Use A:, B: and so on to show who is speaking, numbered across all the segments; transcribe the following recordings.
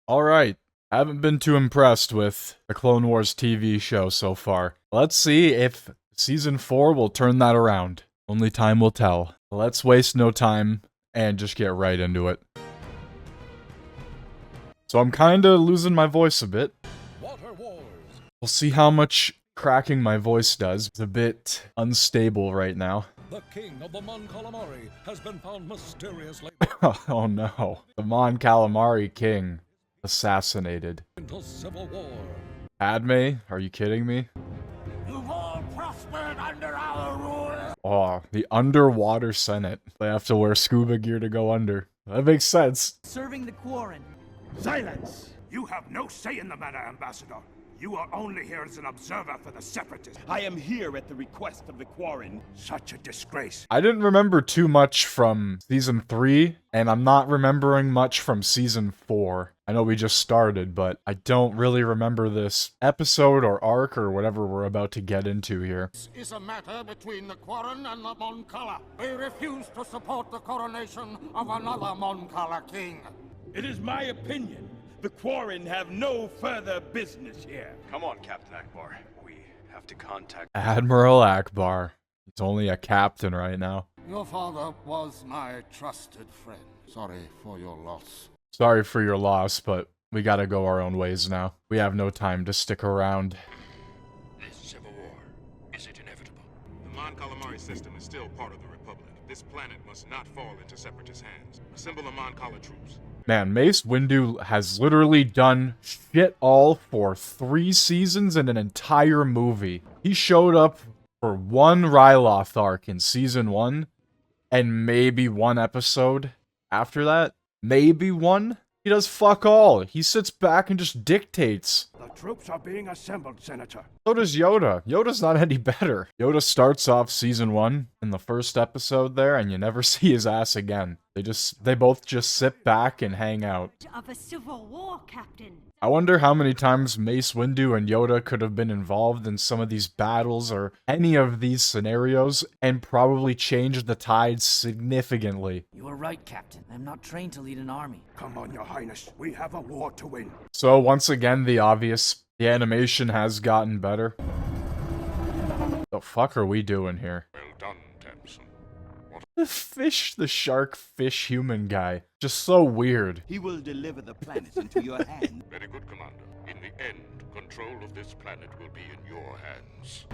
A: Alright, haven't been too impressed with the Clone Wars TV show so far. Let's see if Season 4 will turn that around. Only time will tell. Let's waste no time and just get right into it. So I'm kinda losing my voice a bit. We'll see how much cracking my voice does. It's a bit unstable right now.
B: The king of the Mon Calamari has been found mysteriously
A: Oh no. The Mon Calamari king assassinated.
B: into civil war.
A: Padme? Are you kidding me?
B: You've all prospered under our rule.
A: Oh, the underwater senate. They have to wear scuba gear to go under. That makes sense.
C: Serving the quarren.
D: Silence! You have no say in the matter, Ambassador. You are only here as an observer for the Separatists.
E: I am here at the request of the Quarren.
D: Such a disgrace.
A: I didn't remember too much from Season 3, and I'm not remembering much from Season 4. I know we just started, but I don't really remember this episode or arc or whatever we're about to get into here.
B: This is a matter between the Quarren and the Mon Cala. We refuse to support the coronation of another Mon Cala king.
E: It is my opinion the Quarren have no further business here.
F: Come on, Captain Akbar. We have to contact...
A: Admiral Akbar. He's only a captain right now.
B: Your father was my trusted friend. Sorry for your loss.
A: Sorry for your loss, but we gotta go our own ways now. We have no time to stick around.
G: This civil war, is it inevitable? The Mon Calamari system is still part of the Republic. This planet must not fall into Separatist hands. Assemble the Mon Cala troops.
A: Man, Mace Windu has literally done shit all for 3 seasons and an entire movie. He showed up for one Ryloth arc in Season 1, and maybe one episode after that. Maybe one? He does fuck all. He sits back and just dictates.
D: The troops are being assembled, Senator.
A: So does Yoda. Yoda's not any better. Yoda starts off Season 1 in the first episode there, and you never see his ass again. They both just sit back and hang out.
H: Of a civil war, Captain.
A: I wonder how many times Mace Windu and Yoda could have been involved in some of these battles or any of these scenarios and probably changed the tide significantly.
C: You are right, Captain. I am not trained to lead an army.
D: Come on, Your Highness. We have a war to win.
A: So once again, the obvious. The animation has gotten better. The fuck are we doing here?
G: Well done, Tamsin.
A: The shark fish human guy. Just so weird.
E: He will deliver the planet into your hands.
G: Very good, Commander. In the end, control of this planet will be in your hands.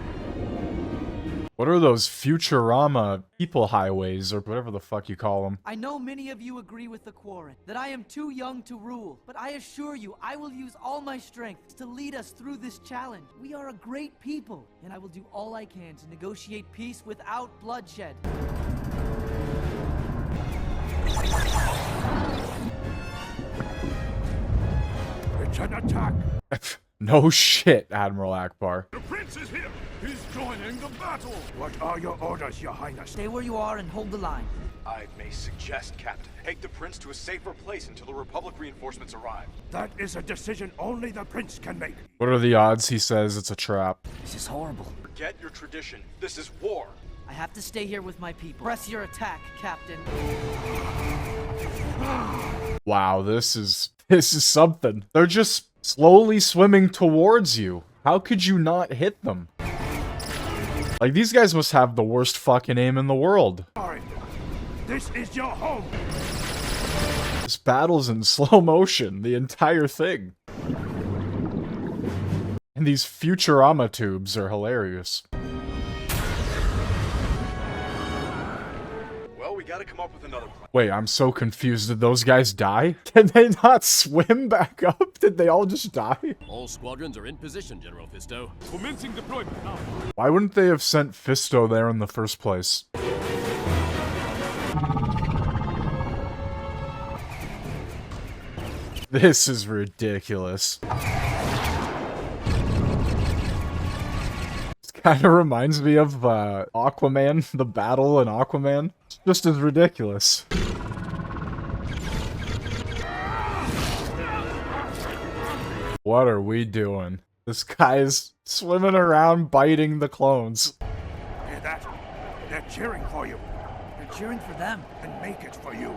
A: What are those Futurama people highways or whatever the fuck you call them?
C: I know many of you agree with the Quarren, that I am too young to rule, but I assure you I will use all my strength to lead us through this challenge. We are a great people, and I will do all I can to negotiate peace without bloodshed.
D: It's an attack.
A: No shit, Admiral Akbar.
D: The prince is here. He's joining the battle. What are your orders, Your Highness?
C: Stay where you are and hold the line.
F: I may suggest, Captain, take the prince to a safer place until the Republic reinforcements arrive.
D: That is a decision only the prince can make.
A: What are the odds he says it's a trap?
C: This is horrible.
F: Forget your tradition. This is war.
C: I have to stay here with my people. Press your attack, Captain.
A: Wow, this is something. They're just slowly swimming towards you. How could you not hit them? Like, these guys must have the worst fucking aim in the world.
D: Sorry. This is your home.
A: This battle's in slow motion, the entire thing. And these Futurama tubes are hilarious.
F: Well, we gotta come up with another plan.
A: Wait, I'm so confused. Did those guys die? Did they not swim back up? Did they all just die?
B: All squadrons are in position, General Fisto. Commencing deployment now.
A: Why wouldn't they have sent Fisto there in the first place? This is ridiculous. This kind of reminds me of Aquaman, the battle in Aquaman. It's just as ridiculous. What are we doing? This guy's swimming around biting the clones.
D: Hear that? They're cheering for you.
C: They're cheering for them.
D: And make it for you.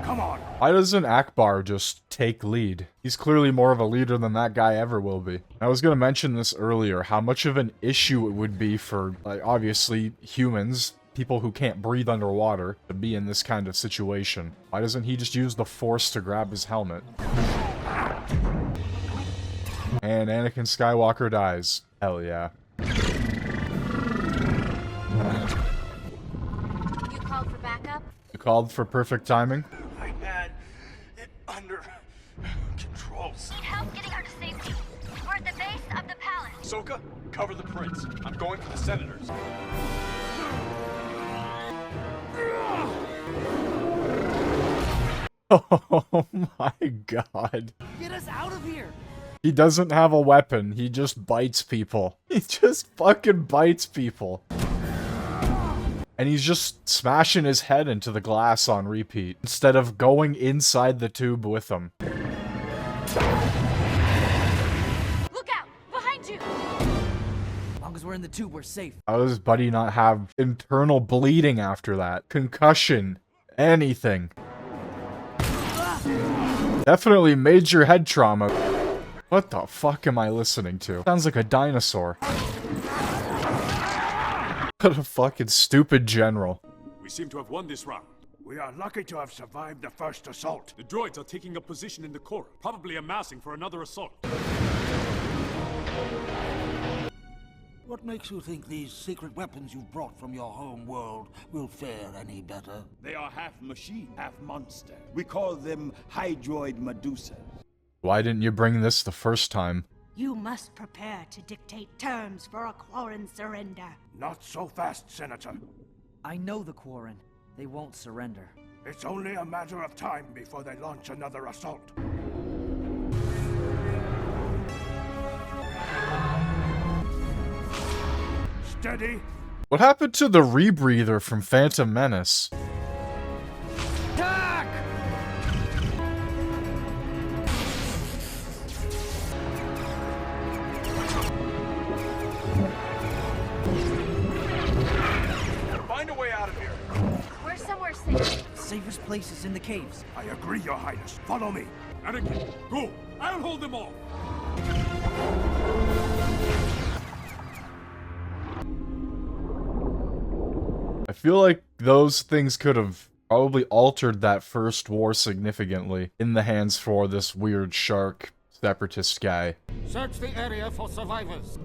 D: Come on.
A: Why doesn't Akbar just take lead? He's clearly more of a leader than that guy ever will be. I was gonna mention this earlier, how much of an issue it would be for, like, obviously, humans, people who can't breathe underwater, to be in this kind of situation. Why doesn't he just use the Force to grab his helmet? And Anakin Skywalker dies. Hell yeah.
H: You called for backup?
A: You called for perfect timing?
F: I had it under control.
H: Need help getting her to safety. We're at the base of the palace.
F: Soka, cover the prince. I'm going for the senators.
A: Oh my god.
C: Get us out of here!
A: He doesn't have a weapon, he just bites people. He just fucking bites people. And he's just smashing his head into the glass on repeat, instead of going inside the tube with him.
H: Look out! Behind you!
C: As long as we're in the tube, we're safe.
A: How does Buddy not have internal bleeding after that? Concussion? Anything? Definitely major head trauma. What the fuck am I listening to? Sounds like a dinosaur. What a fucking stupid general.
D: We seem to have won this round. We are lucky to have survived the first assault. The droids are taking up position in the core, probably amassing for another assault.
B: What makes you think these secret weapons you've brought from your home world will fare any better?
E: They are half machine, half monster. We call them Hydroid Medusas.
A: Why didn't you bring this the first time?
H: You must prepare to dictate terms for a Quarren surrender.
D: Not so fast, Senator.
C: I know the Quarren. They won't surrender.
D: It's only a matter of time before they launch another assault. Steady.
A: What happened to the rebreather from Phantom Menace?
C: Attack!
F: Find a way out of here.
H: We're somewhere safe.
C: The safest place is in the caves.
D: I agree, Your Highness. Follow me. Anakin, go. I'll hold them off.
A: I feel like those things could have probably altered that first war significantly in the hands for this weird shark separatist guy.
B: Search the area for survivors.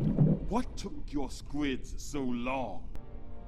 E: What took your squids so long?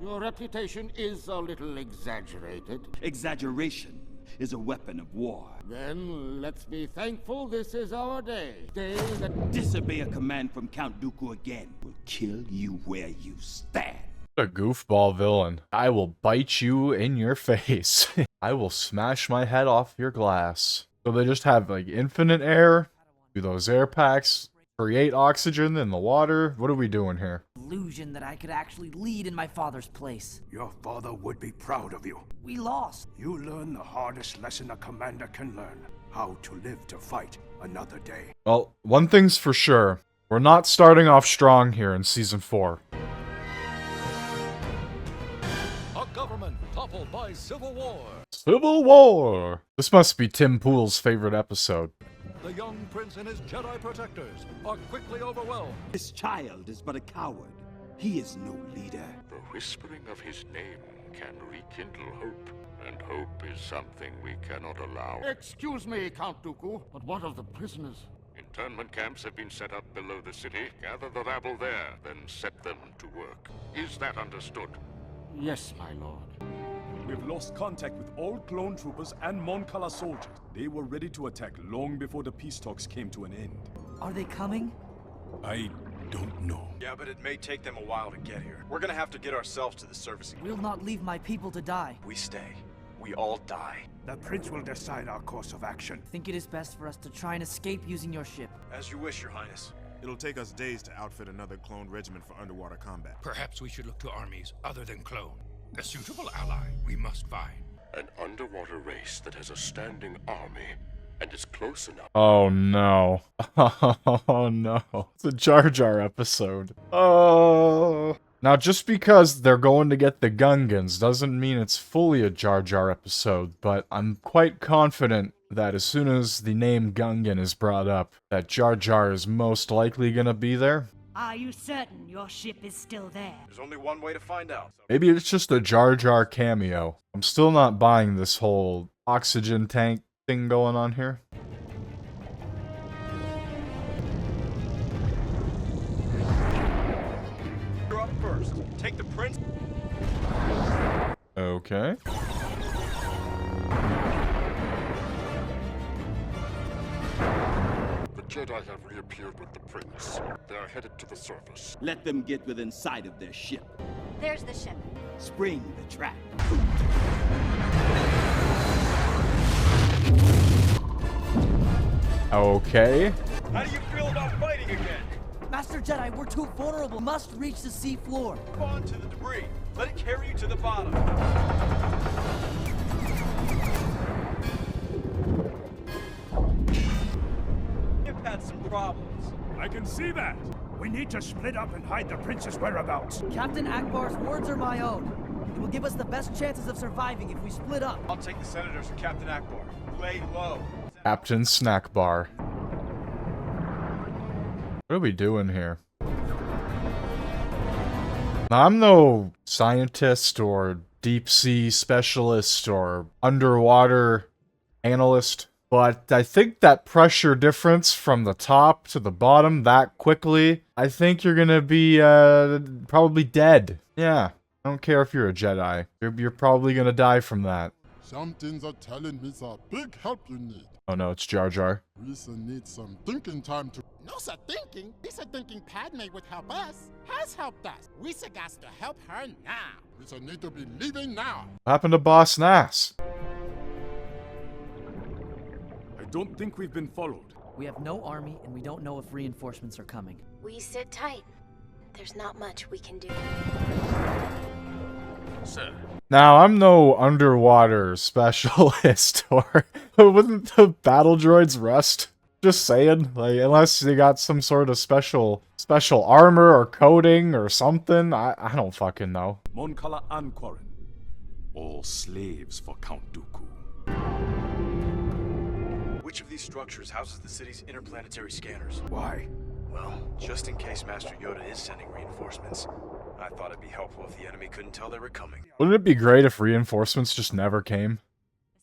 B: Your reputation is a little exaggerated.
E: Exaggeration is a weapon of war.
B: Then let's be thankful this is our day. Day that...
E: Disobey a command from Count Dooku again will kill you where you stand.
A: What a goofball villain. I will bite you in your face. I will smash my head off your glass. So they just have like infinite air, do those air packs, create oxygen in the water. What are we doing here?
C: Illusion that I could actually lead in my father's place.
D: Your father would be proud of you.
C: We lost.
D: You learn the hardest lesson a commander can learn. How to live to fight another day.
A: Well, one thing's for sure. We're not starting off strong here in Season 4.
I: A government toppled by civil war.
A: Civil War! This must be Tim Pool's favorite episode.
I: The young prince and his Jedi protectors are quickly overwhelmed.
E: This child is but a coward. He is no leader.
J: The whispering of his name can rekindle hope, and hope is something we cannot allow.
B: Excuse me, Count Dooku, but what of the prisoners?
J: Internment camps have been set up below the city. Gather the rabble there, then set them to work. Is that understood?
B: Yes, my lord.
D: We've lost contact with all clone troopers and Mon Cala soldiers. They were ready to attack long before the peace talks came to an end.
C: Are they coming?
D: I don't know.
F: Yeah, but it may take them a while to get here. We're gonna have to get ourselves to the servicing.
C: We'll not leave my people to die.
F: We stay. We all die.
D: The prince will decide our course of action.
C: Think it is best for us to try and escape using your ship.
F: As you wish, Your Highness.
G: It'll take us days to outfit another clone regiment for underwater combat.
K: Perhaps we should look to armies other than clone. A suitable ally we must find.
J: An underwater race that has a standing army and is close enough.
A: Oh no. Oh no. It's a Jar Jar episode. Oh. Now, just because they're going to get the Gungans doesn't mean it's fully a Jar Jar episode, but I'm quite confident that as soon as the name Gungan is brought up, that Jar Jar is most likely gonna be there.
H: Are you certain your ship is still there?
F: There's only one way to find out.
A: Maybe it's just a Jar Jar cameo. I'm still not buying this whole oxygen tank thing going on here.
F: You're up first. Take the prince.
A: Okay.
J: The Jedi have reappeared with the prince. They are headed to the surface.
E: Let them get within sight of their ship.
H: There's the ship.
E: Spring the trap.
A: Okay.
F: How do you feel about fighting again?
C: Master Jedi, we're too vulnerable. Must reach the sea floor.
F: Move on to the debris. Let it carry you to the bottom. You've had some problems.
D: I can see that. We need to split up and hide the prince's whereabouts.
C: Captain Akbar's words are my own. It will give us the best chances of surviving if we split up.
F: I'll take the senators and Captain Akbar. Lay low.
A: Captain Snack Bar. What are we doing here? Now, I'm no scientist or deep sea specialist or underwater analyst, but I think that pressure difference from the top to the bottom that quickly, I think you're gonna be probably dead. Yeah, I don't care if you're a Jedi. You're probably gonna die from that.
L: Some things are telling me it's a big help you need.
A: Oh no, it's Jar Jar.
L: Risa needs some thinking time to...
M: No, sir, thinking. Risa thinking Padme would help us. Has helped us. Risa got to help her now.
L: Risa need to be leaving now.
A: What happened to Boss Nass?
D: I don't think we've been followed.
C: We have no army, and we don't know if reinforcements are coming.
N: We sit tight. There's not much we can do.
J: Sir.
A: Now, I'm no underwater specialist, or wouldn't the battle droids rust? Just saying, like, unless they got some sort of special armor or coating or something, I don't fucking know.
D: Mon Cala and Quarren. All slaves for Count Dooku.
F: Which of these structures houses the city's interplanetary scanners?
D: Why?
F: Well, just in case Master Yoda is sending reinforcements, I thought it'd be helpful if the enemy couldn't tell they were coming.
A: Wouldn't it be great if reinforcements just never came?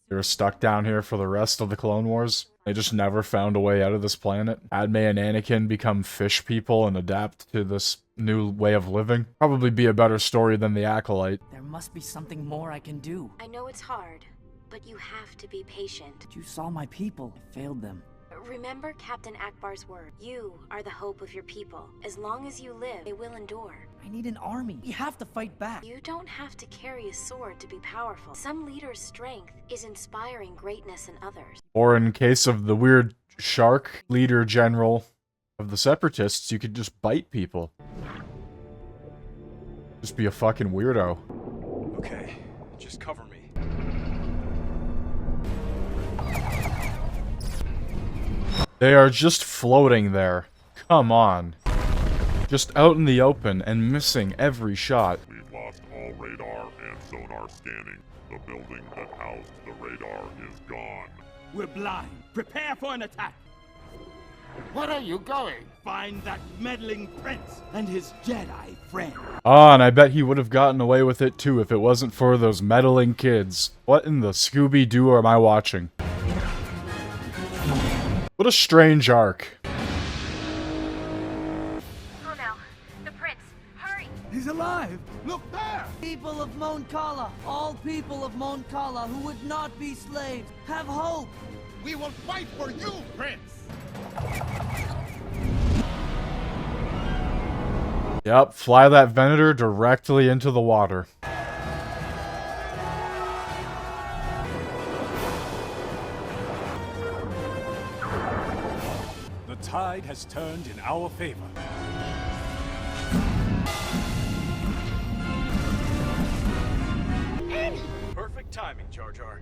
A: They were stuck down here for the rest of the Clone Wars. They just never found a way out of this planet. Padme and Anakin become fish people and adapt to this new way of living. Probably be a better story than the Acolyte.
C: There must be something more I can do.
N: I know it's hard, but you have to be patient.
C: You saw my people. I failed them.
N: Remember Captain Akbar's word. You are the hope of your people. As long as you live, they will endure.
C: I need an army. We have to fight back.
N: You don't have to carry a sword to be powerful. Some leaders' strength is inspiring greatness in others.
A: Or in case of the weird shark leader general of the Separatists, you could just bite people. Just be a fucking weirdo.
F: Okay, just cover me.
A: They are just floating there. Come on. Just out in the open and missing every shot.
J: We've lost all radar and sonar scanning. The building that housed the radar is gone.
E: We're blind. Prepare for an attack.
B: Where are you going?
E: Find that meddling prince and his Jedi friend.
A: Ah, and I bet he would have gotten away with it too if it wasn't for those meddling kids. What in the Scooby-Doo am I watching? What a strange arc.
N: Oh no, the prince, hurry!
D: He's alive! Look there!
C: People of Mon Cala, all people of Mon Cala who would not be slaves, have hope!
M: We will fight for you, Prince!
A: Yep, fly that Venator directly into the water.
D: The tide has turned in our favor.
F: Perfect timing, Jar Jar.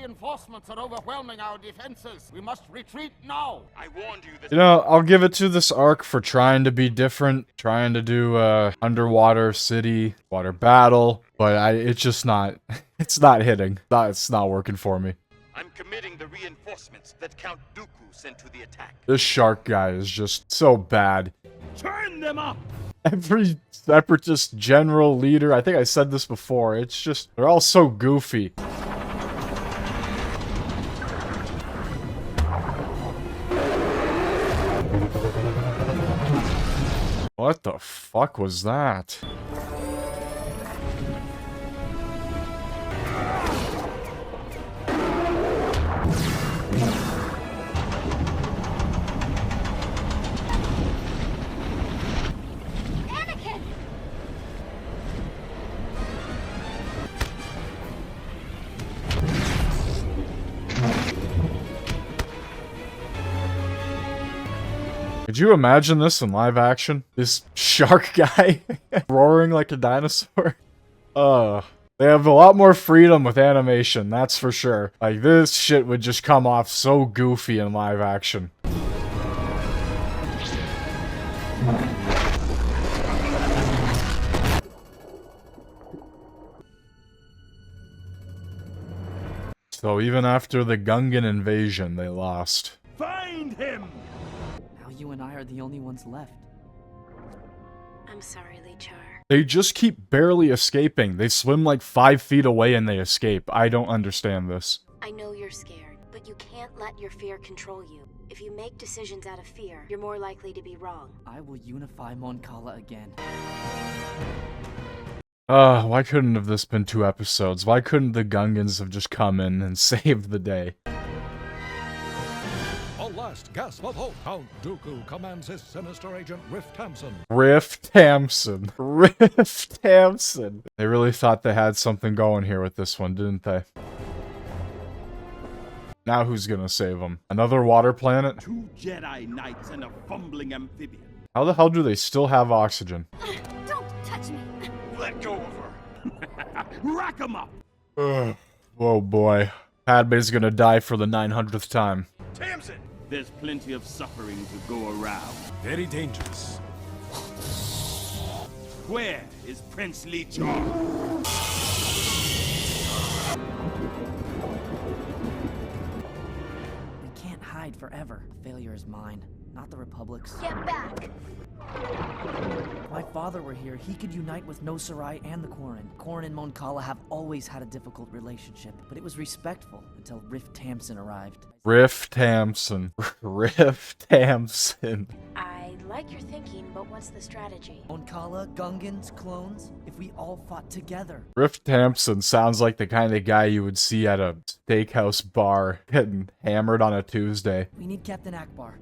B: reinforcements are overwhelming our defenses. We must retreat now.
E: I warned you this.
A: You know, I'll give it to this arc for trying to be different, trying to do underwater city, water battle, but it's just not, it's not hitting. It's not working for me.
E: I'm committing the reinforcements that Count Dooku sent to the attack.
A: This shark guy is just so bad.
E: Turn them up!
A: Every separatist general leader, I think I said this before, it's just, they're all so goofy. What the fuck was that? Could you imagine this in live action? This shark guy roaring like a dinosaur? They have a lot more freedom with animation, that's for sure. Like, this shit would just come off so goofy in live action. So even after the Gungan invasion, they lost.
E: Find him!
C: You and I are the only ones left.
N: I'm sorry, Lichar.
A: They just keep barely escaping. They swim like 5 feet away and they escape. I don't understand this.
N: I know you're scared, but you can't let your fear control you. If you make decisions out of fear, you're more likely to be wrong.
C: I will unify Mon Cala again.
A: Why couldn't have this been 2 episodes? Why couldn't the Gungans have just come in and saved the day?
I: Last gasp of hope, Count Dooku commands his sinister agent Rift Hampson.
A: Rift Hampson. Rift Hampson. They really thought they had something going here with this one, didn't they? Now who's gonna save them? Another water planet?
E: 2 Jedi Knights and a fumbling amphibian.
A: How the hell do they still have oxygen?
H: Don't touch me.
E: Let go of her. Rack 'em up.
A: Oh boy. Padme's gonna die for the 900th time.
E: Tamsin! There's plenty of suffering to go around.
D: Very dangerous.
E: Where is Prince Lichar?
C: We can't hide forever. Failure is mine, not the Republic's.
H: Get back!
C: If my father were here, he could unite with No Sarai and the Quarren. Quarren and Mon Cala have always had a difficult relationship, but it was respectful until Rift Hampson arrived.
A: Rift Hampson. Rift Hampson.
N: I like your thinking, but what's the strategy?
C: Mon Cala, Gungans, clones, if we all fought together.
A: Rift Hampson sounds like the kind of guy you would see at a steakhouse bar getting hammered on a Tuesday.
C: We need Captain Akbar.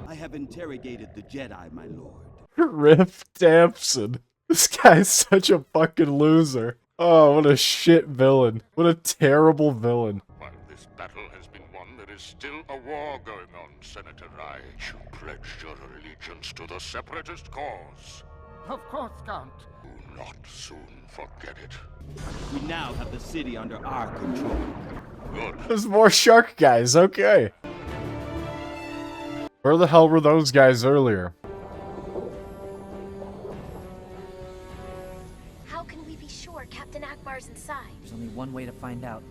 E: I have interrogated the Jedi, my lord.
A: Rift Hampson. This guy's such a fucking loser. Oh, what a shit villain. What a terrible villain.
J: While this battle has been won, there is still a war going on, Senator Rai. You pledge your allegiance to the Separatist cause.
B: Of course, Count.
J: Do not soon forget it.
E: We now have the city under our control.
J: Good.
A: There's more shark guys, okay. Where the hell were those guys earlier?
N: How can we be sure Captain Akbar's inside?
C: There's only one way to find out.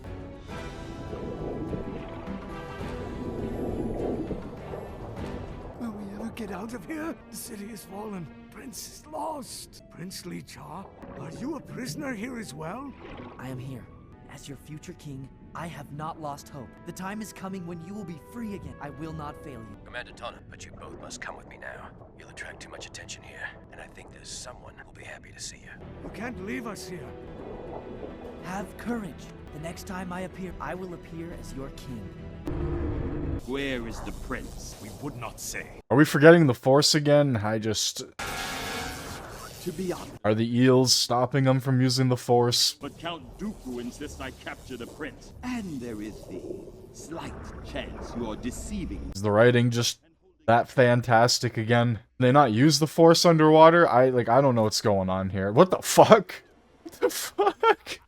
O: Will we ever get out of here? The city is fallen. Prince is lost. Prince Lichar, are you a prisoner here as well?
C: I am here. As your future king, I have not lost hope. The time is coming when you will be free again. I will not fail you.
P: Commander Tonna, but you both must come with me now. You'll attract too much attention here, and I think there's someone who'll be happy to see you.
O: You can't leave us here.
C: Have courage. The next time I appear, I will appear as your king.
E: Where is the prince?
D: We would not say.
A: Are we forgetting the Force again?
E: To be honest.
A: Are the eels stopping them from using the Force?
E: But Count Dooku insists I capture the prince. And there is the slight chance you're deceiving.
A: Is the writing just that fantastic again? Can they not use the Force underwater? I don't know what's going on here. What the fuck? What the fuck?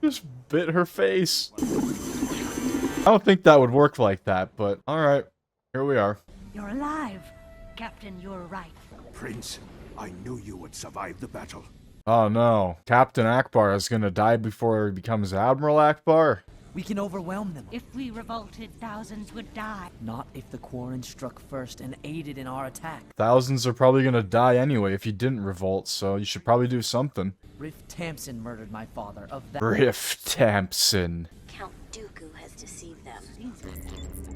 A: Just bit her face. I don't think that would work like that, but alright. Here we are.
H: You're alive. Captain, you're right.
O: Prince, I knew you would survive the battle.
A: Oh no. Captain Akbar is gonna die before he becomes Admiral Akbar?
C: We can overwhelm them.
H: If we revolted, thousands would die.
C: Not if the Quarren struck first and aided in our attack.
A: Thousands are probably gonna die anyway if you didn't revolt, so you should probably do something.
C: Riff Tamsin murdered my father. Of that.
A: Riff Tamsin.
N: Count Dooku has deceived them.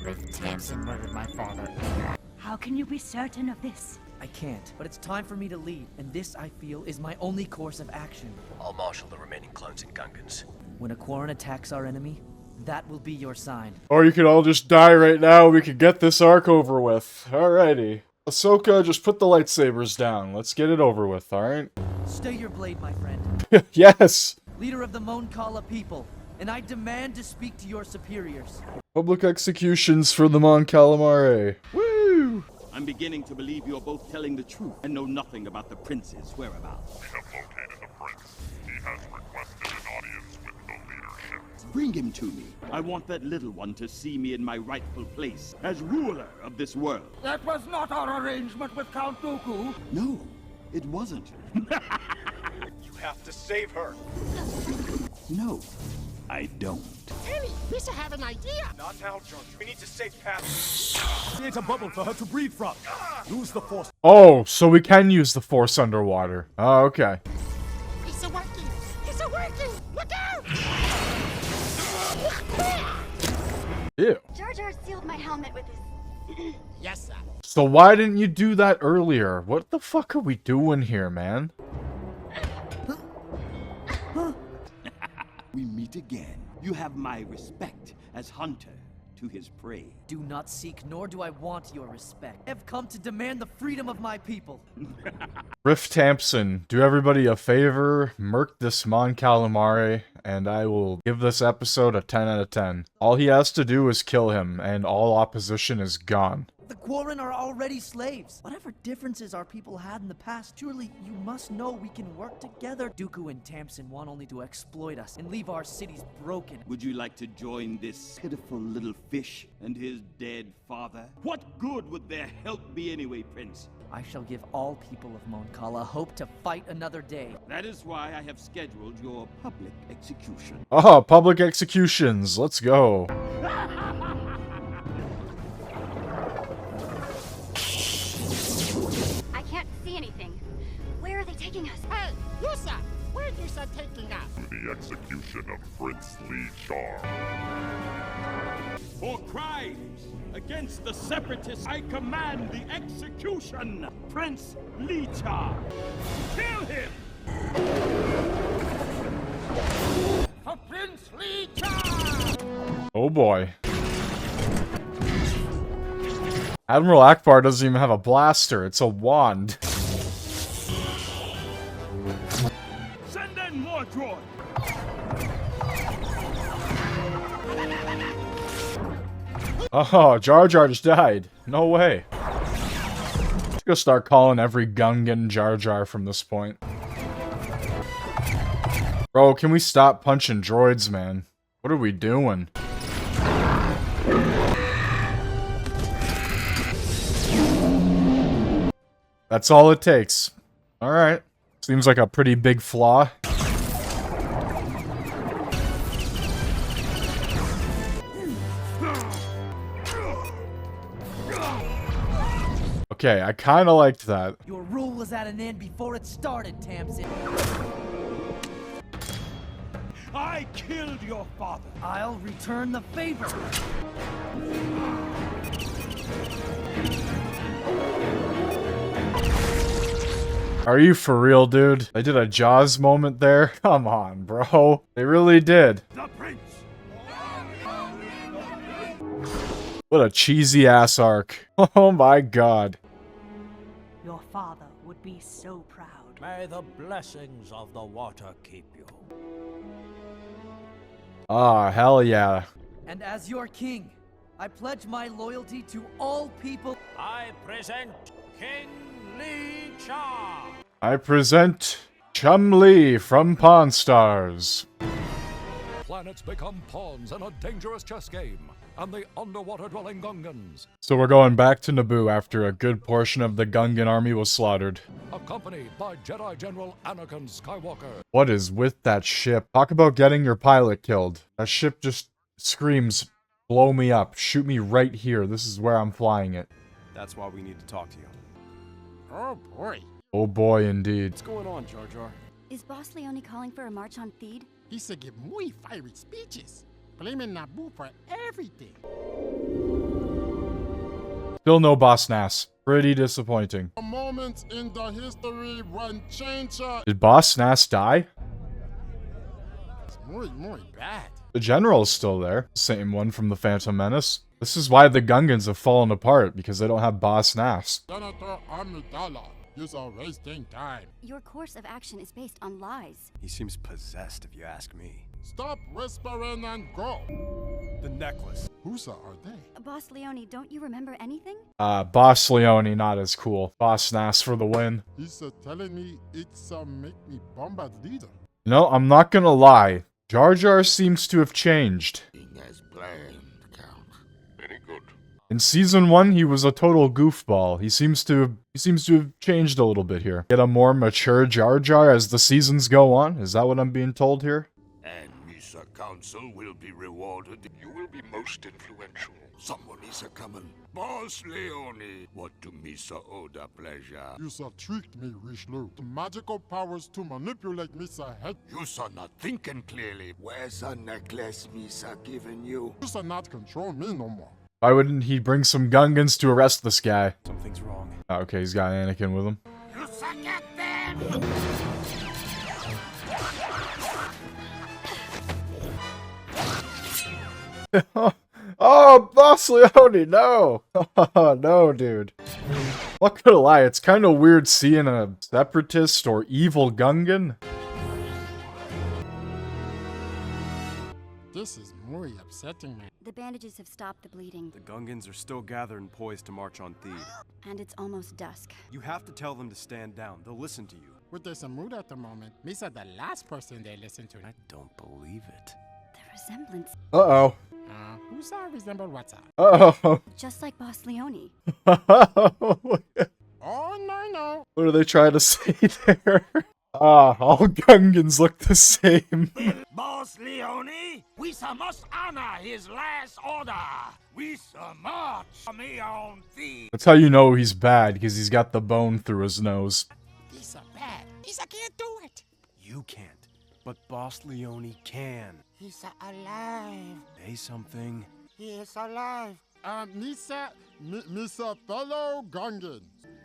C: Riff Tamsin murdered my father.
H: How can you be certain of this?
C: I can't, but it's time for me to leave, and this, I feel, is my only course of action.
P: I'll marshal the remaining clones and gungans.
C: When a Quarren attacks our enemy, that will be your sign.
A: Or you could all just die right now, we could get this arc over with. Alrighty. Ahsoka, just put the lightsabers down. Let's get it over with, alright?
C: Stay your blade, my friend.
A: Yes!
C: Leader of the Mon Cala people, and I demand to speak to your superiors.
A: Public executions for the Mon Calamari. Woo!
E: I'm beginning to believe you're both telling the truth and know nothing about the prince's whereabouts.
J: We have located the prince. He has requested an audience with the leadership.
E: Bring him to me. I want that little one to see me in my rightful place as ruler of this world.
B: That was not our arrangement with Count Dooku.
E: No, it wasn't.
F: You have to save her.
E: No, I don't.
M: Annie, we should have an idea.
F: Not now, George. We need to save Pat.
D: Create a bubble for her to breathe from. Use the force.
A: Oh, so we can use the Force underwater. Oh, okay.
M: It's a working. It's a working. Look out!
A: Ew.
Q: Jar Jar sealed my helmet with his...
M: Yes, sir.
A: So why didn't you do that earlier? What the fuck are we doing here, man?
E: We meet again. You have my respect as hunter to his prey.
C: Do not seek, nor do I want your respect. I have come to demand the freedom of my people.
A: Riff Tamsin, do everybody a favor, murk this Mon Calamari, and I will give this episode a 10 out of 10. All he has to do is kill him, and all opposition is gone.
C: The Quarren are already slaves. Whatever differences our people had in the past, surely you must know we can work together. Dooku and Tamsin want only to exploit us and leave our cities broken.
E: Would you like to join this pitiful little fish and his dead father? What good would their help be anyway, Prince?
C: I shall give all people of Mon Cala hope to fight another day.
E: That is why I have scheduled your public execution.
A: Oh, public executions. Let's go.
Q: I can't see anything. Where are they taking us?
M: Hey, Yusa! Where are Yusa taking us?
J: To the execution of Prince Lee Char.
E: For crimes against the Separatists, I command the execution! Prince Lee Char! Kill him!
B: For Prince Lee Char!
A: Oh boy. Admiral Akbar doesn't even have a blaster, it's a wand.
E: Send in more droids!
A: Oh, Jar Jar just died. No way. Just gonna start calling every gungan Jar Jar from this point. Bro, can we stop punching droids, man? What are we doing? That's all it takes. Alright. Seems like a pretty big flaw. Okay, I kinda liked that.
C: Your rule was at an end before it started, Tamsin.
E: I killed your father!
C: I'll return the favor!
A: Are you for real, dude? They did a Jaws moment there? Come on, bro. They really did.
E: The prince!
A: What a cheesy ass arc. Oh my god.
H: Your father would be so proud.
I: May the blessings of the water keep you.
A: Ah, hell yeah.
C: And as your king, I pledge my loyalty to all people.
I: I present King Lee Char.
A: I present Chum Lee from Pawn Stars.
I: planets become pawns in a dangerous chess game, and the underwater-dwelling Gungans,
A: So we're going back to Naboo after a good portion of the Gungan army was slaughtered.
I: accompanied by Jedi General Anakin Skywalker.
A: What is with that ship? Talk about getting your pilot killed. That ship just screams, blow me up, shoot me right here. This is where I'm flying it.
R: That's why we need to talk to you.
M: Oh boy.
A: Oh boy, indeed.
R: What's going on, Jar Jar?
Q: Is Boss Leone calling for a march on Theed?
M: He said give muy fiery speeches, blaming Naboo for everything.
A: Still no Boss Nass. Pretty disappointing.
L: A moment in the history when change.
A: Did Boss Nass die?
M: It's muy bad.
A: The general's still there. Same one from the Phantom Menace. This is why the Gungans have fallen apart, because they don't have Boss Nass.
L: Senator Amidala, you're wasting time.
Q: Your course of action is based on lies.
R: He seems possessed, if you ask me.
L: Stop whispering and go.
R: The necklace.
L: Whose are they?
Q: Boss Leone, don't you remember anything?
A: Boss Leone, not as cool. Boss Nass for the win.
L: He's telling me it's make me bombard leader.
A: You know, I'm not gonna lie. Jar Jar seems to have changed.
J: As planned, Count. Very good.
A: In season 1, he was a total goofball. He seems to have changed a little bit here. Get a more mature Jar Jar as the seasons go on? Is that what I'm being told here?
J: And Misa Council will be rewarded. You will be most influential. Someone is coming. Boss Leone, what do Misa owe the pleasure?
L: You tricked me, Richelieu. The magical powers to manipulate Misa head.
J: You not thinking clearly. Where's the necklace Misa given you?
L: You not control me no more.
A: Why wouldn't he bring some Gungans to arrest this guy?
R: Something's wrong.
A: Oh, okay, he's got Anakin with him.
B: You suck at them!
A: Oh, Boss Leone, no! Oh, no, dude. Not gonna lie, it's kind of weird seeing a separatist or evil Gungan.
M: This is muy upsetting, man.
Q: The bandages have stopped the bleeding,
R: The Gungans are still gathered and poised to march on Theed.
Q: and it's almost dusk.
R: You have to tell them to stand down. They'll listen to you.
M: With this mood at the moment, Misa the last person they listen to.
R: I don't believe it.
Q: The resemblance,
A: Uh-oh.
M: Who's that resemble what's up?
A: Uh-oh.
Q: just like Boss Leone.
M: Oh, no.
A: What are they trying to say there? All Gungans look the same.
B: Boss Leone, we must honor his last order. We march me on Theed.
A: That's how you know he's bad, because he's got the bone through his nose.
M: Misa bad. Misa can't do it.
R: You can't. But Boss Leone can.
B: He's alive.
R: Say something.
B: He is alive.
L: Misa fellow Gungans.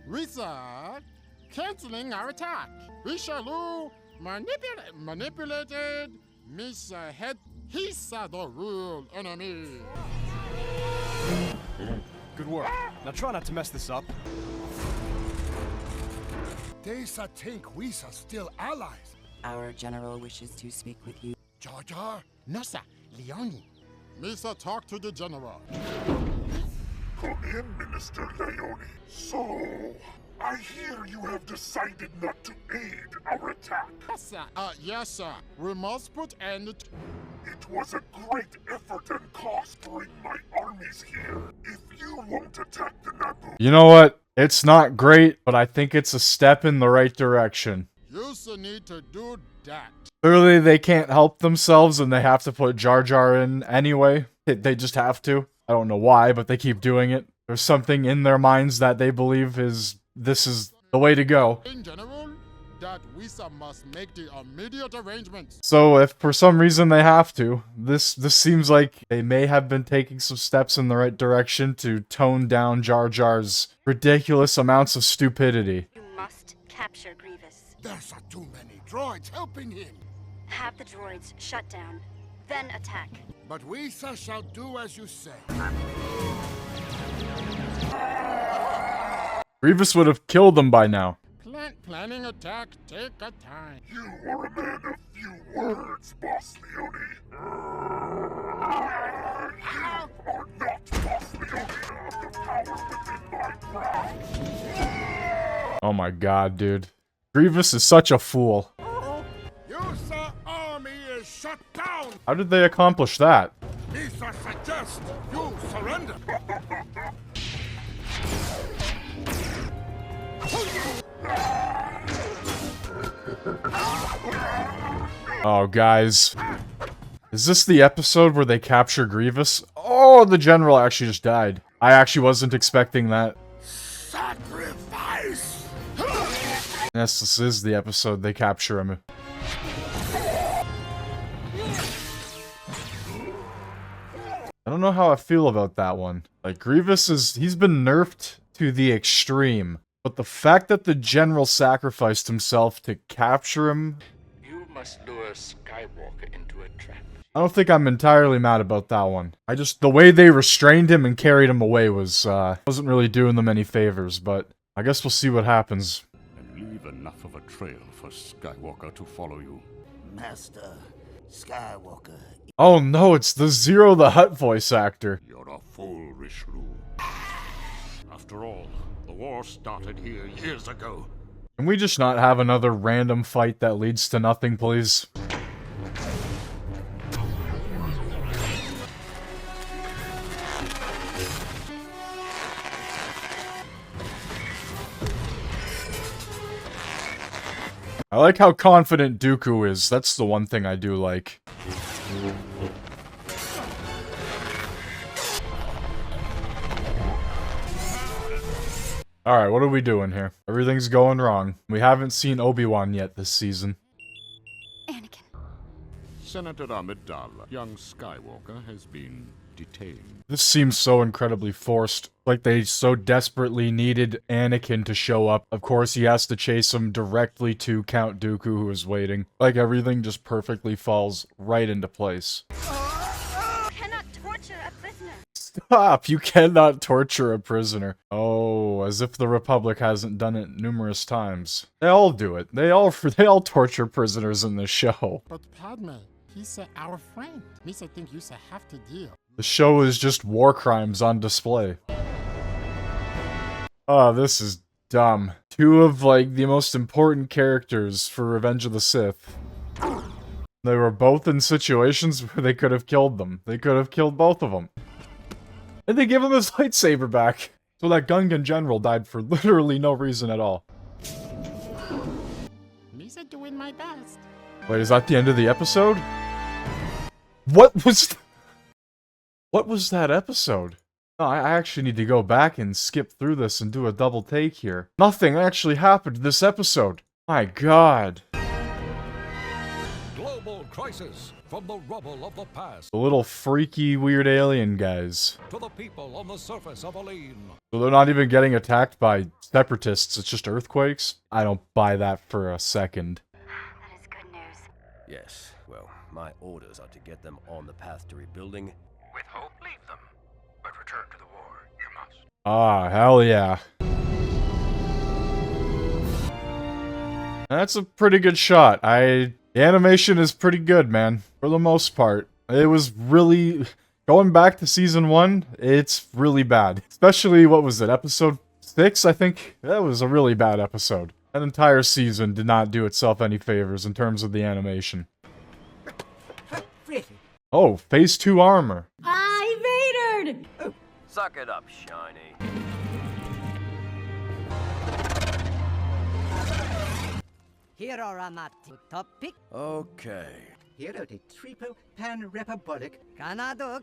L: Risa canceling our attack. Richelieu manipulated Misa head. He's the real enemy.
R: Good work. Now try not to mess this up.
O: They think we are still allies.
S: Our general wishes to speak with you.
L: Jar Jar?
M: No, sir. Leone.
L: Misa, talk to the general.
J: Come in, Minister Leone. So, I hear you have decided not to aid our attack.
L: Yes, sir. Yes, sir. We must put end to...
J: It was a great effort and cost to bring my armies here. If you won't attack the Naboo...
A: You know what? It's not great, but I think it's a step in the right direction.
L: You need to do that.
A: Clearly, they can't help themselves, and they have to put Jar Jar in anyway. They just have to. I don't know why, but they keep doing it. There's something in their minds that they believe this is the way to go.
L: In general, that we must make the immediate arrangements.
A: So if for some reason they have to, this seems like they may have been taking some steps in the right direction to tone down Jar Jar's ridiculous amounts of stupidity.
Q: You must capture Grievous.
O: There's too many droids helping him.
Q: Have the droids shut down, then attack.
O: But we shall do as you say.
A: Grievous would have killed them by now.
L: Planning attack, take a time.
J: You are a man of few words, Boss Leone. You are not Boss Leone of the power within my grasp.
A: Oh my god, dude. Grievous is such a fool.
O: Your army is shut down.
A: How did they accomplish that?
B: Misa suggests you surrender.
A: Oh, guys. Is this the episode where they capture Grievous? Oh, the general actually just died. I actually wasn't expecting that.
B: Sacrifice!
A: Yes, this is the episode they capture him. I don't know how I feel about that one. Like, Grievous he's been nerfed to the extreme. But the fact that the general sacrificed himself to capture him...
J: You must lure Skywalker into a trap.
A: I don't think I'm entirely mad about that one. The way they restrained him and carried him away wasn't really doing them any favors, but I guess we'll see what happens.
J: And leave enough of a trail for Skywalker to follow you.
O: Master Skywalker.
A: Oh no, it's the Zero the Hutt voice actor.
J: You're a fool, Rishlu. After all, the war started here years ago.
A: Can we just not have another random fight that leads to nothing, please? I like how confident Dooku is. That's the one thing I do like. Alright, what are we doing here? Everything's going wrong. We haven't seen Obi-Wan yet this season.
J: Senator Amidala, young Skywalker has been detained.
A: This seems so incredibly forced. Like they so desperately needed Anakin to show up. Of course, he has to chase him directly to Count Dooku, who is waiting. Like everything just perfectly falls right into place.
Q: Cannot torture a prisoner.
A: Stop! You cannot torture a prisoner. Oh, as if the Republic hasn't done it numerous times. They all do it. They all torture prisoners in this show.
M: But Padme, he's our friend. Misa think you have to deal.
A: The show is just war crimes on display. Oh, this is dumb. Two of, like, the most important characters for Revenge of the Sith. They were both in situations where they could have killed them. They could have killed both of them. And they give him his lightsaber back. So that Gungan general died for literally no reason at all.
M: Misa doing my best.
A: Wait, is that the end of the episode? What was that episode? No, I actually need to go back and skip through this and do a double take here. Nothing actually happened this episode. My god.
I: Global crisis from the rubble of the past.
A: The little freaky, weird alien guys.
I: To the people on the surface of Aline.
A: So they're not even getting attacked by separatists, it's just earthquakes? I don't buy that for a second.
Q: That is good news.
P: Yes, well, my orders are to get them on the path to rebuilding.
K: With hope, leave them. But return to the war, you must.
A: Ah, hell yeah. That's a pretty good shot. The animation is pretty good, man. For the most part. It was really... Going back to Season 1, it's really bad. Especially, what was it, Episode 6, I think? That was a really bad episode. That entire season did not do itself any favors in terms of the animation. Oh, Phase 2 armor.
H: I Vadered!
P: Oh, suck it up, Shiny.
C: Here are my topic.
P: Okay.
C: Here are the triple pan republic. Canado.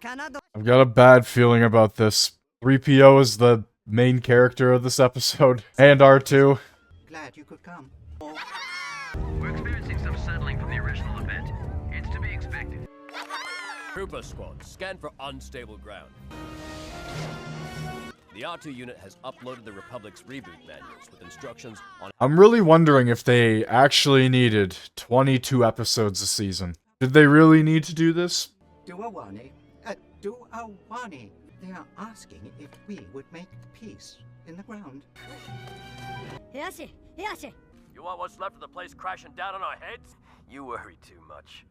A: I've got a bad feeling about this. 3PO is the main character of this episode. And R2.
C: Glad you could come.
P: We're experiencing some settling from the original event. It's to be expected. Trooper squad, scan for unstable ground. The R2 unit has uploaded the Republic's reboot manuals with instructions on...
A: I'm really wondering if they actually needed 22 episodes a season. Did they really need to do this?
C: Duawani. They are asking if we would make peace in the ground.
H: Yes.
P: You want what's left of the place crashing down on our heads? You worry too much.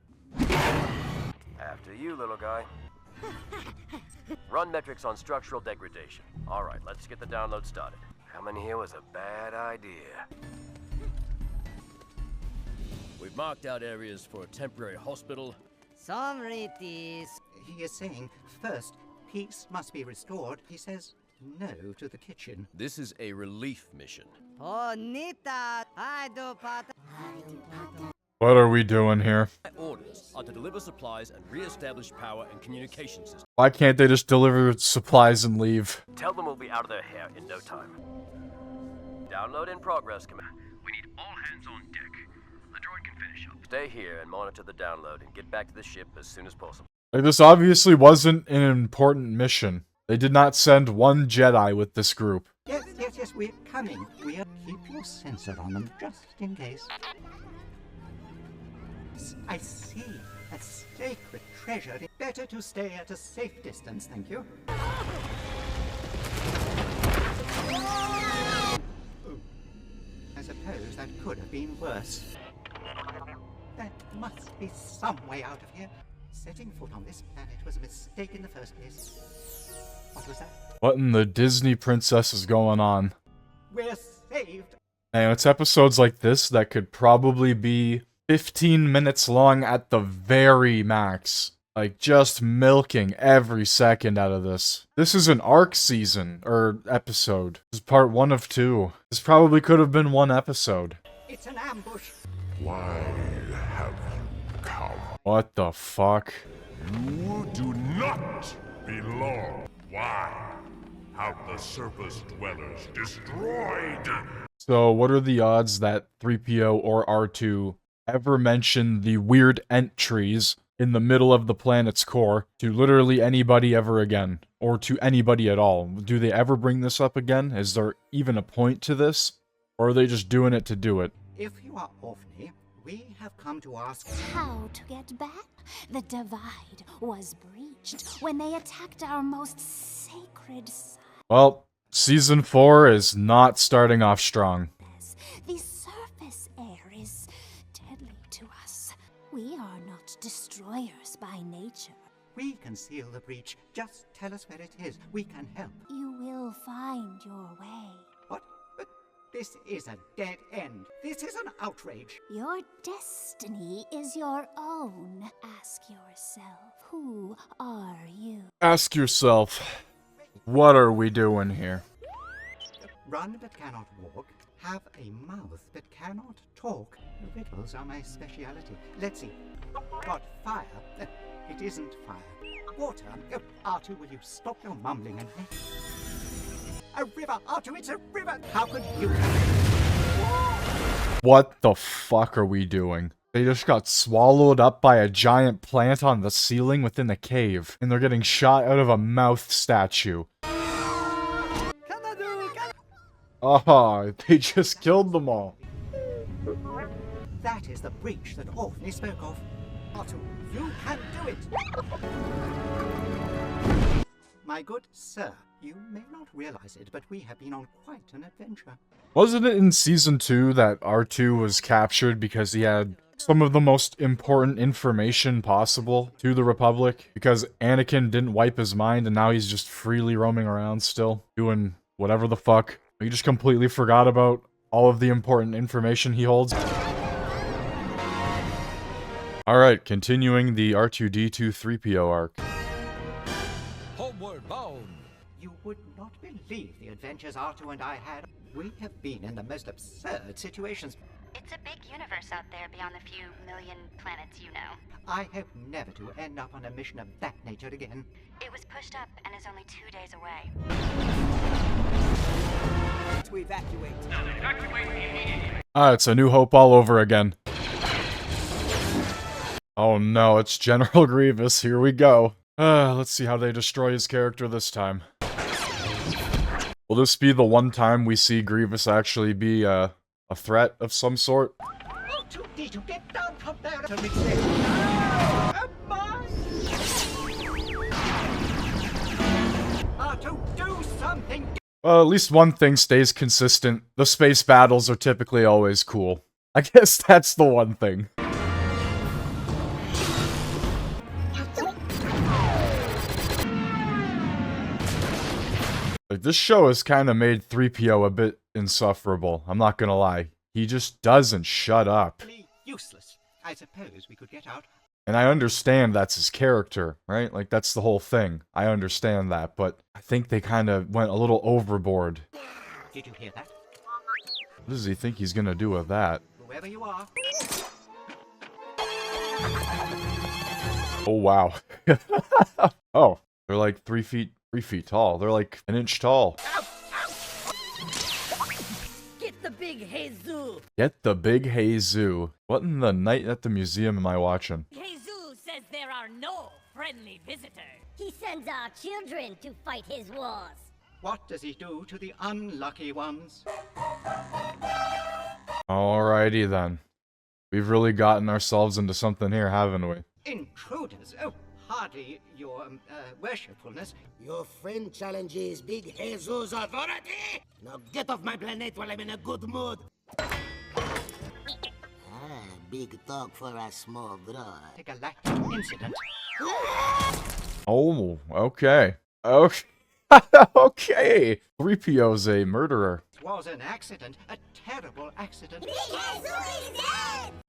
P: After you, little guy. Run metrics on structural degradation. Alright, let's get the download started. Coming here was a bad idea. We've marked out areas for a temporary hospital,
T: He is saying, first, peace must be restored. He says no to the kitchen.
P: This is a relief mission.
A: What are we doing here?
P: My orders are to deliver supplies and re-establish power and communication systems.
A: Why can't they just deliver supplies and leave?
P: Tell them we'll be out of their hair in no time. Download in progress, command. We need all hands on deck. The droid can finish up. Stay here and monitor the download and get back to the ship as soon as possible.
A: Like, this obviously wasn't an important mission. They did not send one Jedi with this group.
T: Yes, we're coming. Keep your sensor on them, just in case. I see. A sacred treasure. Better to stay at a safe distance, thank you. I suppose that could have been worse. There must be some way out of here. Setting foot on this planet was a mistake in the first place. What was that?
A: What in the Disney princess is going on?
T: We're saved.
A: And it's episodes like this that could probably be 15 minutes long at the very max. Like, just milking every second out of this. This is an arc season, or episode. This is part 1 of 2. This probably could have been 1 episode.
T: It's an ambush.
J: Why have you come?
A: What the fuck?
J: You do not belong. Why have the surface dwellers destroyed?
A: So, what are the odds that 3PO or R2 ever mention the weird entries in the middle of the planet's core to literally anybody ever again? Or to anybody at all? Do they ever bring this up again? Is there even a point to this? Or are they just doing it to do it?
T: If you are Orphany, we have come to ask
H: how to get back. The divide was breached when they attacked our most sacred site.
A: Well, Season 4 is not starting off strong.
H: The surface air is deadly to us. We are not destroyers by nature.
T: We can seal the breach. Just tell us where it is. We can help.
H: You will find your way.
T: What? But this is a dead end. This is an outrage.
H: Your destiny is your own. Ask yourself, who are you?
A: Ask yourself, what are we doing here?
T: Run but cannot walk. Have a mouth but cannot talk. Riddles are my speciality. Let's see. Got fire. It isn't fire. Water. R2, will you stop your mumbling and... A river! R2, it's a river! How could you...
A: What the fuck are we doing? They just got swallowed up by a giant plant on the ceiling within the cave, and they're getting shot out of a mouth statue. Oh, they just killed them all.
T: That is the breach that Orphany spoke of. R2, you can do it! My good sir, you may not realize it, but we have been on quite an adventure.
A: Wasn't it in Season 2 that R2 was captured because he had some of the most important information possible to the Republic? Because Anakin didn't wipe his mind and now he's just freely roaming around still, doing whatever the fuck. You just completely forgot about all of the important information he holds. Alright, continuing the R2-D2 3PO arc.
I: Homeward bound!
T: You would not believe the adventures R2 and I had. We have been in the most absurd situations.
Q: It's a big universe out there beyond the few million planets you know.
T: I hope never to end up on a mission of that nature again.
Q: It was pushed up and is only 2 days away.
C: To evacuate.
E: Evacuate immediately.
A: Ah, it's A New Hope all over again. Oh no, it's General Grievous, here we go. Let's see how they destroy his character this time. Will this be the one time we see Grievous actually be a threat of some sort?
T: R2-D2, get down from there! R2, do something!
A: Well, at least one thing stays consistent. The space battles are typically always cool. I guess that's the one thing. Like, this show has kind of made 3PO a bit insufferable, I'm not gonna lie. He just doesn't shut up.
T: Useless. I suppose we could get out.
A: And I understand that's his character, right? Like, that's the whole thing. I understand that, but I think they kind of went a little overboard.
T: Did you hear that?
A: What does he think he's gonna do with that?
T: Whoever you are.
A: Oh, wow. Oh, they're like 3 feet tall. They're like an inch tall.
U: Get the big Jesus!
A: Get the big Jesus. What in the Night at the Museum am I watching?
U: Jesus says there are no friendly visitors.
V: He sends our children to fight his wars.
T: What does he do to the unlucky ones?
A: Alrighty then. We've really gotten ourselves into something here, haven't we?
T: Intruders? Oh, hardly your worshipfulness.
W: Your friend challenges Big Jesus' authority? Now get off my planet while I'm in a good mood. Big talk for a small droid.
T: A galactic incident.
A: Oh, okay. Okay. Okay. 3PO's a murderer.
T: It was an accident. A terrible accident.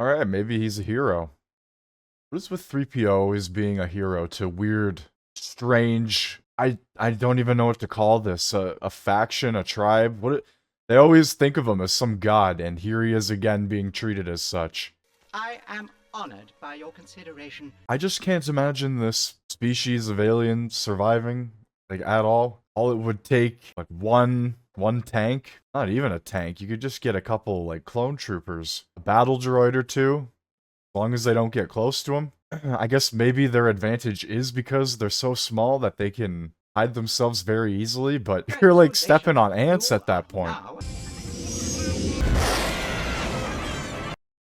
A: Alright, maybe he's a hero. What is with 3PO always being a hero to weird, strange... I don't even know what to call this. A faction, a tribe? They always think of him as some god, and here he is again being treated as such.
T: I am honored by your consideration.
A: I just can't imagine this species of alien surviving, like, at all. All it would take, like, one tank? Not even a tank. You could just get a couple, like, clone troopers. A battle droid or two. As long as they don't get close to them. I guess maybe their advantage is because they're so small that they can hide themselves very easily, but you're, like, stepping on ants at that point.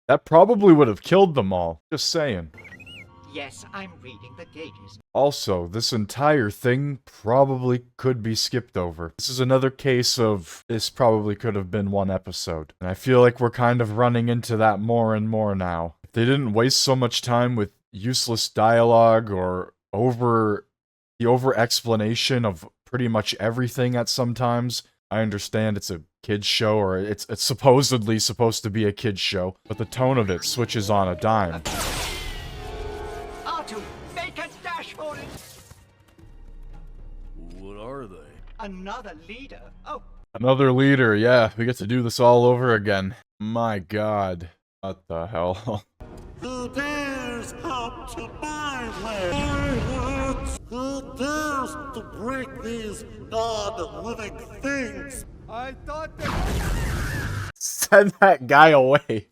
A: That probably would have killed them all. Just saying.
T: Yes, I'm reading the gauges.
A: Also, this entire thing probably could be skipped over. This is another case of this probably could have been one episode. And I feel like we're kind of running into that more and more now. If they didn't waste so much time with useless dialogue or the over-explanation of pretty much everything at some times, I understand it's a kid's show, or it's supposedly supposed to be a kid's show, but the tone of it switches on a dime.
T: R2, make a dash for it!
E: What are they?
T: Another leader. Oh.
A: Another leader, yeah, we get to do this all over again. My god. What the hell?
B: Who dares come to my land? Who dares to break these non-living things?
O: I thought that...
A: Send that guy away.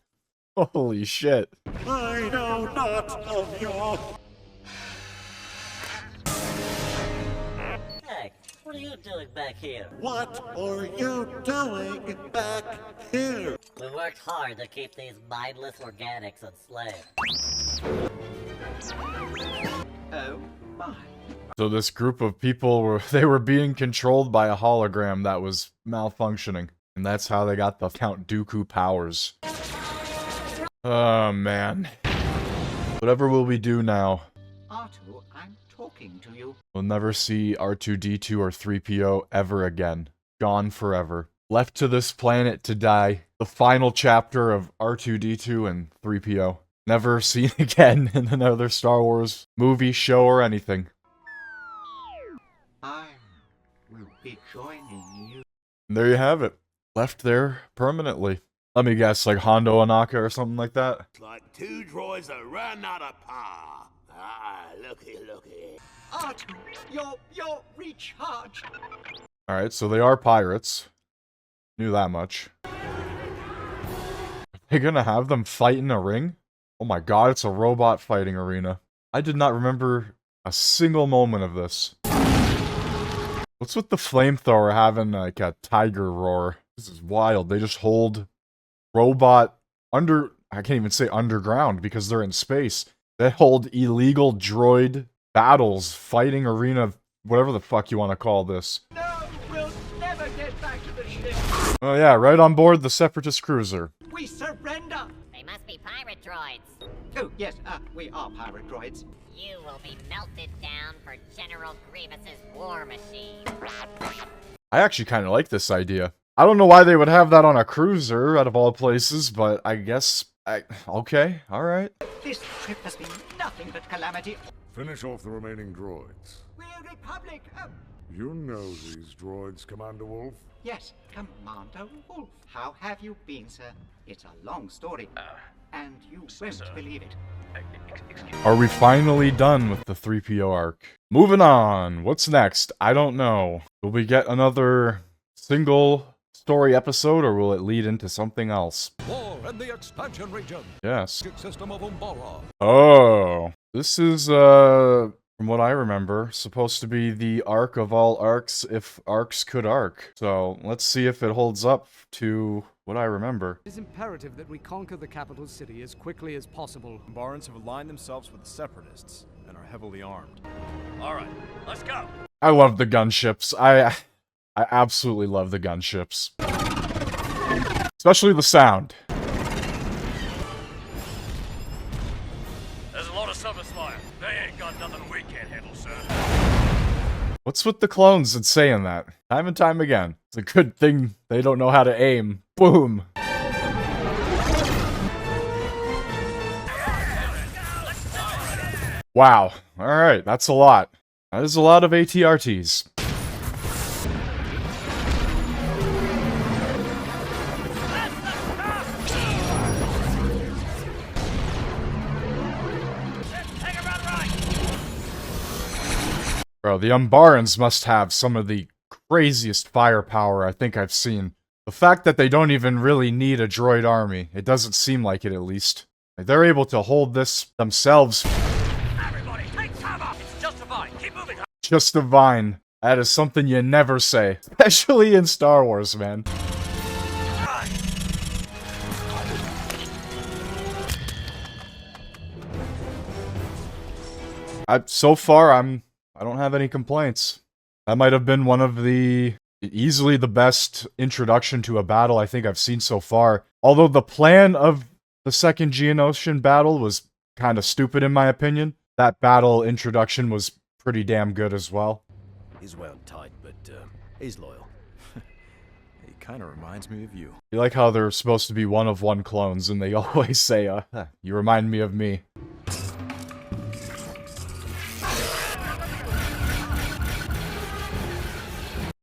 A: Holy shit.
B: I know not of your...
X: Hey, what are you doing back here?
B: What are you doing back here?
X: We worked hard to keep these mindless organics enslaved.
T: Oh my.
A: So this group of people were being controlled by a hologram that was malfunctioning. And that's how they got the Count Dooku powers. Oh man. Whatever will we do now?
T: R2, I'm talking to you.
A: We'll never see R2-D2 or 3PO ever again. Gone forever. Left to this planet to die. The final chapter of R2-D2 and 3PO. Never seen again in another Star Wars movie, show, or anything.
T: I will be joining you.
A: And there you have it. Left there permanently. Let me guess, like Hondo Anaka or something like that?
W: It's like two droids that ran out of power. Ah, looky.
T: R2, you're recharged.
A: Alright, so they are pirates. Knew that much. Are they gonna have them fight in a ring? Oh my god, it's a robot fighting arena. I did not remember a single moment of this. What's with the flamethrower having like a tiger roar? This is wild. They just hold robot I can't even say underground because they're in space. They hold illegal droid battles, fighting arena, whatever the fuck you want to call this.
T: No, we'll never get back to the ship.
A: Oh yeah, right on board the Separatist cruiser.
T: We surrender.
U: They must be pirate droids.
T: Oh, yes, we are pirate droids.
U: You will be melted down for General Grievous's war machine.
A: I actually kind of like this idea. I don't know why they would have that on a cruiser, out of all places, but I guess Okay, alright.
T: This trip has been nothing but calamity.
J: Finish off the remaining droids.
T: We're Republic.
J: You know these droids, Commander Wolf.
T: Yes, Commander Wolf. How have you been, sir? It's a long story, and you won't believe it.
A: Are we finally done with the 3PO arc? Moving on. What's next? I don't know. Will we get another single story episode, or will it lead into something else?
I: War in the expansion region.
A: Yes.
I: System of Umbara.
A: Oh. This is, from what I remember, supposed to be the arc of all arcs if arcs could arc. So, let's see if it holds up to what I remember.
D: It is imperative that we conquer the capital city as quickly as possible.
R: Umbarans have aligned themselves with the Separatists and are heavily armed.
P: Alright, let's go!
A: I love the gunships. I absolutely love the gunships. Especially the sound.
P: There's a lot of surface fire. They ain't got nothing we can't handle, sir.
A: What's with the clones and saying that? Time and time again. It's a good thing they don't know how to aim. Boom. Wow. Alright, that's a lot. That is a lot of ATRTs. Bro, the Umbarans must have some of the craziest firepower I think I've seen. The fact that they don't even really need a droid army, it doesn't seem like it at least. Like, they're able to hold this themselves.
P: Everybody, take cover! It's just a vine. Keep moving.
A: Just divine. That is something you never say. Especially in Star Wars, man. So far, I don't have any complaints. That might have been one of easily the best introduction to a battle I think I've seen so far. Although the plan of the second Geonosian battle was kind of stupid in my opinion, that battle introduction was pretty damn good as well.
R: He's wound tight, but he's loyal. He kind of reminds me of you.
A: You like how they're supposed to be one of one clones and they always say, you remind me of me.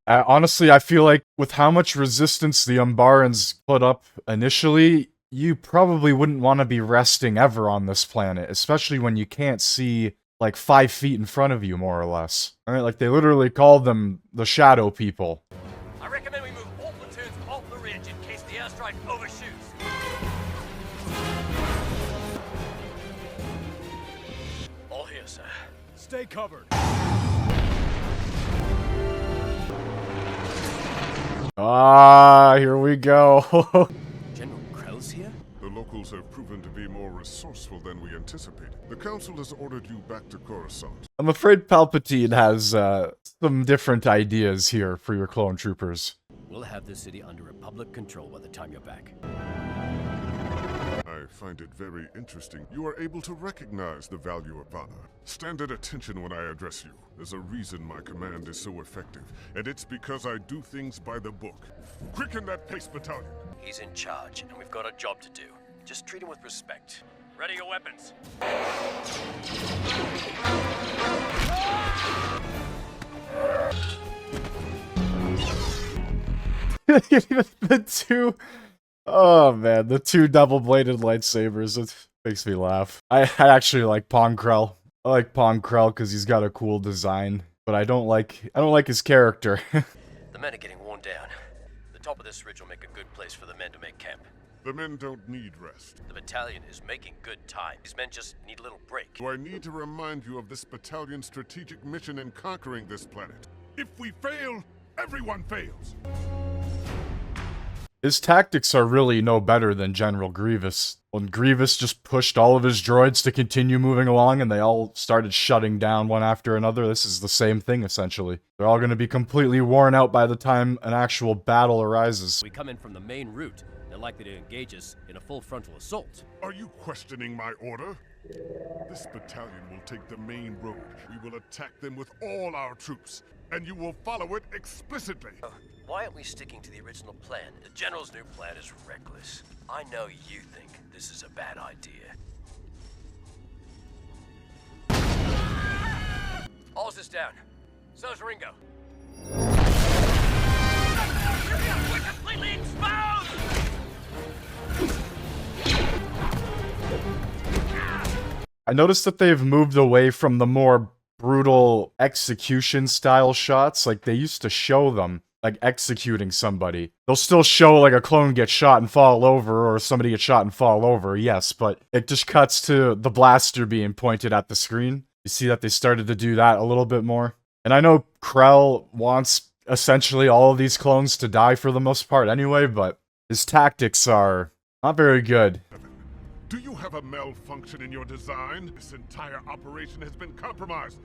A: Honestly, I feel like with how much resistance the Umbarans put up initially, you probably wouldn't want to be resting ever on this planet, especially when you can't see like 5 feet in front of you, more or less. Alright, like they literally called them the Shadow People.
P: I recommend we move all platoons off the ridge in case the airstrike overshoots. All here, sir.
R: Stay covered.
A: Ah, here we go.
R: General Krell's here?
J: The locals have proven to be more resourceful than we anticipated. The Council has ordered you back to Coruscant.
A: I'm afraid Palpatine has some different ideas here for your clone troopers.
R: We'll have this city under Republic control by the time you're back.
J: I find it very interesting. You are able to recognize the value of honor. Stand at attention when I address you. There's a reason my command is so effective, and it's because I do things by the book. Quicken that pace, battalion.
P: He's in charge, and we've got a job to do. Just treat him with respect. Ready your weapons.
A: The two... Oh man, the two double-bladed lightsabers, it makes me laugh. I actually like Pong Krell. I like Pong Krell because he's got a cool design, but I don't like his character.
P: The men are getting worn down. The top of this ridge will make a good place for the men to make camp.
J: The men don't need rest.
P: The battalion is making good time. These men just need a little break.
J: Do I need to remind you of this battalion's strategic mission in conquering this planet? If we fail, everyone fails.
A: His tactics are really no better than General Grievous. When Grievous just pushed all of his droids to continue moving along and they all started shutting down one after another, this is the same thing essentially. They're all going to be completely worn out by the time an actual battle arises.
R: We come in from the main route. They're likely to engage us in a full frontal assault.
J: Are you questioning my order? This battalion will take the main road. We will attack them with all our troops, and you will follow it explicitly.
P: why aren't we sticking to the original plan? The General's new plan is reckless. I know you think this is a bad idea. All's is down. So's Ringo. We're completely exposed!
A: I noticed that they've moved away from the more brutal execution style shots. Like, they used to show them, like, executing somebody. They'll still show, like, a clone get shot and fall over, or somebody get shot and fall over, yes, but it just cuts to the blaster being pointed at the screen. You see that they started to do that a little bit more. And I know Krell wants essentially all of these clones to die for the most part anyway, but his tactics are not very good.
J: Do you have a malfunction in your design? This entire operation has been compromised.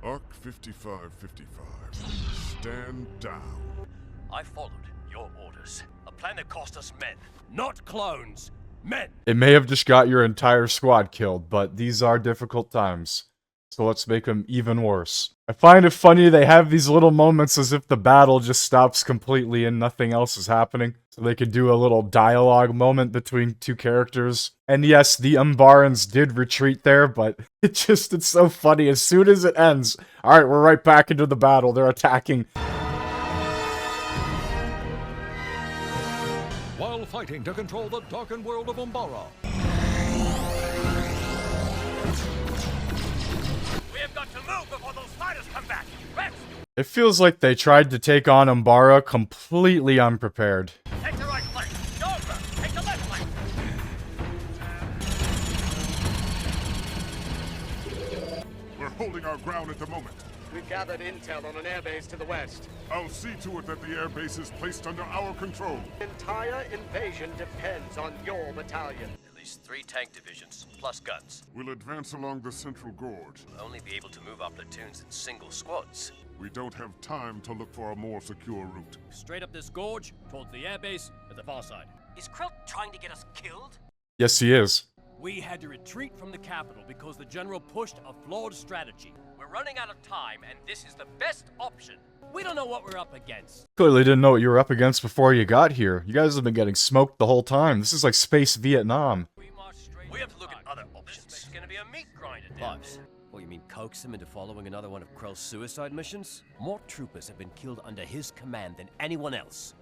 J: Arc 5555. Stand down.
P: I followed your orders. A plan that cost us men. Not clones. Men!
A: It may have just got your entire squad killed, but these are difficult times. So let's make them even worse. I find it funny they have these little moments as if the battle just stops completely and nothing else is happening. So they could do a little dialogue moment between two characters. And yes, the Umbarans did retreat there, but it's so funny. As soon as it ends, alright, we're right back into the battle. They're attacking.
I: While fighting to control the darkened world of Umbara.
P: We have got to move before those fighters come back. Rex!
A: It feels like they tried to take on Umbara completely unprepared.
P: Take the right flank. Go over. Take the left flank.
J: We're holding our ground at the moment.
D: We've gathered intel on an airbase to the west.
J: I'll see to it that the airbase is placed under our control.
D: The entire invasion depends on your battalion.
P: At least 3 tank divisions, plus guns.
J: We'll advance along the central gorge.
P: We'll only be able to move our platoons in single squads.
J: We don't have time to look for a more secure route.
E: Straight up this gorge, towards the airbase, at the far side.
P: Is Krell trying to get us killed?
A: Yes, he is.
E: We had to retreat from the capital because the General pushed a flawed strategy.
P: We're running out of time, and this is the best option.
E: We don't know what we're up against.
A: Clearly didn't know what you were up against before you got here. You guys have been getting smoked the whole time. This is like space Vietnam.
P: We have to look at other options. This is gonna be a meat grinder, Pops. What, you mean coax them into following another one of Krell's suicide missions? More troopers have been killed under his command than anyone else.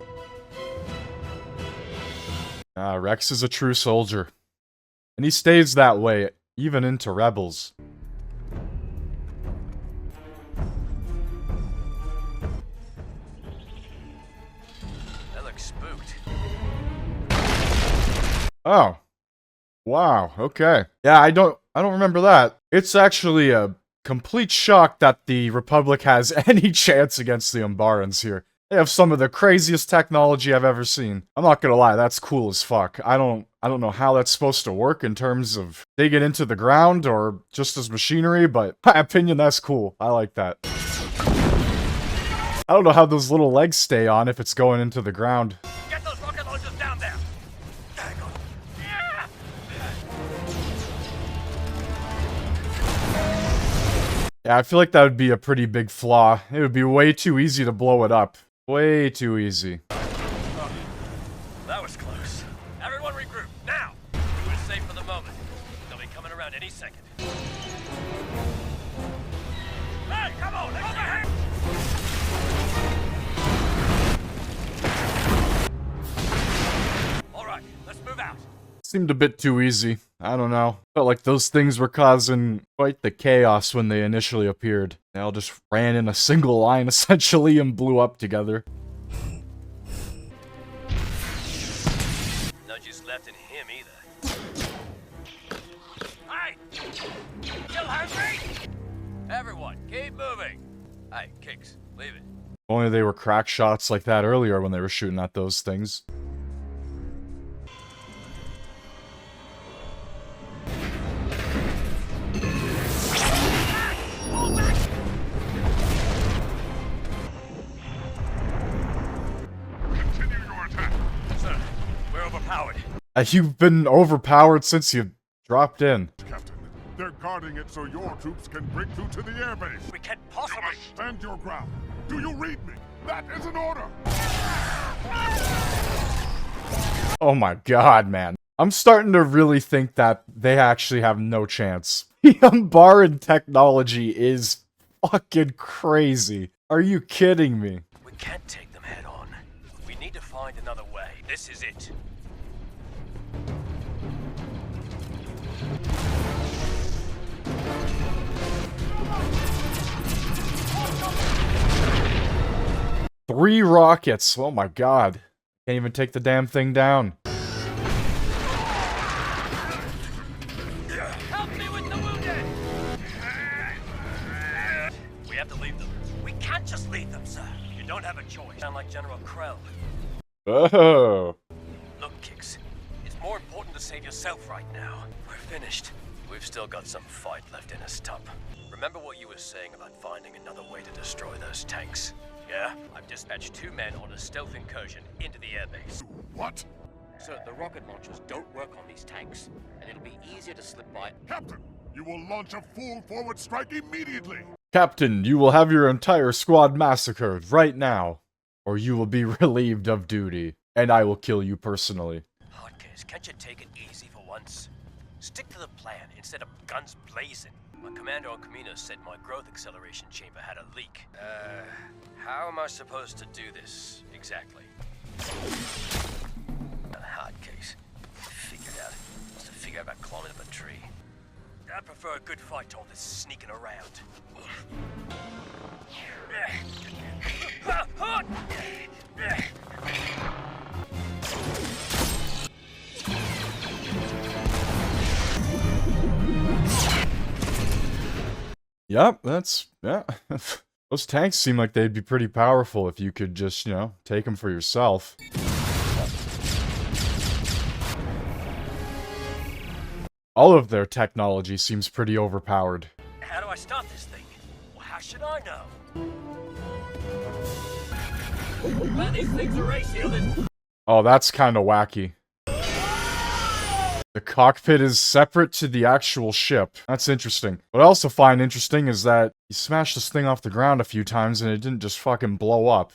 A: Rex is a true soldier. And he stays that way, even into Rebels.
P: That looks spooked.
A: Oh. Wow, okay. Yeah, I don't remember that. It's actually a complete shock that the Republic has any chance against the Umbarans here. They have some of the craziest technology I've ever seen. I'm not gonna lie, that's cool as fuck. I don't know how that's supposed to work in terms of digging into the ground or just as machinery, but in my opinion, that's cool. I like that. I don't know how those little legs stay on if it's going into the ground.
P: Get those rocket launchers down there!
A: Yeah, I feel like that would be a pretty big flaw. It would be way too easy to blow it up. Way too easy.
P: That was close. Everyone regroup, now! We're safe for the moment. They'll be coming around any second. Hey, come on, let's go! Alright, let's move out.
A: Seemed a bit too easy. I don't know. Felt like those things were causing quite the chaos when they initially appeared. They all just ran in a single line, essentially, and blew up together.
P: No juice left in him either. Hey! Still hungry? Everyone, keep moving. Hey, Kicks, leave it.
A: If only they were crack shots like that earlier when they were shooting at those things. You've been overpowered since you dropped in.
J: Captain, they're guarding it so your troops can break through to the airbase.
P: We can't possibly...
J: You must stand your ground. Do you read me? That is an order!
A: Oh my god, man. I'm starting to really think that they actually have no chance. The umbaran technology is fucking crazy. Are you kidding me?
P: We can't take them head on. We need to find another way. This is it.
A: Three rockets. Oh my god. Can't even take the damn thing down.
P: Help me with the wounded! We have to leave them. We can't just leave them, sir. You don't have a choice. Sound like General Krell.
A: Oh.
P: Look, Kix. It's more important to save yourself right now. We're finished. We've still got some fight left in us, Tup. Remember what you were saying about finding another way to destroy those tanks? Yeah? I've dispatched 2 men on a stealth incursion into the airbase.
J: What?
P: Sir, the rocket launchers don't work on these tanks, and it'll be easier to slip by.
J: Captain, you will launch a full forward strike immediately!
A: Captain, you will have your entire squad massacred right now, or you will be relieved of duty, and I will kill you personally.
P: Hotcase, can't you take it easy for once? Stick to the plan instead of guns blazing. My commander on Camino said my growth acceleration chamber had a leak. How am I supposed to do this exactly? Hotcase. Figured out. Must have figured out about climbing up a tree. I prefer a good fight to all this sneaking around.
A: Yep, yeah. Those tanks seem like they'd be pretty powerful if you could just, take them for yourself. All of their technology seems pretty overpowered.
P: How do I stop this thing? Well, how should I know? Man, these things are ray shielded.
A: Oh, that's kind of wacky. The cockpit is separate to the actual ship. That's interesting. What I also find interesting is that you smashed this thing off the ground a few times and it didn't just fucking blow up.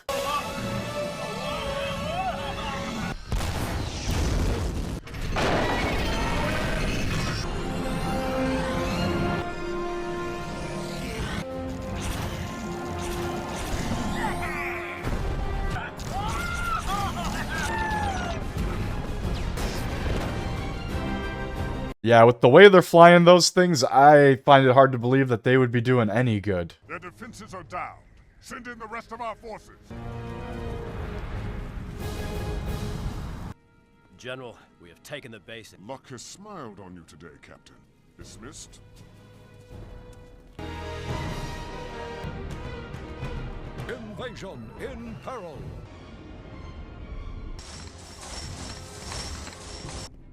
A: Yeah, with the way they're flying those things, I find it hard to believe that they would be doing any good.
J: Their defenses are down. Send in the rest of our forces.
P: General, we have taken the base.
J: Luck has smiled on you today, Captain. Dismissed.
I: Invasion in peril.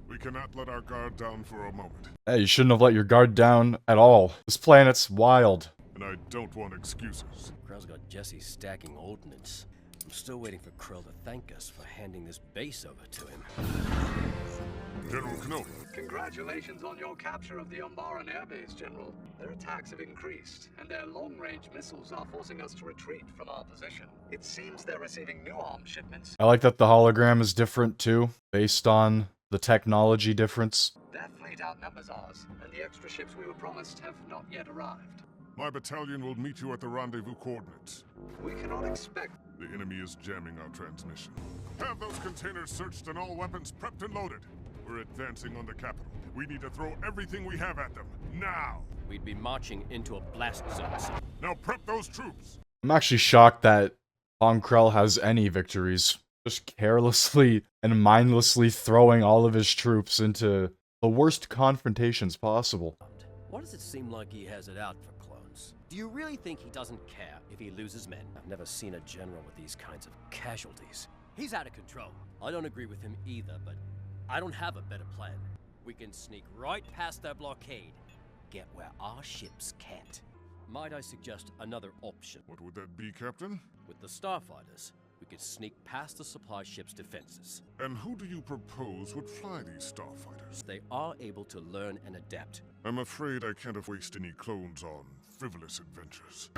J: We cannot let our guard down for a moment.
A: Hey, you shouldn't have let your guard down at all. This planet's wild.
J: And I don't want excuses.
P: Krell's got Jesse stacking ordnance. I'm still waiting for Krell to thank us for handing this base over to him.
J: General Kenobi.
D: Congratulations on your capture of the Umbaran airbase, General. Their attacks have increased, and their long-range missiles are forcing us to retreat from our position. It seems they're receiving new arms shipments.
A: I like that the hologram is different too, based on the technology difference.
D: Their fleet outnumbers ours, and the extra ships we were promised have not yet arrived.
J: My battalion will meet you at the rendezvous coordinates.
D: We cannot expect...
J: The enemy is jamming our transmission. Have those containers searched and all weapons prepped and loaded. We're advancing on the capital. We need to throw everything we have at them, now!
P: We'd be marching into a blast zone.
J: Now prep those troops!
A: I'm actually shocked that Krell has any victories. Just carelessly and mindlessly throwing all of his troops into the worst confrontations possible.
P: Why does it seem like he has it out for clones? Do you really think he doesn't care if he loses men? I've never seen a general with these kinds of casualties. He's out of control. I don't agree with him either, but I don't have a better plan. We can sneak right past their blockade, get where our ships can't. Might I suggest another option?
J: What would that be, Captain?
P: With the starfighters, we could sneak past the supply ship's defenses.
J: And who do you propose would fly these starfighters?
P: They are able to learn and adapt.
J: I'm afraid I can't waste any clones on frivolous adventures.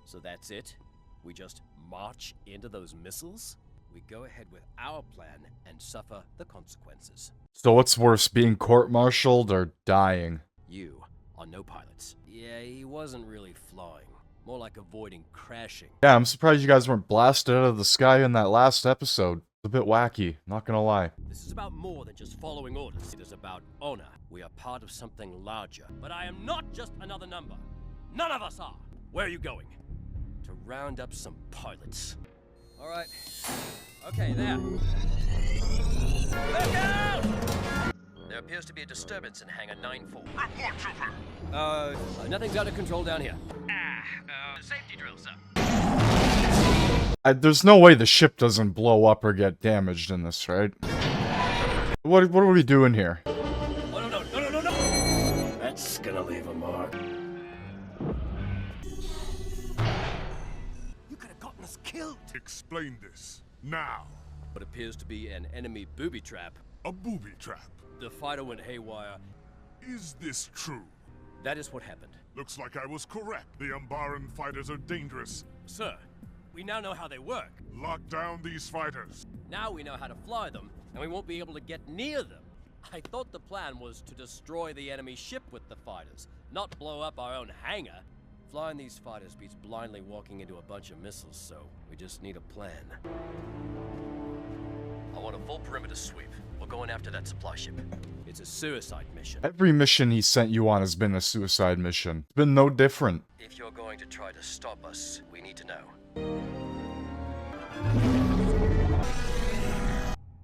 P: So that's it? We just march into those missiles? We go ahead with our plan and suffer the consequences.
A: So what's worse, being court-martialed or dying?
P: You are no pilots. Yeah, he wasn't really flying. More like avoiding crashing.
A: Yeah, I'm surprised you guys weren't blasted out of the sky in that last episode. It's a bit wacky, not gonna lie.
P: This is about more than just following orders. It is about honor. We are part of something larger. But I am not just another number. None of us are. Where are you going? To round up some pilots. All right. Okay, there. Look out! There appears to be a disturbance in hangar 9-4. Nothing's out of control down here. Safety drill, sir.
A: There's no way the ship doesn't blow up or get damaged in this, right? What are we doing here?
P: Oh, no. That's gonna leave a mark. You could have gotten us killed.
J: Explain this, now.
P: What appears to be an enemy booby trap.
J: A booby trap?
P: The fighter went haywire.
J: Is this true?
P: That is what happened.
J: Looks like I was correct. The Umbaran fighters are dangerous.
P: Sir, we now know how they work.
J: Lock down these fighters.
P: Now we know how to fly them, and we won't be able to get near them. I thought the plan was to destroy the enemy ship with the fighters, not blow up our own hangar. Flying these fighters beats blindly walking into a bunch of missiles, so we just need a plan. I want a full perimeter sweep. We're going after that supply ship. It's a suicide mission.
A: Every mission he sent you on has been a suicide mission. It's been no different.
P: If you're going to try to stop us, we need to know.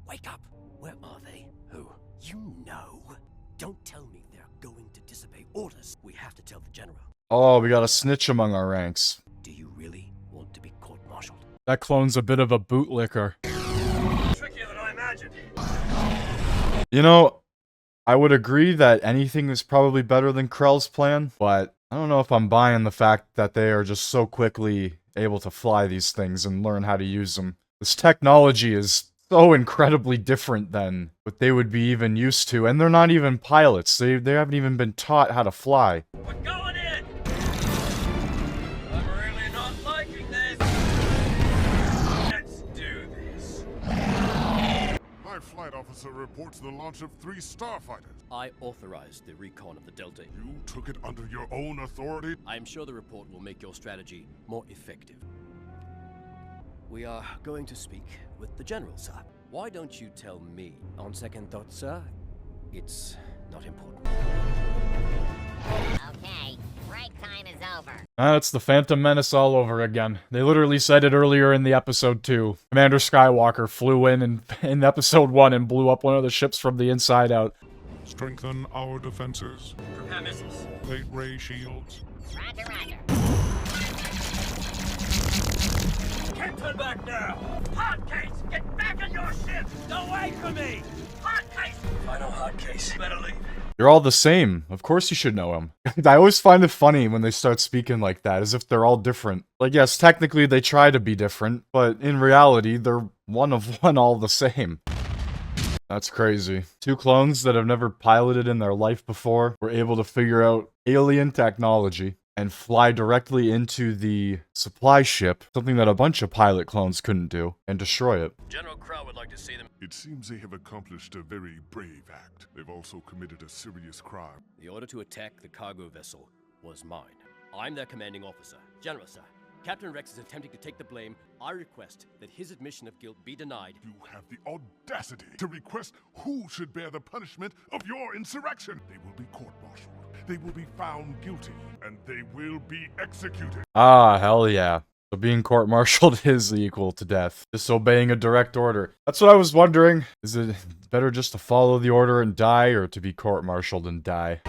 P: Wake up! Where are they? Who? You know. Don't tell me they're going to disobey orders. We have to tell the general.
A: Oh, we got a snitch among our ranks.
P: Do you really want to be court-martialed?
A: That clone's a bit of a bootlicker.
P: Trickier than I imagined.
A: You know, I would agree that anything is probably better than Krell's plan, but I don't know if I'm buying the fact that they are just so quickly able to fly these things and learn how to use them. This technology is so incredibly different than what they would be even used to, and they're not even pilots. They haven't even been taught how to fly.
P: We're going in! I'm really not liking this. Let's do this.
J: My flight officer reports the launch of 3 starfighters.
P: I authorized the recon of the Delta.
J: You took it under your own authority?
P: I am sure the report will make your strategy more effective. We are going to speak with the general, sir. Why don't you tell me? On second thought, sir, it's not important.
U: Okay, break time is over.
A: It's the Phantom Menace all over again. They literally said it earlier in the episode 2. Commander Skywalker flew in episode 1 and blew up one of the ships from the inside out.
I: Strengthen our defenses.
P: Prepare missiles.
I: Plate ray shields.
U: Roger.
E: Can't turn back now! Hard case! Get back on your ship! Away from me! Hard case!
P: Final hard case. Better leave.
A: You're all the same. Of course you should know him. I always find it funny when they start speaking like that, as if they're all different. Like, yes, technically they try to be different, but in reality, they're one of one all the same. That's crazy. 2 clones that have never piloted in their life before were able to figure out alien technology and fly directly into the supply ship, something that a bunch of pilot clones couldn't do, and destroy it.
P: General Krell would like to see them.
J: It seems they have accomplished a very brave act. They've also committed a serious crime.
P: The order to attack the cargo vessel was mine. I'm their commanding officer. General, sir. Captain Rex is attempting to take the blame. I request that his admission of guilt be denied.
J: You have the audacity to request who should bear the punishment of your insurrection. They will be court-martialed. They will be found guilty, and they will be executed.
A: Ah, hell yeah. So being court-martialed is equal to death. Disobeying a direct order. That's what I was wondering. Is it better just to follow the order and die, or to be court-martialed and die?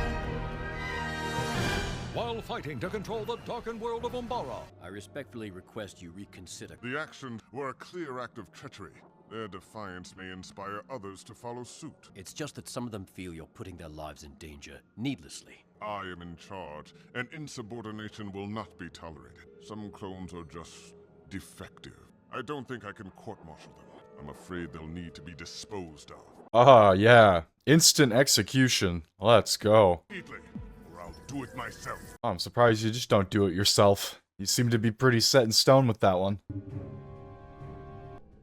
I: While fighting to control the darkened world of Umbara.
P: I respectfully request you reconsider.
J: The actions were a clear act of treachery. Their defiance may inspire others to follow suit.
P: It's just that some of them feel you're putting their lives in danger, needlessly.
J: I am in charge, and insubordination will not be tolerated. Some clones are just defective. I don't think I can court-martial them. I'm afraid they'll need to be disposed of.
A: Ah, yeah. Instant execution. Let's go.
J: Neatly, or I'll do it myself.
A: I'm surprised you just don't do it yourself. You seem to be pretty set in stone with that one.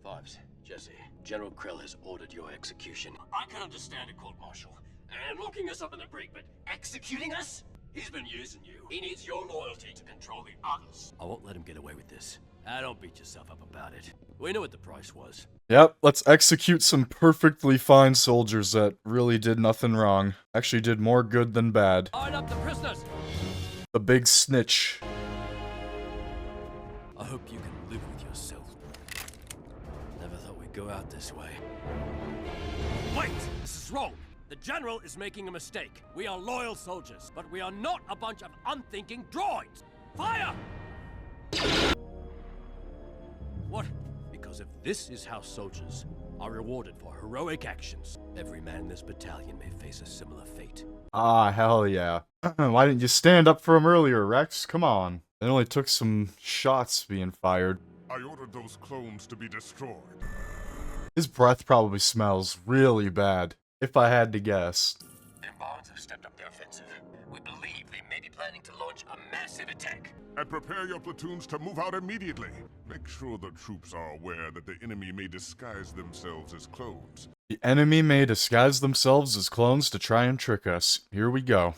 P: Fives, Jesse, General Krell has ordered your execution. I can understand a court-martial and locking us up in the brig, but executing us? He's been using you. He needs your loyalty to control the others. I won't let him get away with this. Don't beat yourself up about it. We knew what the price was.
A: Yep, let's execute some perfectly fine soldiers that really did nothing wrong. Actually did more good than bad.
P: Line up the prisoners!
A: The big snitch.
P: I hope you can live with yourself. Never thought we'd go out this way. Wait! This is wrong! The General is making a mistake. We are loyal soldiers, but we are not a bunch of unthinking droids! Fire! What? Because if this is how soldiers are rewarded for heroic actions, every man in this battalion may face a similar fate.
A: Ah, hell yeah. Why didn't you stand up for him earlier, Rex? Come on. It only took some shots being fired.
J: I ordered those clones to be destroyed.
A: His breath probably smells really bad, if I had to guess.
P: The Umbarans have stepped up their offensive. We believe they may be planning to launch a massive attack.
J: And prepare your platoons to move out immediately. Make sure the troops are aware that the enemy may disguise themselves as clones.
A: The enemy may disguise themselves as clones to try and trick us. Here we go.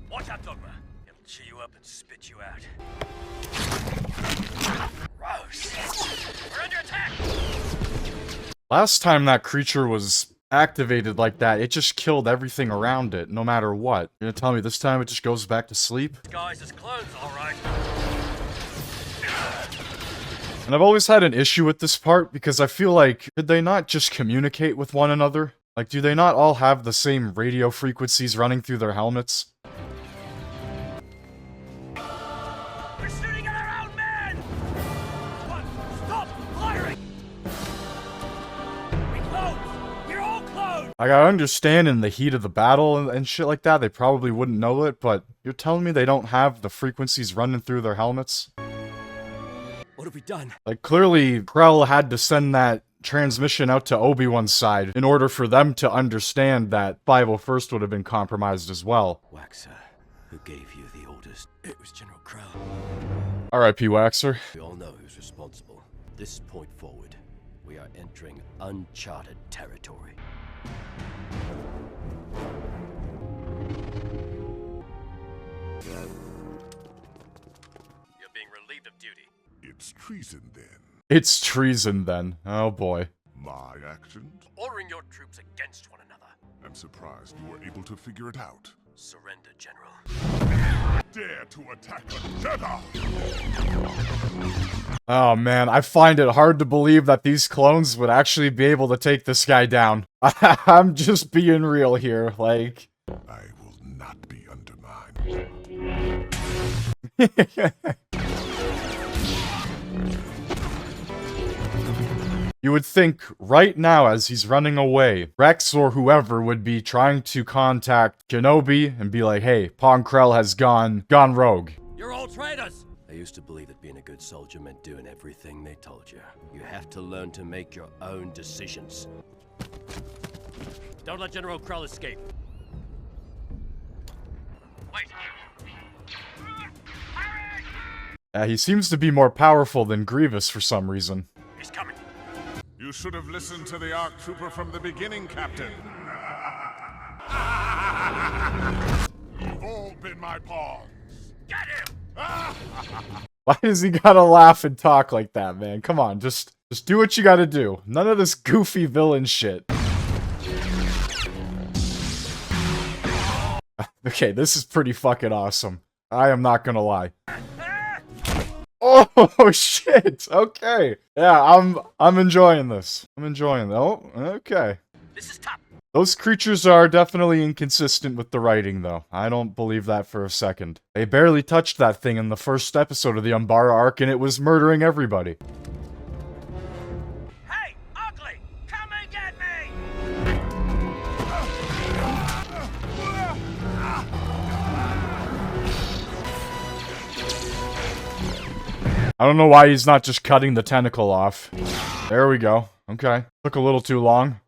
P: Watch out, Dogma. It'll chew you up and spit you out. Gross. We're under attack!
A: Last time that creature was activated like that, it just killed everything around it, no matter what. You're gonna tell me this time it just goes back to sleep?
P: Guys, as clones, alright.
A: And I've always had an issue with this part, because I feel like, could they not just communicate with one another? Like, do they not all have the same radio frequencies running through their helmets?
P: We're shooting at our own men! What? Stop firing! We close! We're all closed!
A: Like, I understand in the heat of the battle and shit like that, they probably wouldn't know it, but you're telling me they don't have the frequencies running through their helmets?
P: What have we done?
A: Like, clearly, Krell had to send that transmission out to Obi-Wan's side in order for them to understand that 501st would have been compromised as well.
P: Waxer, who gave you the orders? It was General Krell.
A: R.I.P. Waxer.
P: We all know who's responsible. This point forward, we are entering uncharted territory. You're being relieved of duty.
J: It's treason then.
A: It's treason then. Oh boy.
J: My actions?
P: Ordering your troops against one another.
J: I'm surprised you were able to figure it out.
P: Surrender, General.
J: Dare to attack a Jedi!
A: Oh man, I find it hard to believe that these clones would actually be able to take this guy down. I'm just being real here, like...
J: I will not be undermined.
A: You would think right now as he's running away, Rex or whoever would be trying to contact Kenobi and be like, hey, Pong Krell has gone rogue.
P: You're all traitors! I used to believe that being a good soldier meant doing everything they told you. You have to learn to make your own decisions. Don't let General Krell escape. Wait.
A: He seems to be more powerful than Grievous for some reason.
P: He's coming.
J: You should have listened to the ARC Trooper from the beginning, Captain. You've all been my pawns.
P: Get him!
A: Why does he gotta laugh and talk like that, man? Come on, just do what you gotta do. None of this goofy villain shit. Okay, this is pretty fucking awesome. I am not gonna lie. Oh shit! Okay, yeah, I'm enjoying this. I'm enjoying it. Oh, okay.
P: This is top.
A: Those creatures are definitely inconsistent with the writing, though. I don't believe that for a second. They barely touched that thing in the first episode of the Umbara arc, and it was murdering everybody.
P: Hey, ugly! Come and get me!
A: I don't know why he's not just cutting the tentacle off. There we go. Okay. Took a little too long.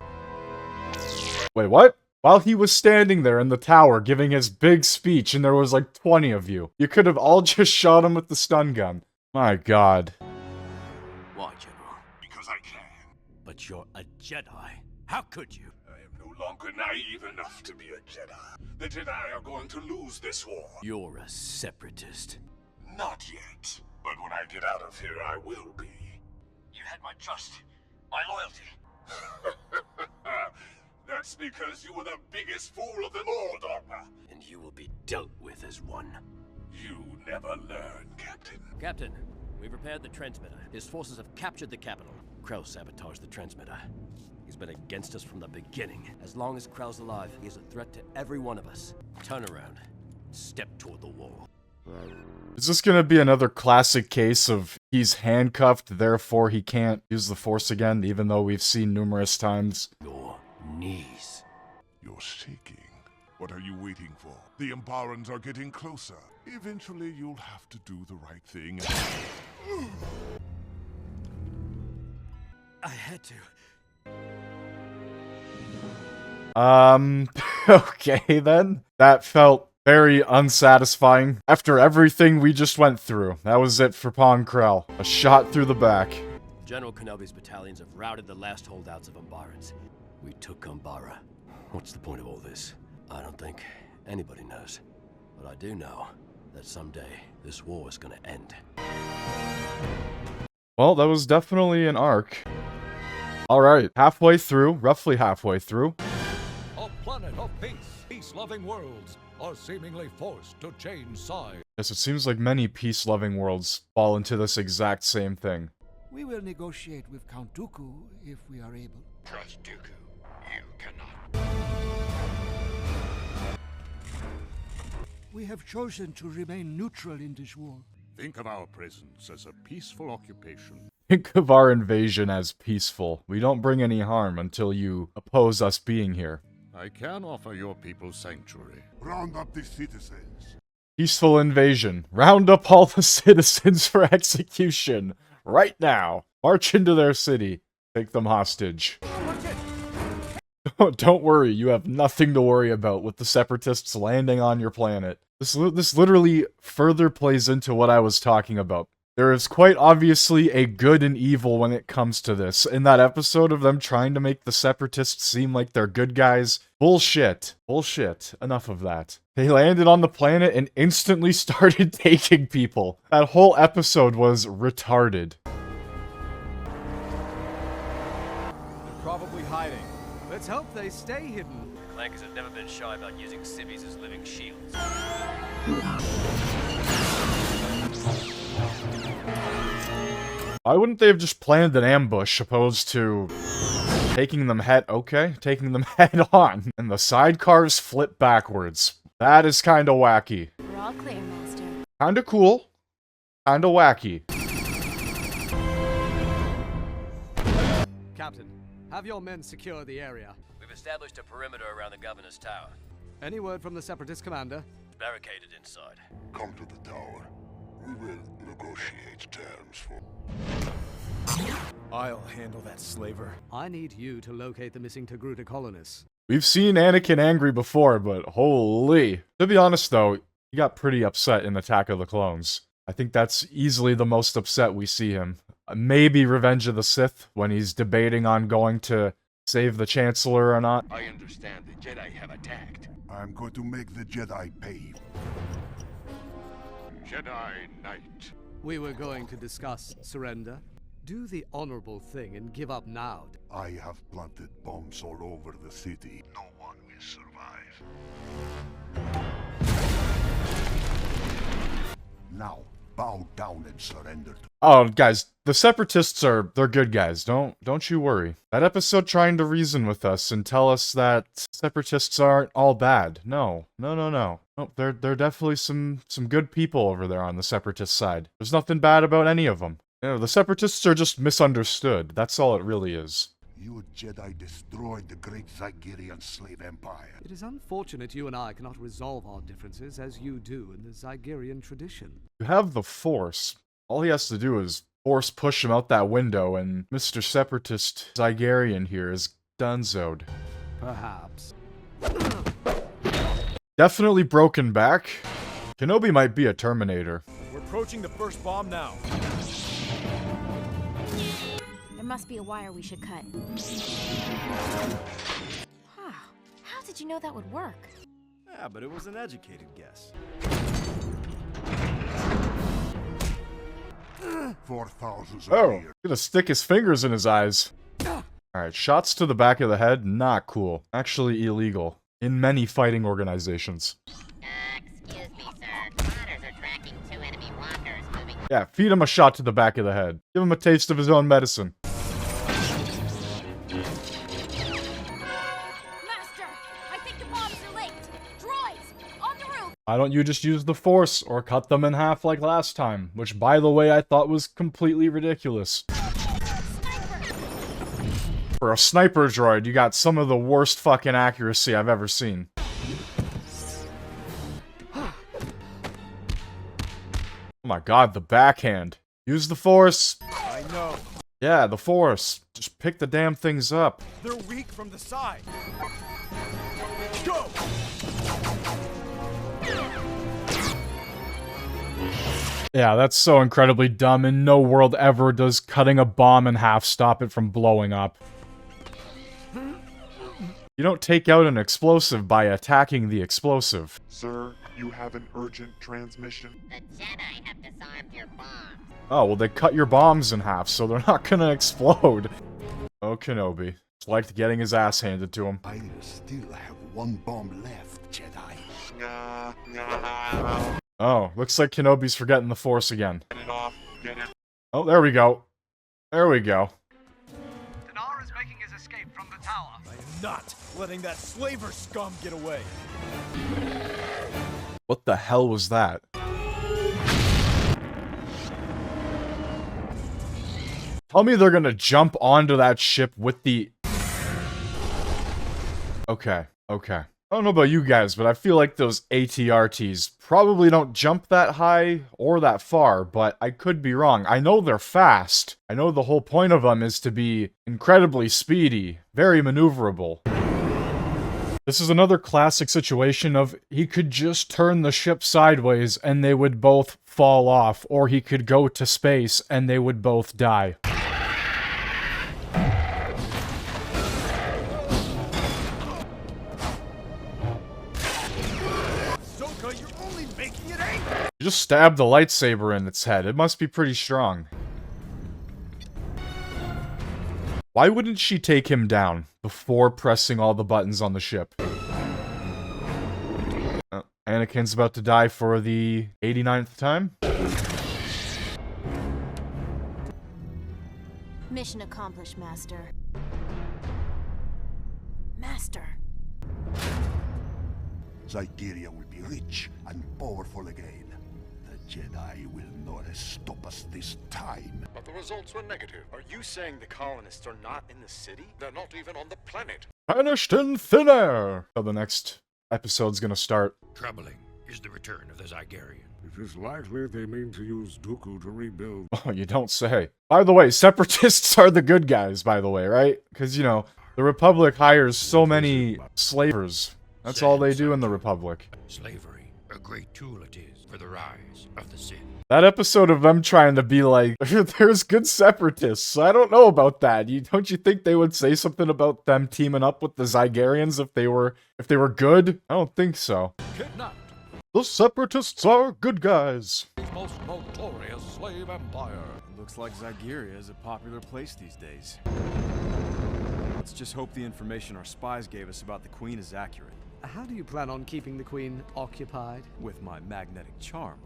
A: Wait, what? While he was standing there in the tower giving his big speech and there was like 20 of you. You could have all just shot him with the stun gun. My god.
P: Why, General?
J: Because I can.
P: But you're a Jedi. How could you?
J: I am no longer naive enough to be a Jedi. The Jedi are going to lose this war.
P: You're a separatist.
J: Not yet. But when I get out of here, I will be.
D: You had my trust, my loyalty.
J: That's because you were the biggest fool of them all, Darpa.
P: And you will be dealt with as one.
J: You never learn, Captain.
P: Captain, we've repaired the transmitter. His forces have captured the capital. Krell sabotaged the transmitter. He's been against us from the beginning. As long as Krell's alive, he is a threat to every one of us. Turn around. Step toward the wall.
A: Is this gonna be another classic case of he's handcuffed, therefore he can't use the Force again, even though we've seen numerous times?
P: Your knees.
J: You're shaking. What are you waiting for? The Umbarans are getting closer. Eventually, you'll have to do the right thing.
P: I had to.
A: Okay then. That felt very unsatisfying. After everything we just went through, that was it for Pong Krell. A shot through the back.
P: General Kenobi's battalions have routed the last holdouts of Umbarans. We took Umbara. What's the point of all this? I don't think anybody knows. But I do know that someday this war is gonna end.
A: Well, that was definitely an arc. Alright, halfway through, roughly halfway through.
I: A planet of peace, peace-loving worlds are seemingly forced to change sides.
A: Yes, it seems like many peace-loving worlds fall into this exact same thing.
O: We will negotiate with Count Dooku if we are able.
K: Trust Dooku. You cannot.
O: We have chosen to remain neutral in this war.
F: Think of our presence as a peaceful occupation.
A: Think of our invasion as peaceful. We don't bring any harm until you oppose us being here.
F: I can offer your people sanctuary.
J: Round up the citizens.
A: Peaceful invasion. Round up all the citizens for execution. Right now. March into their city. Take them hostage. Don't worry, you have nothing to worry about with the Separatists landing on your planet. This literally further plays into what I was talking about. There is quite obviously a good and evil when it comes to this. In that episode of them trying to make the Separatists seem like they're good guys, bullshit. Bullshit. Enough of that. They landed on the planet and instantly started taking people. That whole episode was retarded.
G: They're probably hiding. Let's hope they stay hidden.
P: Clankers have never been shy about using civvies as living shields.
A: Why wouldn't they have just planned an ambush opposed to taking them head on? And the sidecars flip backwards. That is kinda wacky.
H: We're all clear, Master.
A: Kinda cool. Kinda wacky.
G: Captain, have your men secure the area.
P: We've established a perimeter around the governor's tower.
G: Any word from the Separatist commander?
P: Barricaded inside.
J: Come to the tower. We will negotiate terms for...
R: I'll handle that slaver.
G: I need you to locate the missing Togruta colonists.
A: We've seen Anakin angry before, but holy. To be honest though, he got pretty upset in Attack of the Clones. I think that's easily the most upset we see him. Maybe Revenge of the Sith, when he's debating on going to save the Chancellor or not.
K: I understand the Jedi have attacked.
J: I'm going to make the Jedi pay.
F: Jedi Knight.
G: We were going to discuss surrender. Do the honorable thing and give up now.
J: I have planted bombs all over the city. No one will survive. Now, bow down and surrender.
A: Oh, guys, the Separatists they're good guys. Don't you worry. That episode trying to reason with us and tell us that Separatists aren't all bad. No. Nope, they're definitely some good people over there on the Separatist side. There's nothing bad about any of them. You know, the Separatists are just misunderstood. That's all it really is.
J: You Jedi destroyed the great Zygerian slave empire.
G: It is unfortunate you and I cannot resolve our differences as you do in the Zygerian tradition.
A: You have the Force. All he has to do is Force push him out that window, and Mr. Separatist Zygerian here is donezoed.
G: Perhaps.
A: Definitely broken back. Kenobi might be a Terminator.
R: We're approaching the first bomb now.
L: There must be a wire we should cut. Wow. How did you know that would work?
R: Yeah, but it was an educated guess.
J: 4,000
A: Oh, gonna stick his fingers in his eyes. Alright, shots to the back of the head, not cool. Actually illegal. In many fighting organizations.
U: Excuse me, sir. Spotters are tracking 2 enemy walkers moving.
A: Yeah, feed him a shot to the back of the head. Give him a taste of his own medicine.
L: Master! I think the bombs are linked! Droids! On the roof!
A: Why don't you just use the Force, or cut them in half like last time? Which, by the way, I thought was completely ridiculous. For a sniper droid, you got some of the worst fucking accuracy I've ever seen. Oh my god, the backhand. Use the Force.
R: I know.
A: Yeah, the Force. Just pick the damn things up.
R: They're weak from the side. Go!
A: Yeah, that's so incredibly dumb. In no world ever does cutting a bomb in half stop it from blowing up. You don't take out an explosive by attacking the explosive.
M: Sir, you have an urgent transmission.
U: The Jedi have disarmed your bombs.
A: Oh, well they cut your bombs in half, so they're not gonna explode. Oh, Kenobi. It's like getting his ass handed to him.
M: I still have one bomb left, Jedi.
A: Oh, looks like Kenobi's forgetting the Force again.
M: Get it off. Get it.
A: Oh, there we go. There we go.
E: Dinar is making his escape from the tower.
R: I am not letting that slaver scum get away.
A: What the hell was that? Tell me they're gonna jump onto that ship with the... Okay, okay. I don't know about you guys, but I feel like those ATRTs probably don't jump that high or that far, but I could be wrong. I know they're fast. I know the whole point of them is to be incredibly speedy, very maneuverable. This is another classic situation of he could just turn the ship sideways and they would both fall off, or he could go to space and they would both die. You just stabbed the lightsaber in its head. It must be pretty strong. Why wouldn't she take him down before pressing all the buttons on the ship? Anakin's about to die for the 89th time?
L: Mission accomplished, Master. Master.
M: Zygeria will be rich and powerful again. The Jedi will not stop us this time.
F: But the results were negative.
R: Are you saying the colonists are not in the city?
F: They're not even on the planet.
A: Vanished in thin air! So the next episode's gonna start.
K: Troubling is the return of the Zygerian.
J: It is likely they mean to use Dooku to rebuild.
A: Oh, you don't say. By the way, separatists are the good guys, by the way, right? Because, you know, the Republic hires so many slavers. That's all they do in the Republic.
K: Slavery, a great tool it is for the rise of the Sith.
A: That episode of them trying to be like, there's good separatists. I don't know about that. Don't you think they would say something about them teaming up with the Zygerians if they were good? I don't think so.
I: Kidnapped.
A: The separatists are good guys.
I: The most notorious slave empire.
R: It looks like Zygeria is a popular place these days. Let's just hope the information our spies gave us about the Queen is accurate.
G: How do you plan on keeping the Queen occupied?
R: With my magnetic charm.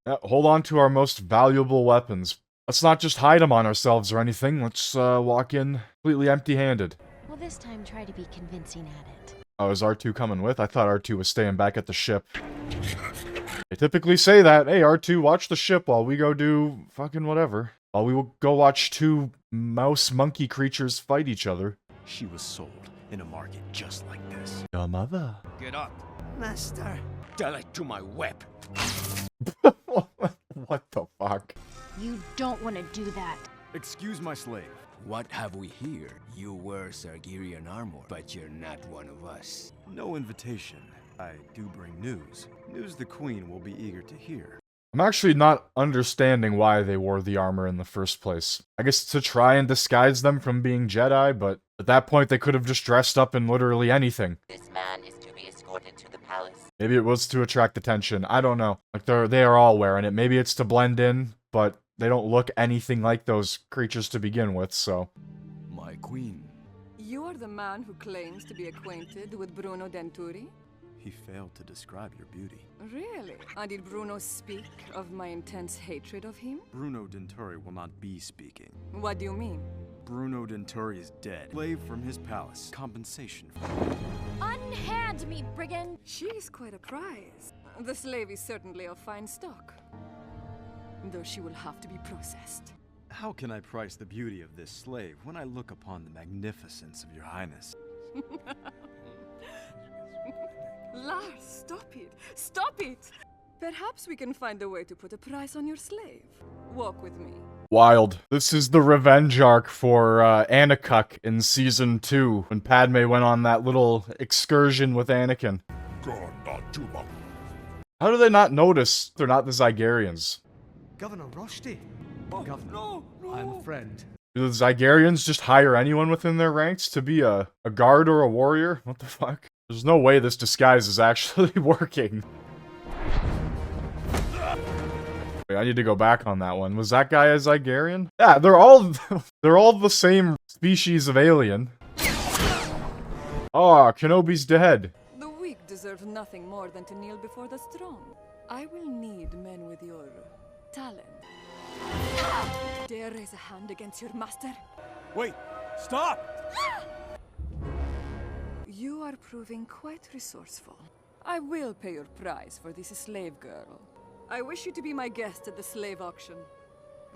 A: Yeah, hold on to our most valuable weapons. Let's not just hide them on ourselves or anything. Let's walk in completely empty-handed.
L: Well, this time try to be convincing at it.
A: Oh, is R2 coming with? I thought R2 was staying back at the ship. They typically say that. Hey, R2, watch the ship while we go do fucking whatever. While we will go watch two mouse-monkey creatures fight each other.
R: She was sold in a market just like this.
A: Your mother.
R: Get up.
G: Master.
R: Tell it to my whip.
A: What the fuck?
L: You don't want to do that.
R: Excuse my slave.
C: What have we here? You wear Sargerian armor, but you're not one of us.
R: No invitation. I do bring news. News the Queen will be eager to hear.
A: I'm actually not understanding why they wore the armor in the first place. I guess to try and disguise them from being Jedi, but at that point they could have just dressed up in literally anything.
N: This man is to be escorted to the palace.
A: Maybe it was to attract attention. I don't know. Like they are all wearing it. Maybe it's to blend in, but they don't look anything like those creatures to begin with, so.
C: My queen.
Q: You are the man who claims to be acquainted with Bruno Denturi?
R: He failed to describe your beauty.
Q: Really? And did Bruno speak of my intense hatred of him?
R: Bruno Denturi will not be speaking.
Q: What do you mean?
R: Bruno Denturi is dead. Slave from his palace. Compensation for
L: Unhand me, brigand!
Q: She is quite a prize. The slave is certainly of fine stock. Though she will have to be processed.
R: How can I price the beauty of this slave when I look upon the magnificence of your highness?
Q: Lars, stop it! Stop it! Perhaps we can find a way to put a price on your slave. Walk with me.
A: Wild. This is the revenge arc for Anakin in Season 2, when Padme went on that little excursion with Anakin. How do they not notice they're not the Zygerians?
G: Governor Roshti. Governor, I'm a friend.
A: Do the Zygerians just hire anyone within their ranks to be a guard or a warrior? What the fuck? There's no way this disguise is actually working. Wait, I need to go back on that one. Was that guy a Zygerian? Yeah, they're all the same species of alien. Ah, Kenobi's dead.
Q: The weak deserve nothing more than to kneel before the strong. I will need men with your talent. Dare raise a hand against your master?
E: Wait! Stop!
Q: You are proving quite resourceful. I will pay your price for this slave girl. I wish you to be my guest at the slave auction,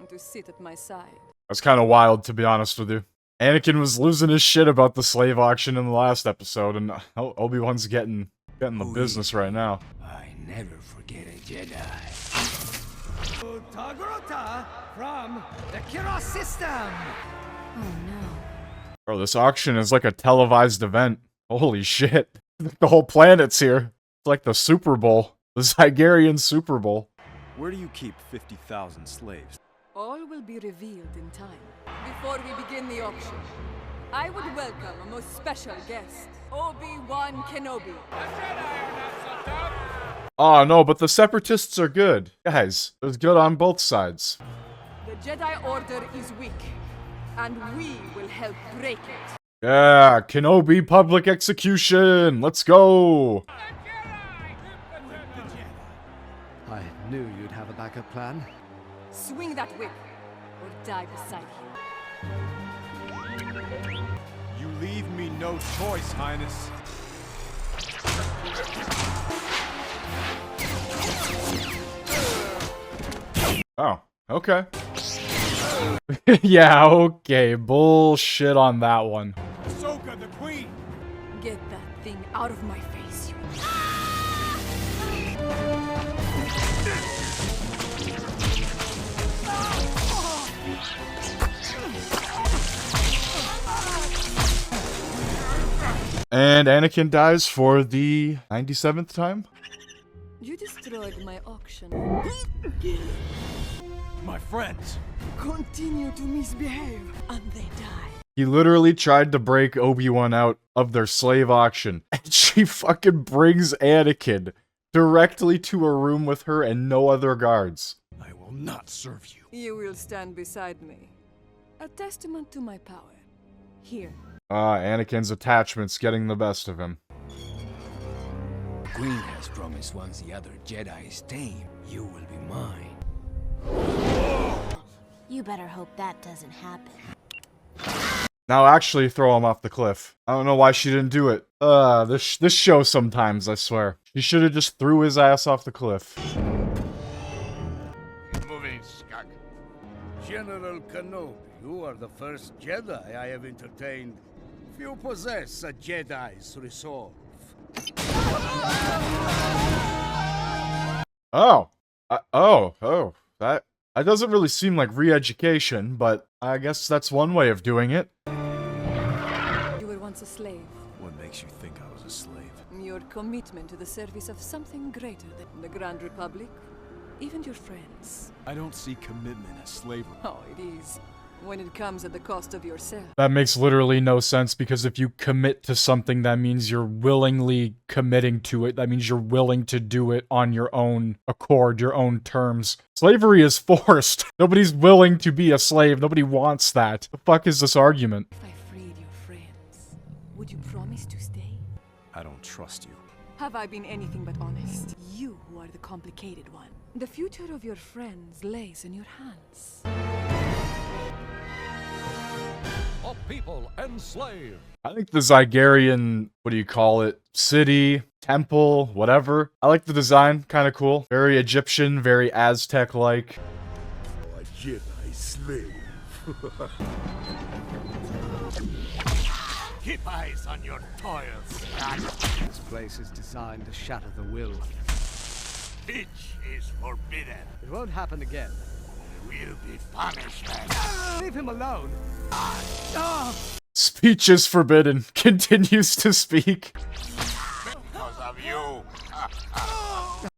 Q: and to sit at my side.
A: That's kind of wild, to be honest with you. Anakin was losing his shit about the slave auction in the last episode, and Obi-Wan's getting the business right now.
C: I never forget a Jedi.
G: Tagrota from the Kiros system.
Q: Oh no.
A: Bro, this auction is like a televised event. Holy shit. The whole planet's here. It's like the Super Bowl. The Zygerian Super Bowl.
R: Where do you keep 50,000 slaves?
Q: All will be revealed in time. Before we begin the auction, I would welcome a most special guest, Obi-Wan Kenobi.
A: Oh no, but the Separatists are good. Guys, there's good on both sides.
Q: The Jedi Order is weak, and we will help break it.
A: Yeah, Kenobi public execution! Let's go!
G: I knew you'd have a backup plan.
Q: Swing that whip, or die beside him.
R: You leave me no choice, Highness.
A: Oh, okay. Yeah, okay, bullshit on that one.
E: Ahsoka, the queen!
Q: Get that thing out of my face, you...
A: And Anakin dies for the 97th time?
Q: You destroyed my auction.
E: My friends!
Q: Continue to misbehave, and they die.
A: He literally tried to break Obi-Wan out of their slave auction, and she fucking brings Anakin directly to a room with her and no other guards.
E: I will not serve you.
Q: You will stand beside me. A testament to my power. Here.
A: Anakin's attachment's getting the best of him.
C: The Queen has promised once the other Jedi is tame, you will be mine.
H: You better hope that doesn't happen.
A: Now actually throw him off the cliff. I don't know why she didn't do it. This show sometimes, I swear. She should have just threw his ass off the cliff.
S: Keep moving, skunk.
Y: General Kenobi, you are the first Jedi I have entertained. Few possess a Jedi's resolve.
A: Oh. That That doesn't really seem like re-education, but I guess that's one way of doing it.
Q: You were once a slave.
R: What makes you think I was a slave?
Q: Your commitment to the service of something greater than the Grand Republic, even your friends.
R: I don't see commitment as slavery.
Q: Oh, it is. When it comes at the cost of yourself.
A: That makes literally no sense, because if you commit to something, that means you're willingly committing to it. That means you're willing to do it on your own accord, your own terms. Slavery is forced. Nobody's willing to be a slave. Nobody wants that. The fuck is this argument?
Q: If I freed your friends, would you promise to stay?
R: I don't trust you.
Q: Have I been anything but honest? You who are the complicated one. The future of your friends lays in your hands.
I: A people enslaved.
A: I think the Zygerian, what do you call it? City, temple, whatever. I like the design, kind of cool. Very Egyptian, very Aztec-like.
M: A Jedi slave.
Y: Keep eyes on your toils.
G: This place is designed to shatter the will.
Y: Which is forbidden.
G: It won't happen again.
Y: Will be punishment.
G: Leave him alone.
A: Speech is forbidden. Continues to speak.
Y: Because of you.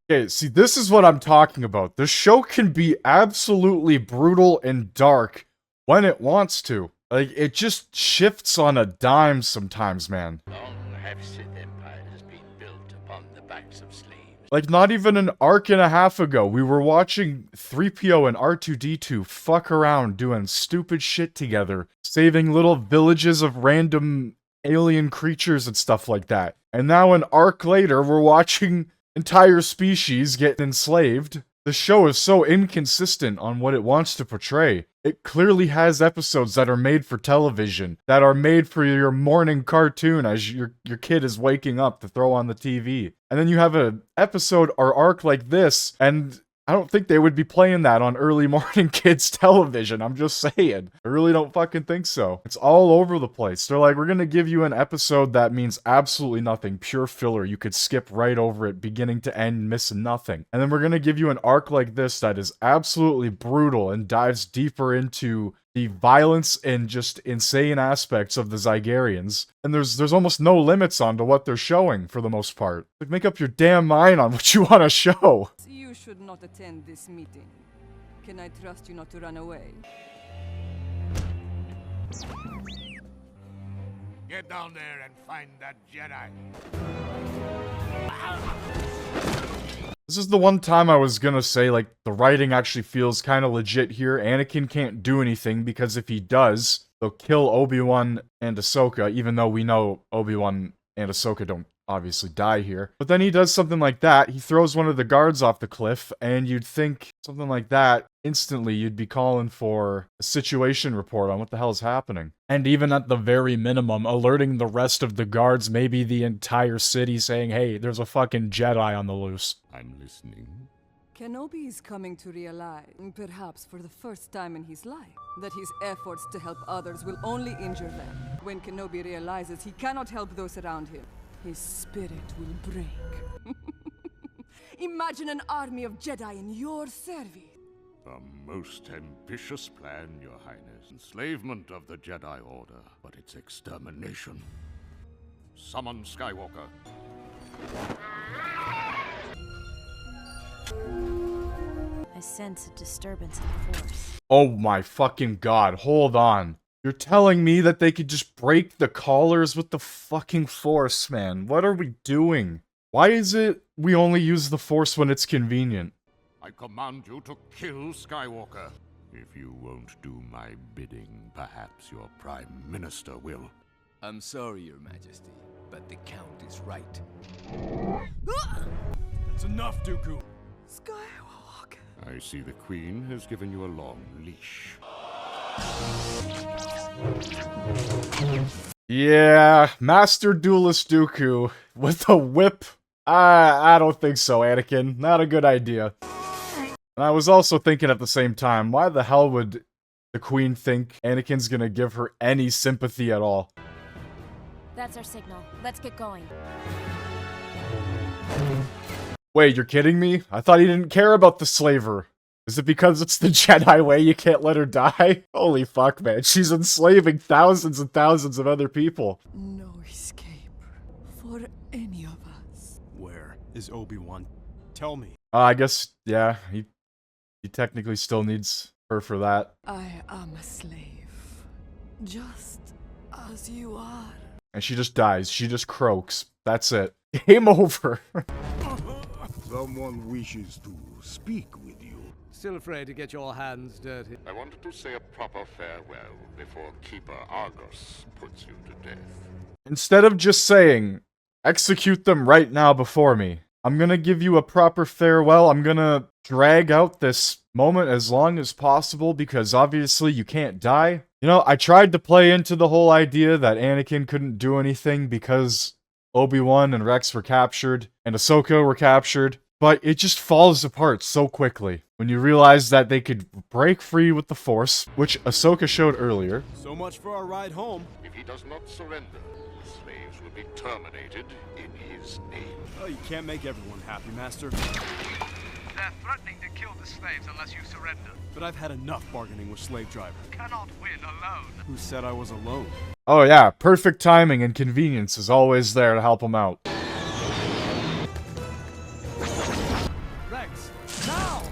A: Okay, see, this is what I'm talking about. The show can be absolutely brutal and dark when it wants to. Like, it just shifts on a dime sometimes, man.
K: Long have Sith empires been built upon the backs of slaves.
A: Like, not even an arc and a half ago, we were watching 3PO and R2-D2 fuck around doing stupid shit together, saving little villages of random alien creatures and stuff like that. And now an arc later, we're watching entire species get enslaved. The show is so inconsistent on what it wants to portray. It clearly has episodes that are made for television, that are made for your morning cartoon as your kid is waking up to throw on the TV. And then you have an episode or arc like this, and I don't think they would be playing that on early morning kids television. I'm just saying. I really don't fucking think so. It's all over the place. They're like, we're gonna give you an episode that means absolutely nothing, pure filler. You could skip right over it, beginning to end, missing nothing. And then we're gonna give you an arc like this that is absolutely brutal and dives deeper into the violence and just insane aspects of the Zygerians. And there's almost no limits on to what they're showing for the most part. Like, make up your damn mind on what you want to show.
Q: You should not attend this meeting. Can I trust you not to run away?
Y: Get down there and find that Jedi.
A: This is the one time I was gonna say, like, the writing actually feels kind of legit here. Anakin can't do anything, because if he does, they'll kill Obi-Wan and Ahsoka, even though we know Obi-Wan and Ahsoka don't obviously die here. But then he does something like that, he throws one of the guards off the cliff, and you'd think something like that, instantly you'd be calling for a situation report on what the hell is happening. And even at the very minimum, alerting the rest of the guards, maybe the entire city, saying, hey, there's a fucking Jedi on the loose.
F: I'm listening.
Q: Kenobi is coming to realize, perhaps for the first time in his life, that his efforts to help others will only injure them. When Kenobi realizes he cannot help those around him, his spirit will break. Imagine an army of Jedi in your service.
F: A most ambitious plan, Your Highness. Enslavement of the Jedi Order, but its extermination. Summon Skywalker.
B: I sense a disturbance in the Force.
A: Oh my fucking god, hold on. You're telling me that they could just break the collars with the fucking Force, man. What are we doing? Why is it we only use the Force when it's convenient?
F: I command you to kill Skywalker. If you won't do my bidding, perhaps your Prime Minister will.
C: I'm sorry, Your Majesty, but the Count is right.
R: That's enough, Dooku.
Q: Skywalker.
F: I see the Queen has given you a long leash.
A: Yeah, Master Duelist Dooku with a whip. I don't think so, Anakin. Not a good idea. And I was also thinking at the same time, why the hell would the Queen think Anakin's gonna give her any sympathy at all?
B: That's our signal. Let's get going.
A: Wait, you're kidding me? I thought he didn't care about the slaver. Is it because it's the Jedi way you can't let her die? Holy fuck, man. She's enslaving thousands and thousands of other people.
Q: No escape for any of us.
R: Where is Obi-Wan? Tell me.
A: I guess, yeah, he technically still needs her for that.
Q: I am a slave, just as you are.
A: And she just dies. She just croaks. That's it. Game over.
M: Someone wishes to speak with you.
G: Still afraid to get your hands dirty?
F: I wanted to say a proper farewell before Keeper Argos puts you to death.
A: Instead of just saying, execute them right now before me, I'm gonna give you a proper farewell. I'm gonna drag out this moment as long as possible because obviously you can't die. You know, I tried to play into the whole idea that Anakin couldn't do anything because Obi-Wan and Rex were captured and Ahsoka were captured, but it just falls apart so quickly when you realize that they could break free with the Force, which Ahsoka showed earlier.
R: So much for our ride home.
F: If he does not surrender, the slaves will be terminated in his name.
R: Oh, you can't make everyone happy, Master.
D: They're threatening to kill the slaves unless you surrender.
R: But I've had enough bargaining with slave driver.
D: Cannot win alone.
R: Who said I was alone?
A: Oh yeah, perfect timing and convenience is always there to help him out.
G: Rex, now!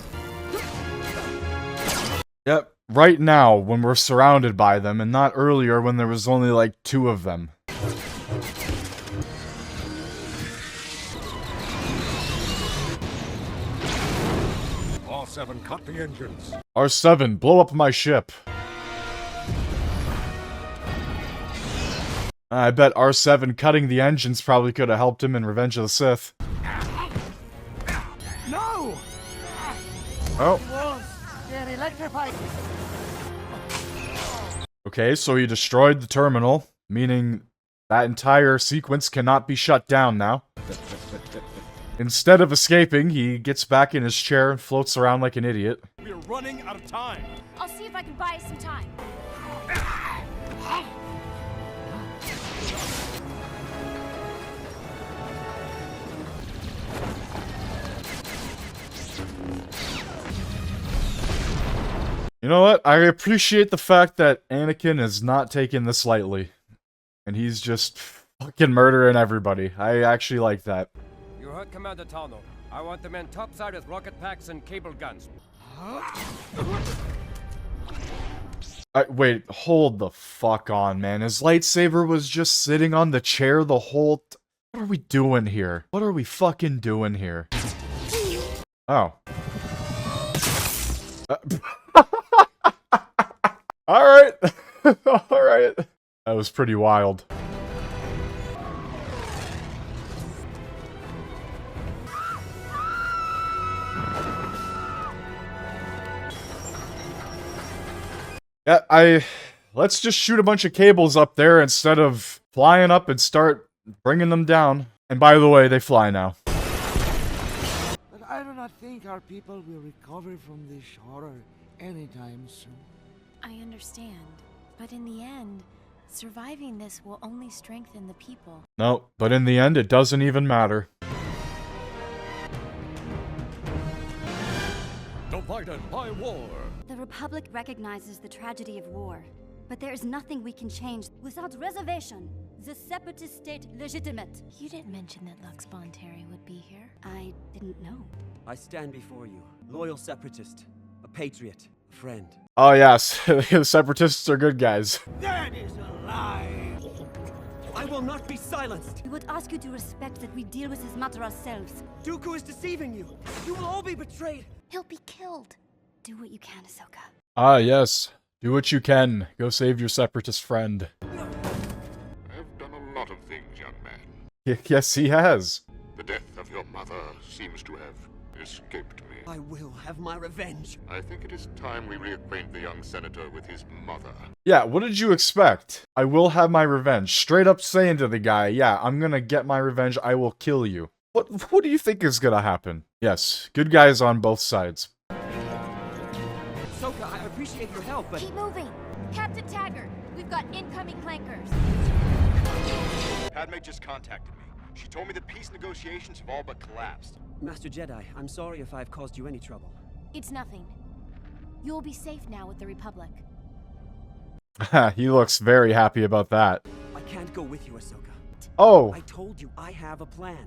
A: Yep, right now when we're surrounded by them and not earlier when there was only like 2 of them.
K: R7, cut the engines.
A: R7, blow up my ship. I bet R7 cutting the engines probably could have helped him in Revenge of the Sith.
O: No!
A: Oh.
O: They're electrified.
A: Okay, so he destroyed the terminal, meaning that entire sequence cannot be shut down now. Instead of escaping, he gets back in his chair and floats around like an idiot.
R: We are running out of time.
L: I'll see if I can buy us some time.
A: You know what? I appreciate the fact that Anakin is not taking this lightly. And he's just fucking murdering everybody. I actually like that.
P: You heard Commander Tano. I want the men topside with rocket packs and cable guns.
A: Wait, hold the fuck on, man. His lightsaber was just sitting on the chair the whole What are we doing here? What are we fucking doing here? Oh. Alright. Alright. That was pretty wild. Yeah, let's just shoot a bunch of cables up there instead of flying up and start bringing them down. And by the way, they fly now.
O: But I do not think our people will recover from this horror anytime soon.
B: I understand, but in the end, surviving this will only strengthen the people.
A: No, but in the end, it doesn't even matter.
I: Divided by war.
S: The Republic recognizes the tragedy of war, but there is nothing we can change. Without reservation, the separatist state legitimate.
B: You didn't mention that Lux Bonteri would be here.
S: I didn't know.
T: I stand before you, loyal separatist, a patriot, a friend.
A: Oh yes, the separatists are good guys.
O: That is a lie!
T: I will not be silenced!
S: We would ask you to respect that we deal with this matter ourselves.
T: Dooku is deceiving you! You will all be betrayed!
S: He'll be killed. Do what you can, Ahsoka.
A: Ah yes, do what you can. Go save your separatist friend.
F: I've done a lot of things, young man.
A: Yes, he has.
F: The death of your mother seems to have escaped me.
T: I will have my revenge.
F: I think it is time we reacquaint the young senator with his mother.
A: Yeah, what did you expect? I will have my revenge. Straight up saying to the guy, yeah, I'm gonna get my revenge, I will kill you. What do you think is gonna happen? Yes, good guys on both sides.
T: Ahsoka, I appreciate your help, but...
L: Keep moving! Captain Taggart, we've got incoming clankers.
V: Padme just contacted me. She told me the peace negotiations have all but collapsed.
T: Master Jedi, I'm sorry if I've caused you any trouble.
L: It's nothing.
B: You will be safe now with the Republic.
A: He looks very happy about that.
T: I can't go with you, Ahsoka.
A: Oh!
T: I told you I have a plan.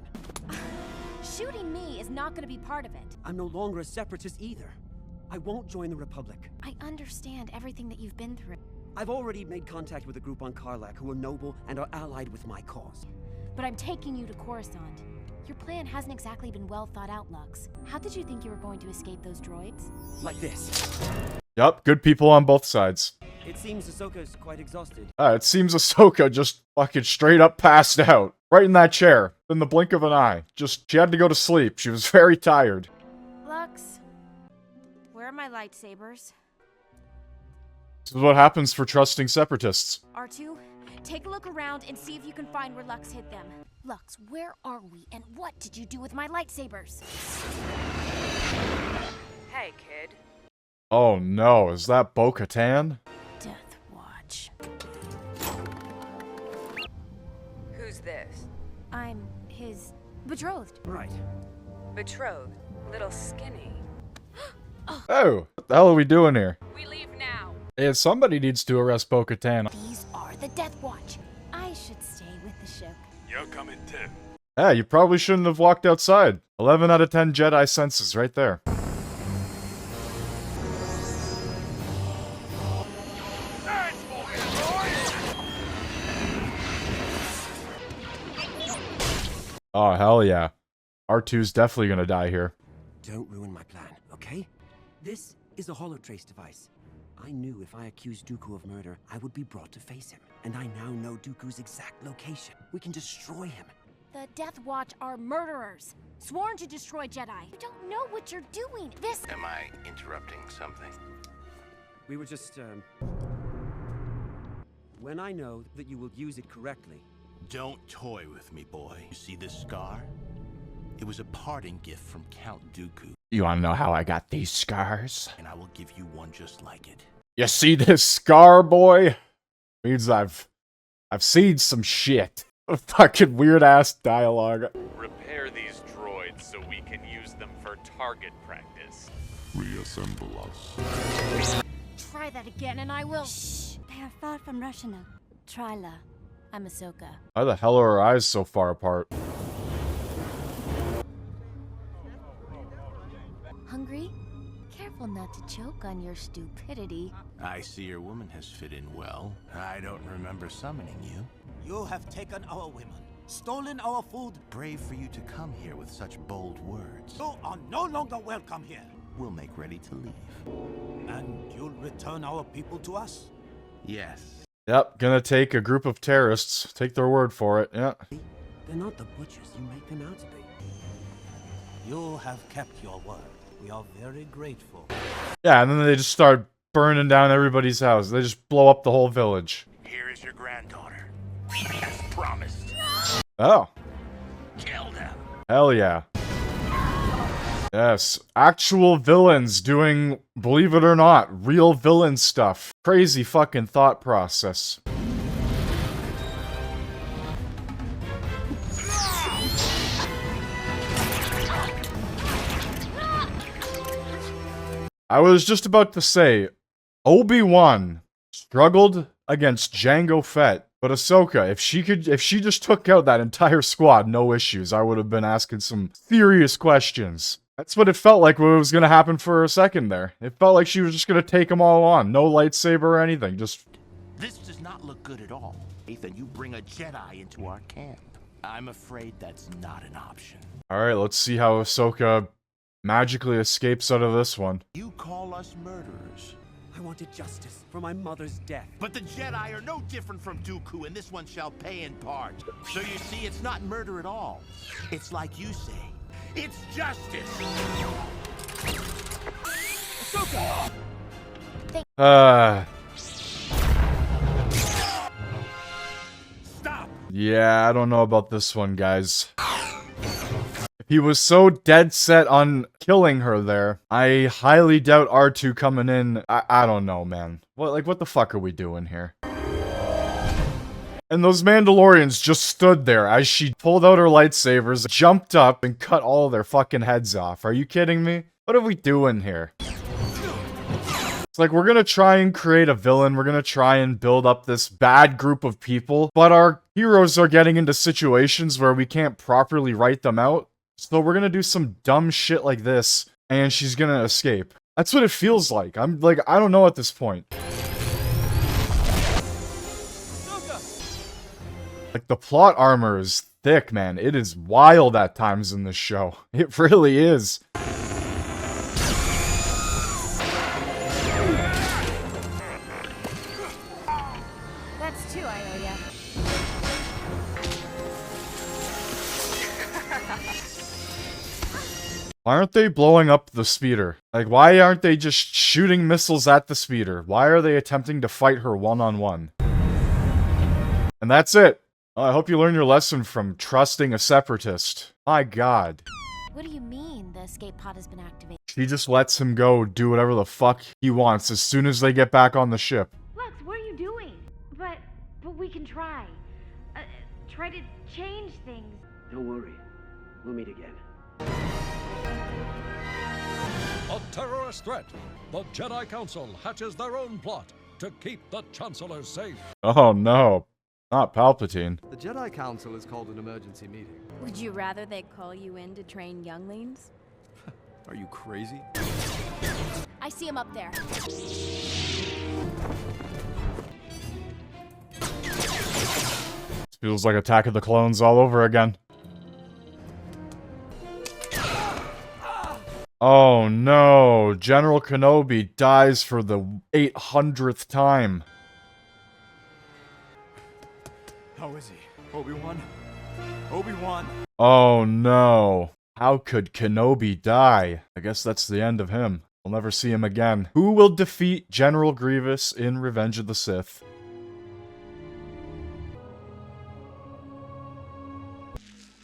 L: Shooting me is not going to be part of it.
T: I'm no longer a separatist either. I won't join the Republic.
B: I understand everything that you've been through.
T: I've already made contact with a group on Karlak who are noble and are allied with my cause.
B: But I'm taking you to Coruscant. Your plan hasn't exactly been well thought out, Lux. How did you think you were going to escape those droids?
T: Like this.
A: Yup, good people on both sides.
T: It seems Ahsoka's quite exhausted.
A: It seems Ahsoka just fucking straight up passed out. Right in that chair. In the blink of an eye. She had to go to sleep. She was very tired.
L: Lux, where are my lightsabers?
A: This is what happens for trusting separatists.
L: R2, take a look around and see if you can find where Lux hid them.
B: Lux, where are we and what did you do with my lightsabers?
J: Hey, kid.
A: Oh no, is that Bo-Katan?
B: Death Watch.
J: Who's this?
B: I'm his betrothed.
T: Right.
J: Betrothed. Little skinny.
A: Oh, what the hell are we doing here?
J: We leave now.
A: Hey, somebody needs to arrest Bo-Katan.
B: These are the Death Watch. I should stay with the ship.
K: You're coming too.
A: Yeah, you probably shouldn't have walked outside. 11 out of 10 Jedi senses right there. Oh, hell yeah. R2's definitely gonna die here.
T: Don't ruin my plan, okay? This is a holotrace device. I knew if I accused Dooku of murder, I would be brought to face him. And I now know Dooku's exact location. We can destroy him.
B: The Death Watch are murderers, sworn to destroy Jedi. You don't know what you're doing. This—
N: Am I interrupting something?
T: We were just, When I know that you will use it correctly...
N: Don't toy with me, boy. You see this scar? It was a parting gift from Count Dooku.
A: You wanna know how I got these scars?
N: And I will give you one just like it.
A: You see this scar, boy? Means I've seen some shit. Fucking weird-ass dialogue.
U: Repair these droids so we can use them for target practice.
F: Reassemble us.
B: Try that again and I will—
S: Shh! They are far from rational. Tryla.
B: I'm Ahsoka.
A: Why the hell are her eyes so far apart?
B: Hungry? Careful not to choke on your stupidity.
N: I see your woman has fit in well. I don't remember summoning you.
W: You have taken our women, stolen our food.
N: Brave for you to come here with such bold words.
W: You are no longer welcome here.
N: We'll make ready to leave.
W: And you'll return our people to us?
N: Yes.
A: Yep, gonna take a group of terrorists. Take their word for it, yeah.
T: They're not the butchers you make them out to be.
W: You have kept your word. We are very grateful.
A: Yeah, and then they just start burning down everybody's house. They just blow up the whole village.
N: Here is your granddaughter. As promised.
A: Oh.
N: Kill them.
A: Hell yeah. Yes, actual villains doing, believe it or not, real villain stuff. Crazy fucking thought process. I was just about to say, Obi-Wan struggled against Jango Fett, but Ahsoka, if she just took out that entire squad, no issues, I would have been asking some serious questions. That's what it felt like when it was gonna happen for a second there. It felt like she was just gonna take them all on. No lightsaber or anything, just...
N: This does not look good at all. Ethan, you bring a Jedi into our camp. I'm afraid that's not an option.
A: Alright, let's see how Ahsoka magically escapes out of this one.
N: You call us murderers.
T: I wanted justice for my mother's death.
N: But the Jedi are no different from Dooku, and this one shall pay in part. So you see, it's not murder at all. It's like you say. It's justice!
T: Ahsoka!
N: Stop!
A: Yeah, I don't know about this one, guys. He was so dead set on killing her there. I highly doubt R2 coming in. I don't know, man. What the fuck are we doing here? And those Mandalorians just stood there as she pulled out her lightsabers, jumped up, and cut all their fucking heads off. Are you kidding me? What are we doing here? It's like, we're gonna try and create a villain, we're gonna try and build up this bad group of people, but our heroes are getting into situations where we can't properly write them out, so we're gonna do some dumb shit like this, and she's gonna escape. That's what it feels like. I'm like, I don't know at this point. Like, the plot armor is thick, man. It is wild at times in this show. It really is.
B: That's two, I owe ya.
A: Why aren't they blowing up the speeder? Like, why aren't they just shooting missiles at the speeder? Why are they attempting to fight her one-on-one? And that's it. Well, I hope you learned your lesson from trusting a separatist. My god.
B: What do you mean the escape pod has been activated?
A: She just lets him go do whatever the fuck he wants as soon as they get back on the ship.
L: Lux, what are you doing? But we can try. Try to change things.
T: Don't worry. We'll meet again.
I: A terrorist threat. The Jedi Council hatches their own plot to keep the Chancellor safe.
A: Oh no. Not Palpatine.
G: The Jedi Council has called an emergency meeting.
B: Would you rather they call you in to train younglings?
R: Are you crazy?
L: I see him up there.
A: This feels like Attack of the Clones all over again. Oh no, General Kenobi dies for the 800th time.
R: How is he? Obi-Wan? Obi-Wan?
A: Oh no. How could Kenobi die? I guess that's the end of him. We'll never see him again. Who will defeat General Grievous in Revenge of the Sith?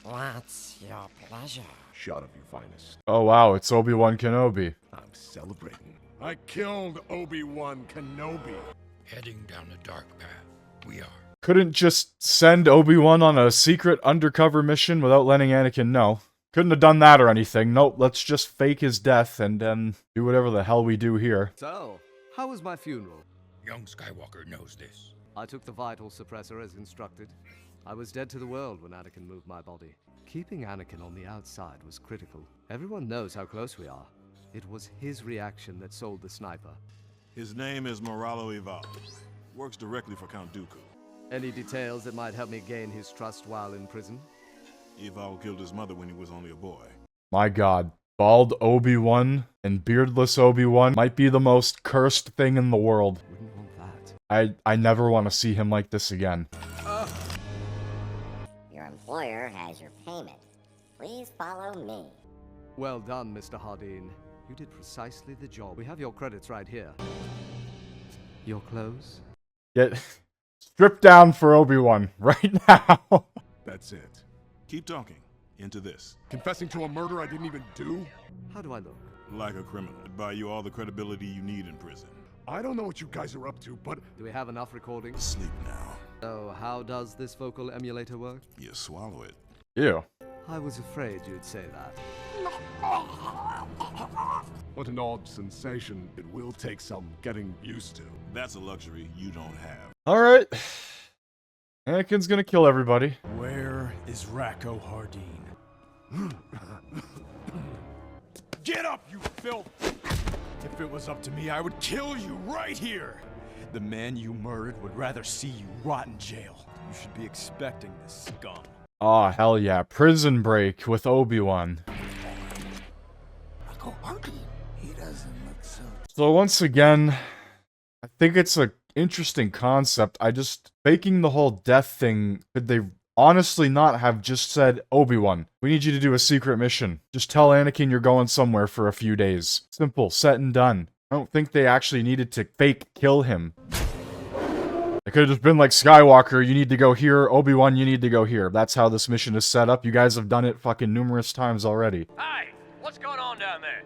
C: What's your pleasure?
M: Shot of your finest.
A: Oh wow, it's Obi-Wan Kenobi.
M: I'm celebrating.
K: I killed Obi-Wan Kenobi. Heading down the dark path. We are.
A: Couldn't just send Obi-Wan on a secret undercover mission without letting Anakin know. Couldn't have done that or anything. Nope, let's just fake his death and then do whatever the hell we do here.
G: So, how was my funeral?
K: Young Skywalker knows this.
G: I took the vital suppressor as instructed. I was dead to the world when Anakin moved my body. Keeping Anakin on the outside was critical. Everyone knows how close we are. It was his reaction that sold the sniper.
E: His name is Moralo Ival. Works directly for Count Dooku.
G: Any details that might help me gain his trust while in prison?
E: Ival killed his mother when he was only a boy.
A: My god. Bald Obi-Wan and beardless Obi-Wan might be the most cursed thing in the world.
G: Wouldn't want that.
A: I never want to see him like this again.
C: Your employer has your payment. Please follow me.
G: Well done, Mr. Hardeen. You did precisely the job. We have your credits right here. Your clothes?
A: Get stripped down for Obi-Wan right now.
E: That's it. Keep talking. Into this.
K: Confessing to a murder I didn't even do?
G: How do I look?
E: Like a criminal. It'd buy you all the credibility you need in prison.
K: I don't know what you guys are up to, but...
G: Do we have enough recordings?
E: Sleep now.
G: So, how does this vocal emulator work?
E: You swallow it.
A: Ew.
G: I was afraid you'd say that.
K: What an odd sensation. It will take some getting used to.
E: That's a luxury you don't have.
A: Alright. Anakin's gonna kill everybody.
R: Where is Racco Hardeen?
K: Get up, you filth! If it was up to me, I would kill you right here!
R: The man you murdered would rather see you rot in jail. You should be expecting this scum.
A: Aw, hell yeah. Prison Break with Obi-Wan.
M: Racco Hardeen. He doesn't look so...
A: So once again, I think it's an interesting concept. Faking the whole death thing, could they honestly not have just said, Obi-Wan, we need you to do a secret mission. Just tell Anakin you're going somewhere for a few days. Simple, set and done. I don't think they actually needed to fake kill him. It could have just been like, Skywalker, you need to go here. Obi-Wan, you need to go here. That's how this mission is set up. You guys have done it fucking numerous times already.
P: Hi! What's going on down there?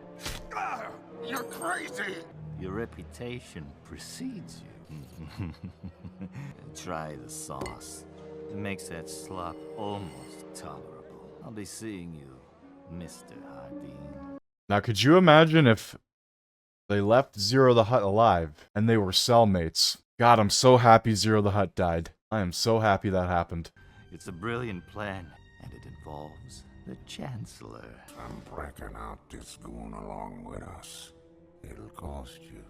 K: You're crazy!
W: Your reputation precedes you. Try the sauce. It makes that slop almost tolerable. I'll be seeing you, Mr. Hardeen.
A: Now, could you imagine if They left Zero the Hutt alive, and they were cellmates. God, I'm so happy Zero the Hutt died. I am so happy that happened.
D: It's a brilliant plan, and it involves the Chancellor.
M: I'm breaking out this goon along with us. It'll cost you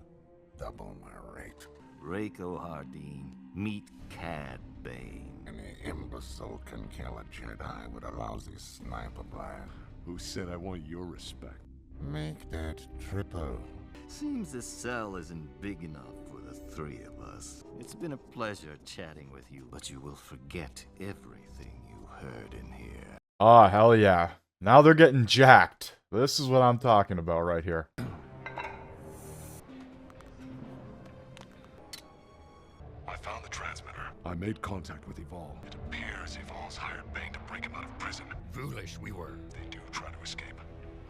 M: double my rate.
D: Draco Hardeen, meet Cad Bane.
M: Any imbecile can kill a Jedi with a lousy sniper blast.
K: Who said I want your respect?
M: Make that triple.
D: Seems this cell isn't big enough for the three of us. It's been a pleasure chatting with you, but you will forget everything you heard in here.
A: Ah, hell yeah. Now they're getting jacked. This is what I'm talking about right here.
K: I found the transmitter. I made contact with Evol. It appears Evol's hired Bane to break him out of prison. Foolish we were. They do try to escape.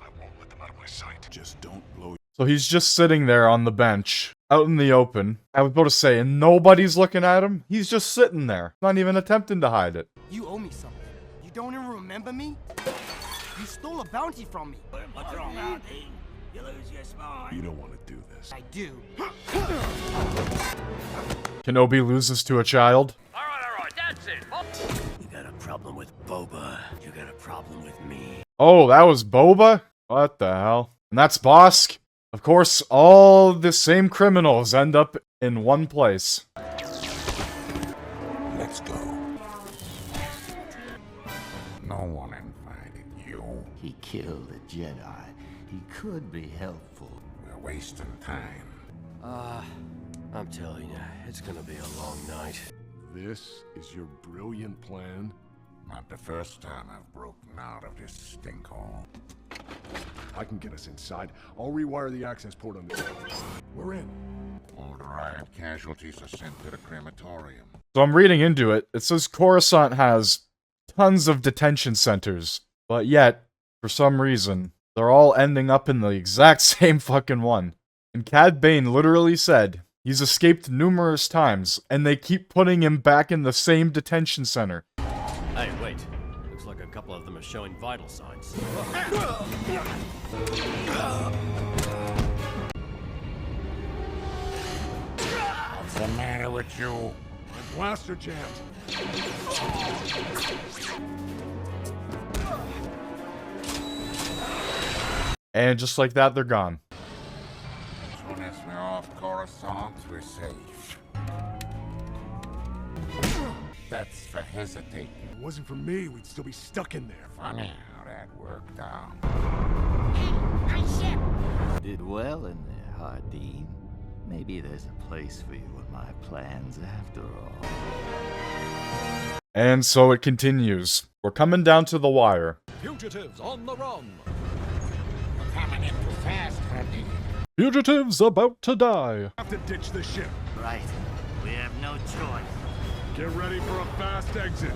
K: I won't let them out of my sight. Just don't blow.
A: So he's just sitting there on the bench, out in the open. I was about to say, and nobody's looking at him? He's just sitting there, not even attempting to hide it.
H: You owe me something. You don't even remember me? You stole a bounty from me.
K: What's wrong, bounty? You lose your spine. You don't want to do this.
H: I do.
A: Kenobi loses to a child.
P: All right, that's it. You got a problem with Boba. You got a problem with me.
A: Oh, that was Boba? What the hell? And that's Bosk? Of course, all the same criminals end up in one place.
M: Let's go. No one invited you.
D: He killed a Jedi. He could be helpful.
M: We're wasting time.
P: I'm telling you, it's gonna be a long night.
K: This is your brilliant plan?
M: Not the first time I've broken out of this stinkhole.
K: I can get us inside. I'll rewire the access port on the... We're in.
M: All right, casualties are sent to the crematorium.
A: So I'm reading into it. It says Coruscant has tons of detention centers, but yet, for some reason, they're all ending up in the exact same fucking one. And Cad Bane literally said he's escaped numerous times, and they keep putting him back in the same detention center.
P: Hey, wait. Looks like a couple of them are showing vital signs.
M: What's the matter with you?
K: My blaster jammed.
A: And just like that, they're gone.
M: As soon as we're off Coruscant, we're safe. That's for hesitating.
K: If it wasn't for me, we'd still be stuck in there.
M: Funny how that worked out.
D: Did well in there, Hardeen. Maybe there's a place for you in my plans after all.
A: And so it continues. We're coming down to the wire.
I: Fugitives on the run.
M: We're coming in too fast, Hardeen.
A: Fugitives about to die.
K: Have to ditch the ship.
D: Right. We have no choice.
K: Get ready for a fast exit.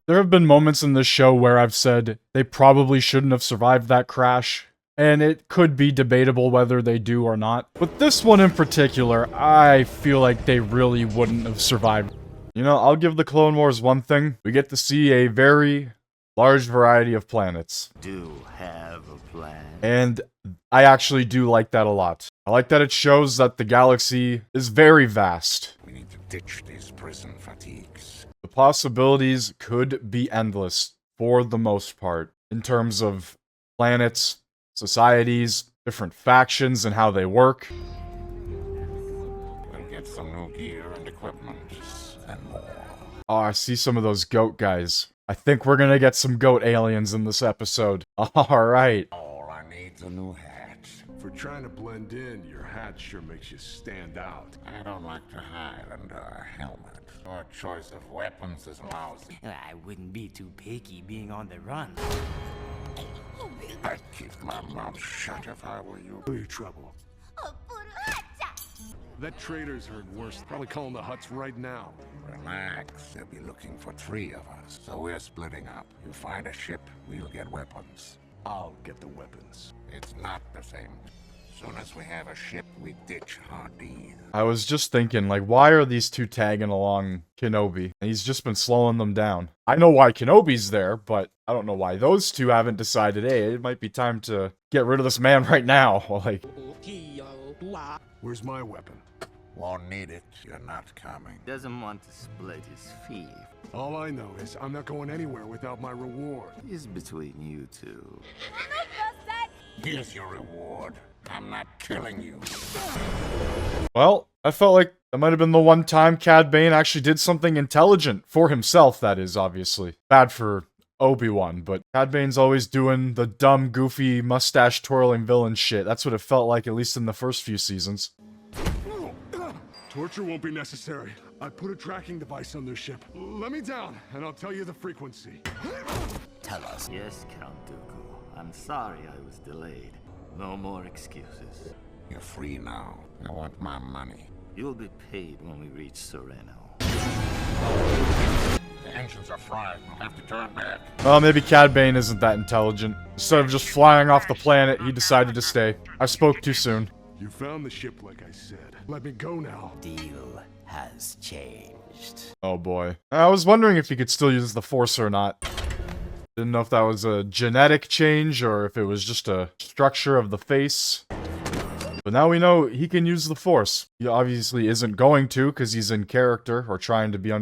A: There have been moments in this show where I've said they probably shouldn't have survived that crash, and it could be debatable whether they do or not. But this one in particular, I feel like they really wouldn't have survived. You know, I'll give the Clone Wars one thing. We get to see a very large variety of planets.
D: Do have a plan.
A: And I actually do like that a lot. I like that it shows that the galaxy is very vast.
M: We need to ditch these prison fatigues.
A: The possibilities could be endless, for the most part, in terms of planets, societies, different factions and how they work.
M: We'll get some new gear and equipment, and more.
A: Oh, I see some of those goat guys. I think we're gonna get some goat aliens in this episode. Alright.
M: All I need's a new hat.
K: For trying to blend in, your hat sure makes you stand out.
M: I don't like to hide under a helmet. Our choice of weapons is lousy.
W: I wouldn't be too picky being on the run.
M: I'd keep my mouth shut if I were you.
K: Who are you trouble? That traitor's heard worse. Probably calling the Hutts right now.
M: Relax. They'll be looking for 3 of us. So we're splitting up. You find a ship, we'll get weapons.
K: I'll get the weapons.
M: It's not the same.
K: Soon as we have a ship, we ditch Hardy.
A: I was just thinking, like, why are these two tagging along Kenobi? And he's just been slowing them down. I know why Kenobi's there, but I don't know why those two haven't decided, hey, it might be time to get rid of this man right now. Like,
K: where's my weapon? Won't need it. You're not coming.
D: Doesn't want to split his fee.
K: All I know is I'm not going anywhere without my reward.
D: It's between you two.
K: Here's your reward. I'm not killing you.
A: well, I felt like that might have been the one time Cad Bane actually did something intelligent for himself, that is, obviously. Bad for Obi-Wan, but Cad Bane's always doing the dumb, goofy, mustache-twirling villain shit. That's what it felt like, at least in the first few seasons.
K: Torture won't be necessary. I put a tracking device on their ship. Let me down, and I'll tell you the frequency.
D: Tell us. Yes, Count Dooku. I'm sorry I was delayed. No more excuses.
K: You're free now. I want my money.
D: You'll be paid when we reach Sereno.
K: The engines are fried. We'll have to turn back.
A: Well, maybe Cad Bane isn't that intelligent. Instead of just flying off the planet, he decided to stay. I spoke too soon.
K: You found the ship like I said. Let me go now.
P: Deal has changed.
A: Oh boy. I was wondering if he could still use the Force or not. Didn't know if that was a genetic change or if it was just a structure of the face. But now we know he can use the Force. He obviously isn't going to because he's in character or trying to be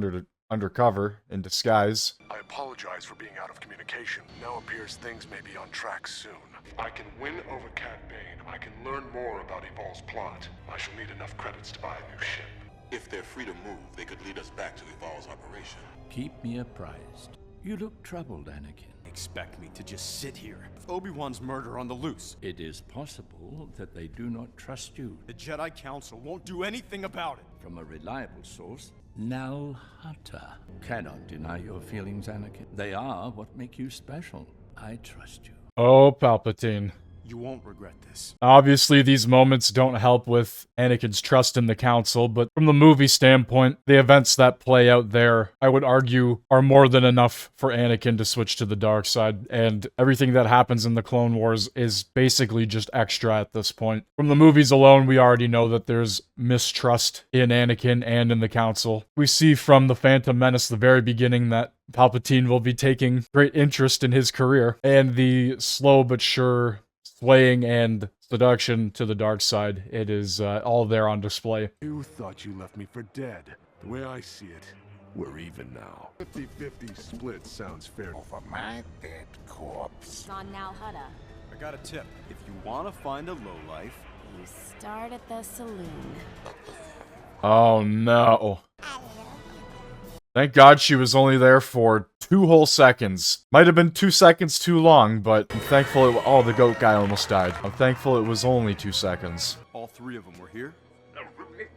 A: undercover in disguise.
K: I apologize for being out of communication. Now appears things may be on track soon. I can win over Cad Bane. I can learn more about Evol's plot. I shall need enough credits to buy a new ship.
O: If they're free to move, they could lead us back to Evol's operation.
Q: Keep me apprised. You look troubled, Anakin.
R: Expect me to just sit here with Obi-Wan's murder on the loose.
Q: It is possible that they do not trust you.
R: The Jedi Council won't do anything about it.
Q: From a reliable source, Nal Hutta. Cannot deny your feelings, Anakin. They are what make you special. I trust you.
A: Oh, Palpatine.
R: You won't regret this.
A: Obviously, these moments don't help with Anakin's trust in the Council, but from the movie standpoint, the events that play out there, I would argue, are more than enough for Anakin to switch to the dark side, and everything that happens in the Clone Wars is basically just extra at this point. From the movies alone, we already know that there's mistrust in Anakin and in the Council. We see from The Phantom Menace, the very beginning, that Palpatine will be taking great interest in his career, and the slow but sure swaying and seduction to the dark side. It is all there on display.
K: You thought you left me for dead. The way I see it, we're even now. 50-50 split sounds fair.
M: Over my dead corpse.
B: On Nal Hutta.
R: I got a tip. If you want to find a lowlife,
B: You start at the saloon.
A: Oh no. Thank God she was only there for 2 whole seconds. Might have been 2 seconds too long, but I'm thankful it— oh, the goat guy almost died. I'm thankful it was only 2 seconds.
R: all 3 of them were here.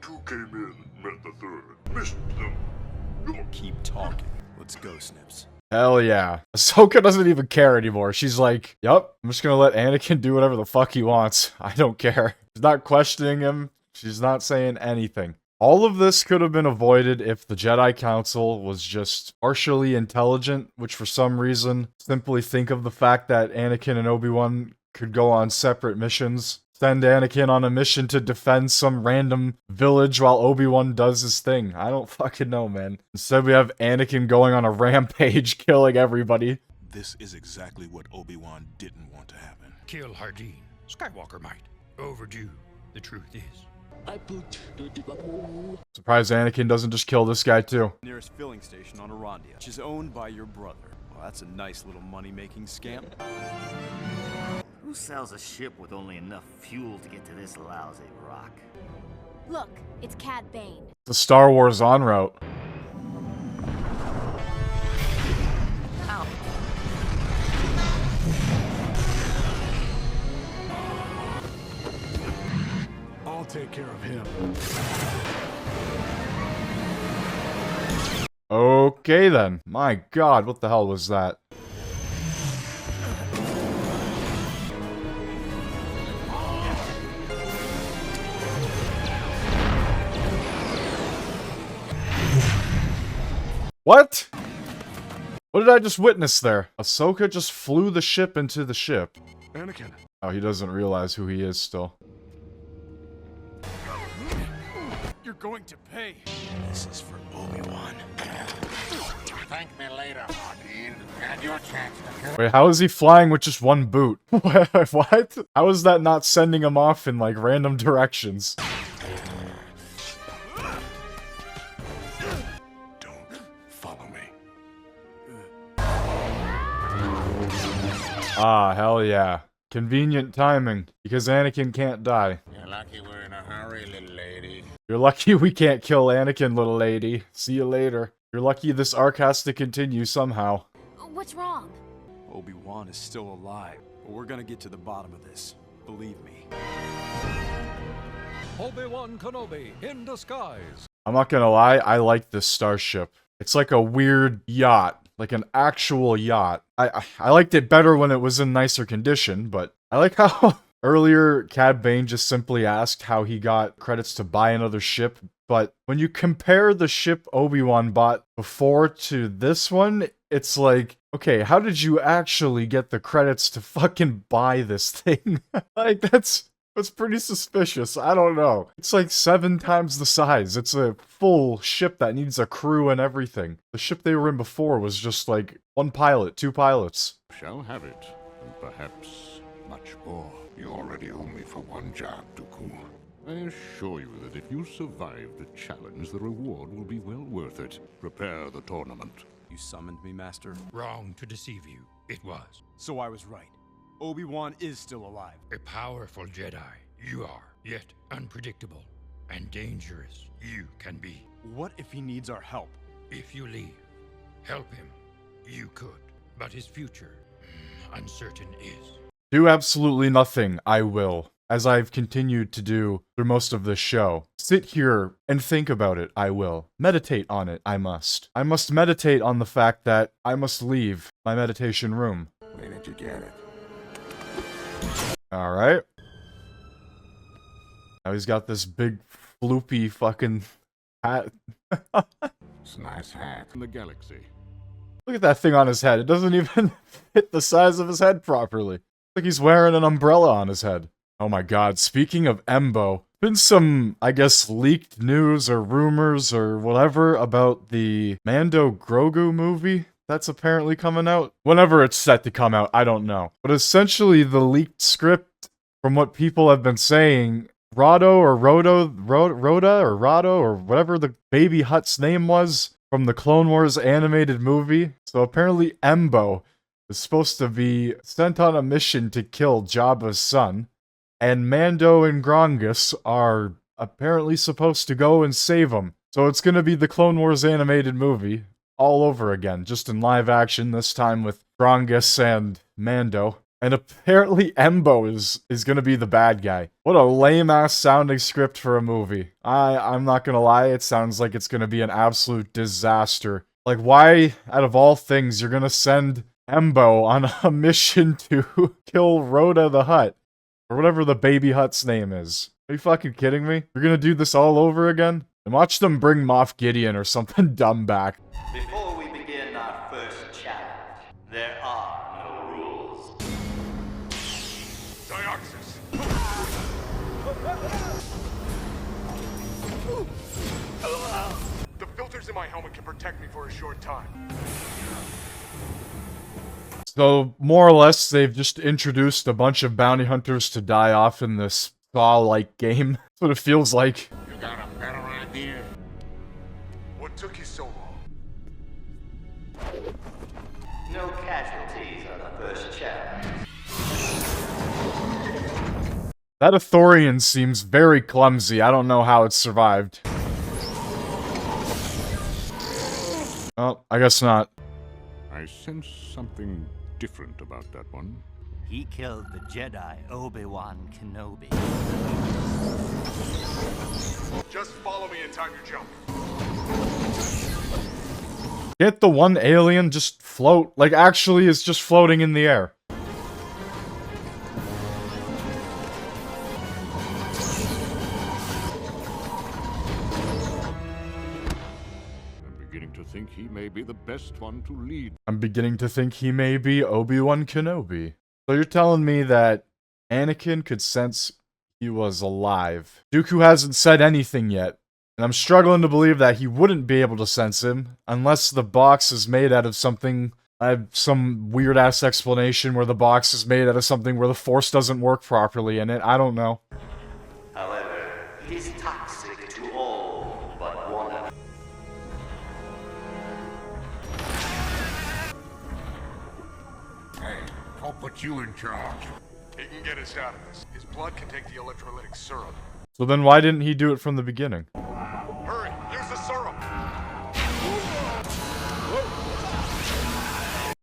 K: Two came in, met the third. Missed them.
R: Keep talking. Let's go, Snips.
A: Hell yeah. Ahsoka doesn't even care anymore. She's like, yup, I'm just gonna let Anakin do whatever the fuck he wants. I don't care. She's not questioning him. She's not saying anything. All of this could have been avoided if the Jedi Council was just partially intelligent, which for some reason simply think of the fact that Anakin and Obi-Wan could go on separate missions. Send Anakin on a mission to defend some random village while Obi-Wan does his thing. I don't fucking know, man. Instead, we have Anakin going on a rampage, killing everybody.
E: This is exactly what Obi-Wan didn't want to happen.
I: Kill Hardeen. Skywalker might. Overdue. The truth is.
A: Surprised Anakin doesn't just kill this guy too.
R: Nearest filling station on Arandia, which is owned by your brother. Well, that's a nice little money-making scam.
D: Who sells a ship with only enough fuel to get to this lousy rock?
B: Look, it's Cad Bane.
A: The Star Wars en route.
K: I'll take care of him.
A: Okay then. My God, what the hell was that? What? What did I just witness there? Ahsoka just flew the ship into the ship.
K: Anakin.
A: Oh, he doesn't realize who he is still.
R: going to pay.
N: This is for Obi-Wan.
O: Thank me later, Martin. Had your chance to kill.
A: Wait, how is he flying with just one boot? What? How is that not sending him off in, like, random directions?
O: Follow me.
A: Ah, hell yeah. Convenient timing, because Anakin can't die.
O: You're lucky we're in a hurry, little lady.
A: You're lucky we can't kill Anakin, little lady. See you later. You're lucky this arc has to continue somehow.
B: What's wrong?
R: Obi-Wan is still alive, but we're gonna get to the bottom of this. Believe me.
I: Obi-Wan Kenobi in disguise.
A: I'm not gonna lie, I like this starship. It's like a weird yacht, like an actual yacht. I liked it better when it was in nicer condition, but I like how earlier Cad Bane just simply asked how he got credits to buy another ship, but when you compare the ship Obi-Wan bought before to this one, it's like, okay, how did you actually get the credits to fucking buy this thing? Like, that's pretty suspicious. I don't know. It's like 7 times the size. It's a full ship that needs a crew and everything. The ship they were in before was just like 1 pilot, 2 pilots.
F: Shall have it, and perhaps much more.
O: You already owe me for one job, Dooku.
F: I assure you that if you survive the challenge, the reward will be well worth it. Prepare the tournament.
R: You summoned me, Master?
J: Wrong to deceive you. It was.
R: So I was right. Obi-Wan is still alive.
J: A powerful Jedi. You are. Yet unpredictable and dangerous you can be.
R: What if he needs our help?
J: If you leave, help him, you could. But his future, uncertain is.
A: Do absolutely nothing, I will. As I've continued to do through most of this show. Sit here and think about it, I will. Meditate on it, I must. I must meditate on the fact that I must leave my meditation room.
O: Where did you get it?
A: Alright. Now he's got this big, floopy fucking hat.
O: It's a nice hat.
F: In the galaxy.
A: Look at that thing on his head. It doesn't even fit the size of his head properly. Like he's wearing an umbrella on his head. Oh my god, speaking of Embo, been some, I guess, leaked news or rumors or whatever about the Mando Grogu movie that's apparently coming out. Whenever it's set to come out, I don't know. But essentially, the leaked script, from what people have been saying, Rhoda or whatever the baby Hutt's name was from the Clone Wars animated movie. So apparently Embo is supposed to be sent on a mission to kill Jabba's son. And Mando and Grongus are apparently supposed to go and save him. So it's going to be the Clone Wars animated movie all over again, just in live action, this time with Grongus and Mando. And apparently Embo is going to be the bad guy. What a lame-ass sounding script for a movie. I'm not going to lie, it sounds like it's going to be an absolute disaster. Like, why, out of all things, you're going to send Embo on a mission to kill Rhoda the Hutt? Or whatever the baby Hutt's name is. Are you fucking kidding me? You're gonna do this all over again? And watch them bring Moff Gideon or something dumb back.
U: Before we begin our first challenge, there are no rules.
O: Dioxis!
K: The filters in my helmet can protect me for a short time.
A: So, more or less, they've just introduced a bunch of bounty hunters to die off in this Saw-like game. That's what it feels like.
O: You got a better idea?
K: What took you so long?
U: No casualties on the first challenge.
A: That Ithorian seems very clumsy. I don't know how it survived. Oh, I guess not.
F: I sense something different about that one.
W: He killed the Jedi Obi-Wan Kenobi.
K: Just follow me in time to jump.
A: Can't the one alien just float? Like, actually is just floating in the air.
F: Think he may be the best one to lead.
A: I'm beginning to think he may be Obi-Wan Kenobi. So you're telling me that Anakin could sense he was alive. Dooku hasn't said anything yet, And I'm struggling to believe that he wouldn't be able to sense him, unless the box is made out of something. I have some weird-ass explanation where the box is made out of something where the Force doesn't work properly in it. I don't know.
U: However, he's toxic to all but one of
O: Hey, I'll put you in charge.
K: He can get us out of this. His blood can take the electrolytic serum.
A: So then why didn't he do it from the beginning?
K: Hurry, use the serum!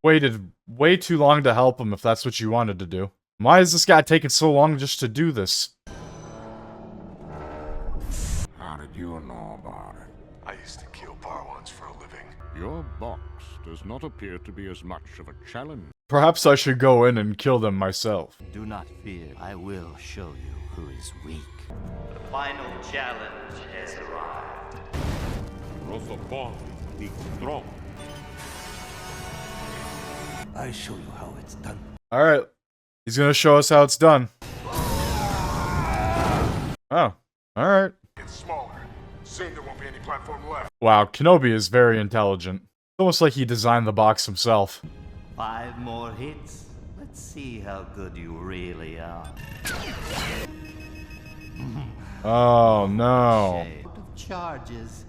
A: Waited way too long to help him if that's what you wanted to do. Why is this guy taking so long just to do this?
O: How did you know about it?
K: I used to kill Parwans for a living.
F: Your box does not appear to be as much of a challenge.
A: Perhaps I should go in and kill them myself.
U: Do not fear, I will show you who is weak. The final challenge has arrived.
W: I show you how it's done.
A: Alright. He's gonna show us how it's done. Oh. Alright.
K: It's smaller. Soon there won't be any platform left.
A: Wow, Kenobi is very intelligent. It's almost like he designed the box himself.
U: 5 more hits. Let's see how good you really are.
A: Oh no.
U: Out of charges.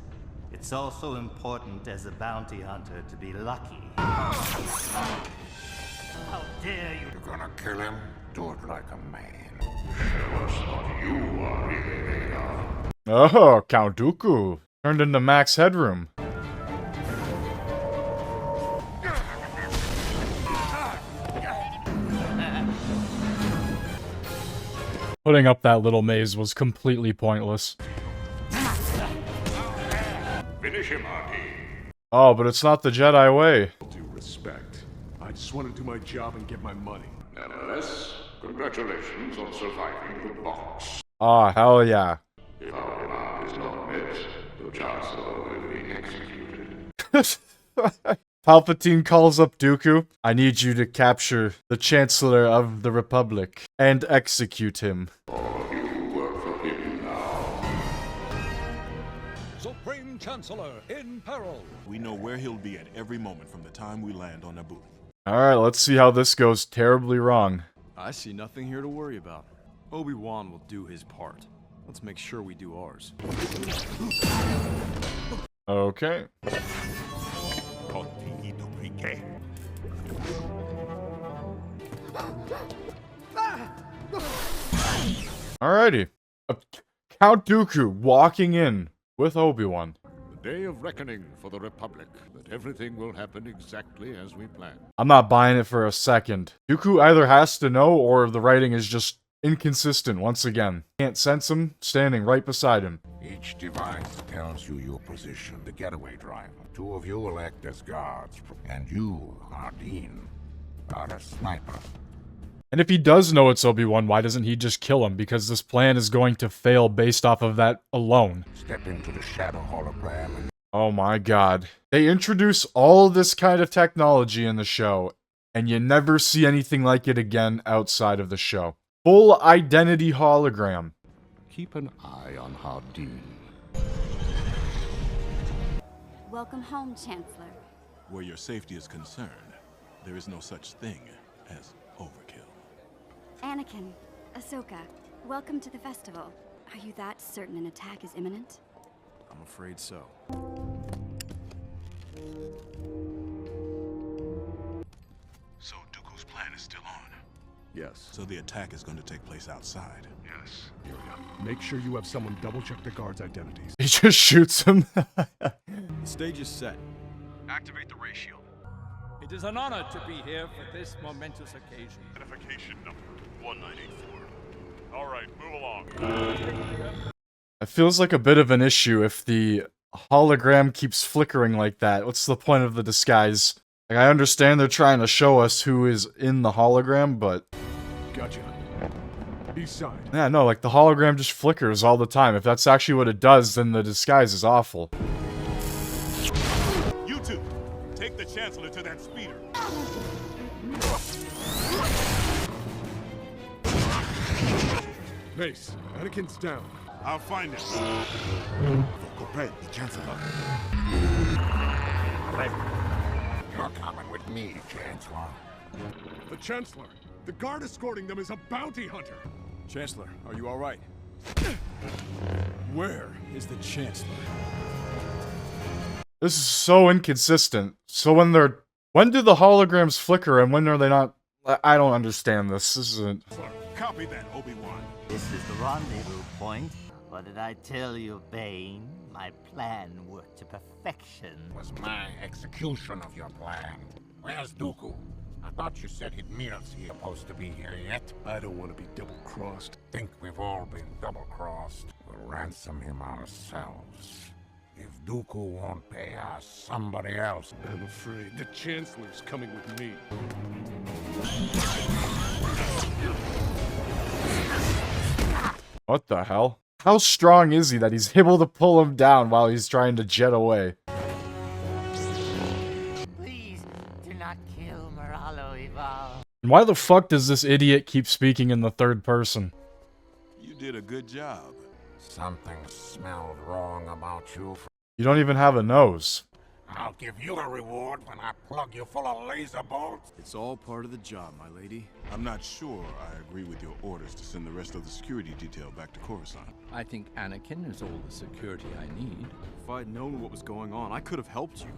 U: It's also important as a bounty hunter to be lucky. How dare you?
O: You're gonna kill him? Do it like a man. Show us what you are really made of.
A: Oh, Count Dooku. Turned into Max Headroom. Putting up that little maze was completely pointless.
O: Finish him, Artie.
A: Oh, but it's not the Jedi way.
K: Due respect. I just want to do my job and get my money.
O: Nevertheless, congratulations on surviving the box.
A: Ah, hell yeah.
O: If our demand is not met, the Chancellor will be executed.
A: Palpatine calls up Dooku. I need you to capture the Chancellor of the Republic and execute him.
O: All of you work for him now.
I: Supreme Chancellor in peril.
E: We know where he'll be at every moment from the time we land on Naboo.
A: Alright, let's see how this goes terribly wrong.
R: I see nothing here to worry about. Obi-Wan will do his part. Let's make sure we do ours.
A: Okay. Alrighty. Count Dooku walking in with Obi-Wan.
F: The day of reckoning for the Republic, but everything will happen exactly as we planned.
A: I'm not buying it for a second. Dooku either has to know or the writing is just inconsistent once again. Can't sense him standing right beside him.
O: Each device tells you your position. The getaway driver. 2 of you will act as guards, and you, Hardeen, are a sniper.
A: And if he does know it's Obi-Wan, why doesn't he just kill him? Because this plan is going to fail based off of that alone.
O: Step into the shadow hologram and...
A: Oh my god. They introduce all this kind of technology in the show, and you never see anything like it again outside of the show. Full identity hologram.
F: Keep an eye on Hardeen.
L: Welcome home, Chancellor.
E: Where your safety is concerned, there is no such thing as overkill.
L: Anakin, Ahsoka, welcome to the festival. Are you that certain an attack is imminent?
R: I'm afraid so.
E: So Dooku's plan is still on?
R: Yes.
E: So the attack is going to take place outside?
K: Yes. Make sure you have someone double-check the guards' identities.
A: He just shoots him.
R: The stage is set.
S: Activate the ray shield. It is an honor to be here for this momentous occasion.
K: Identification number 1984. All right, move along.
A: It feels like a bit of an issue if the hologram keeps flickering like that. What's the point of the disguise? Like, I understand they're trying to show us who is in the hologram, but...
K: Gotcha. East side.
A: Yeah, no, like, the hologram just flickers all the time. If that's actually what it does, then the disguise is awful.
E: You two, take the Chancellor to that speeder.
K: Mace, Anakin's down.
E: I'll find it.
O: Chancellor. You're coming with me, Chancellor.
K: The Chancellor! The guard escorting them is a bounty hunter!
R: Chancellor, are you alright? Where is the Chancellor?
A: This is so inconsistent. So when do the holograms flicker and when are they not? I don't understand this. This isn't.
E: Copy that, Obi-Wan.
U: This is the rendezvous point. What did I tell you, Bane? My plan worked to perfection.
O: Was my execution of your plan. Where's Dooku? I thought you said he'd meet us. He's supposed to be here yet.
K: I don't want to be double-crossed.
O: Think we've all been double-crossed. We'll ransom him ourselves. If Dooku won't pay us, somebody else.
K: I'm afraid the Chancellor's coming with me.
A: What the hell? How strong is he that he's able to pull him down while he's trying to jet away?
U: Please do not kill Moralo Eval.
A: And why the fuck does this idiot keep speaking in the third person?
E: You did a good job.
O: Something smelled wrong about you.
A: You don't even have a nose.
O: I'll give you a reward when I plug you full of laser bolts.
R: It's all part of the job, my lady.
E: I'm not sure I agree with your orders to send the rest of the security detail back to Coruscant.
Q: I think Anakin is all the security I need.
R: If I'd known what was going on, I could have helped you.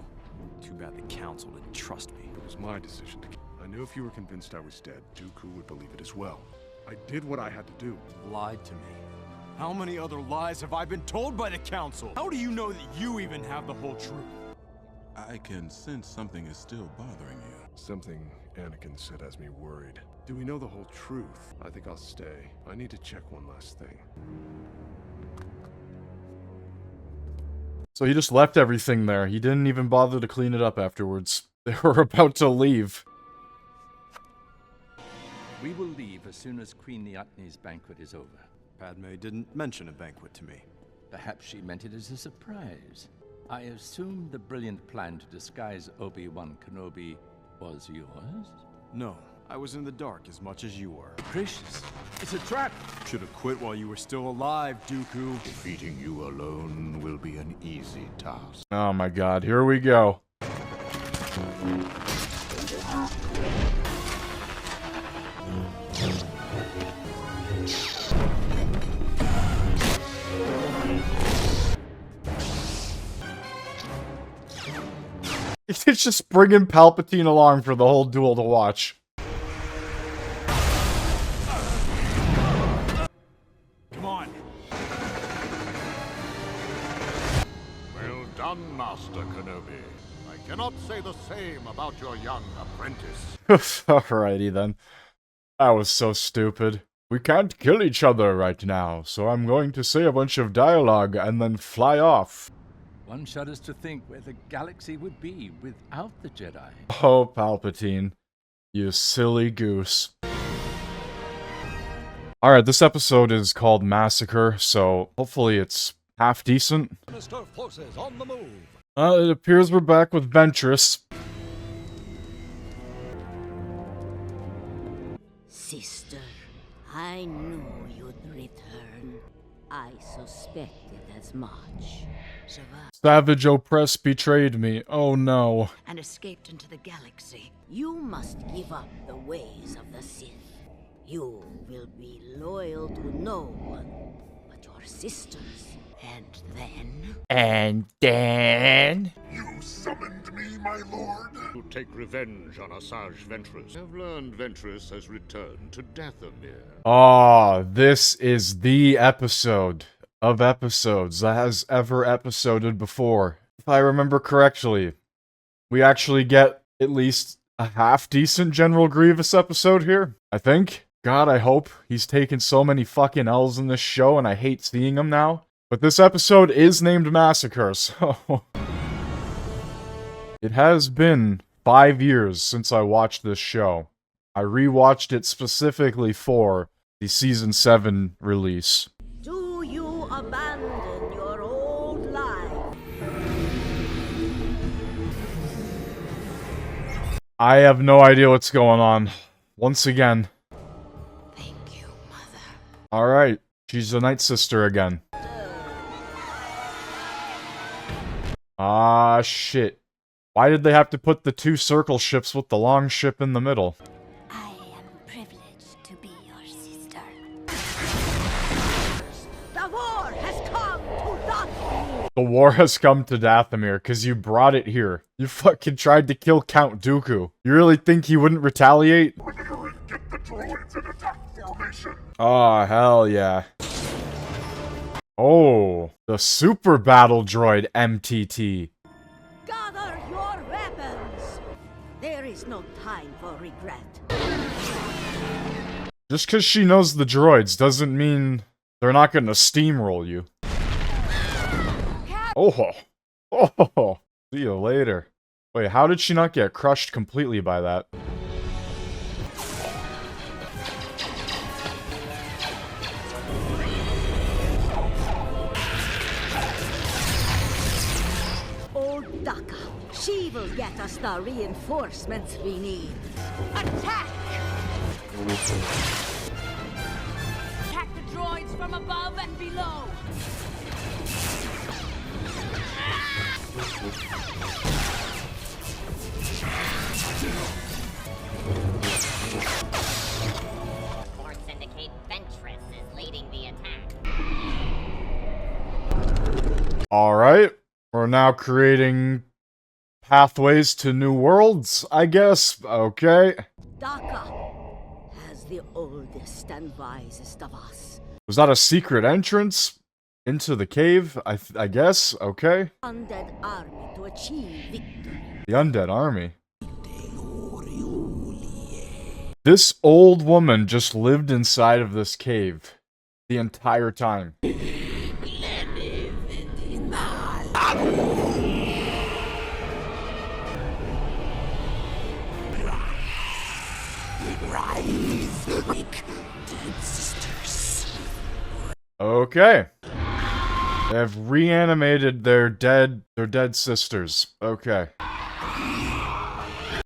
R: Too bad the Council didn't trust me.
K: It was my decision to kill. I knew if you were convinced I was dead, Dooku would believe it as well. I did what I had to do.
R: Lied to me. How many other lies have I been told by the Council? How do you know that you even have the whole truth?
E: I can sense something is still bothering you.
K: Something Anakin said has me worried. Do we know the whole truth? I think I'll stay. I need to check one last thing.
A: So he just left everything there. He didn't even bother to clean it up afterwards. They were about to leave.
Q: We will leave as soon as Queen Niatni's banquet is over.
R: Padme didn't mention a banquet to me.
Q: Perhaps she meant it as a surprise. I assume the brilliant plan to disguise Obi-Wan Kenobi was yours?
R: No, I was in the dark as much as you were.
Q: Gracious, it's a trap!
R: Should have quit while you were still alive, Dooku.
F: Defeating you alone will be an easy task.
A: Oh my god, here we go. It's just bringing Palpatine along for the whole duel to watch.
R: Come on.
F: Well done, Master Kenobi. I cannot say the same about your young apprentice.
A: Alrighty then. That was so stupid. We can't kill each other right now, so I'm going to say a bunch of dialogue and then fly off.
Q: One shudders to think where the galaxy would be without the Jedi.
A: Oh, Palpatine. You silly goose. Alright, this episode is called Massacre, so hopefully it's half decent.
I: Minister forces on the move.
A: It appears we're back with Ventress.
C: Sister, I knew you'd return. I suspected as much.
A: Savage Opress betrayed me. Oh no.
C: And escaped into the galaxy. You must give up the ways of the Sith. You will be loyal to no one but your sisters. And then...
O: You summoned me, my lord?
F: To take revenge on Asajj Ventress. I've learned Ventress has returned to Dathomir.
A: Ah, this is the episode of episodes that has ever episoded before. If I remember correctly, we actually get at least a half-decent General Grievous episode here, I think. God, I hope. He's taken so many fucking L's in this show, and I hate seeing him now. But this episode is named Massacre, so... It has been 5 years since I watched this show. I rewatched it specifically for the Season 7 release.
C: Do you abandon your old life?
A: I have no idea what's going on. Once again.
C: Thank you, Mother.
A: Alright, she's a night sister again. Ah, shit. Why did they have to put the 2 circle ships with the long ship in the middle?
L: I am privileged to be your sister.
C: The war has come to Dathomir!
A: The war has come to Dathomir, because you brought it here. You fucking tried to kill Count Dooku. You really think he wouldn't retaliate?
K: Get the droids in attack formation.
A: Oh, hell yeah. Oh, the super battle droid MTT.
C: Gather your weapons! There is no time for regret.
A: Just because she knows the droids doesn't mean they're not gonna steamroll you. Oh, oh, see you later. Wait, how did she not get crushed completely by that?
C: Old Daka, she will get us the reinforcements we need. Attack!
G: Attack the droids from above and below.
T: Reports indicate ventress is leading the attack.
A: Alright, we're now creating pathways to new worlds, I guess. Okay.
C: Daka as the oldest and wisest of us.
A: Was that a secret entrance into the cave? I guess. Okay.
C: Undead army to achieve victory.
A: The undead army. This old woman just lived inside of this cave the entire time. Okay. They have reanimated their dead sisters. Okay.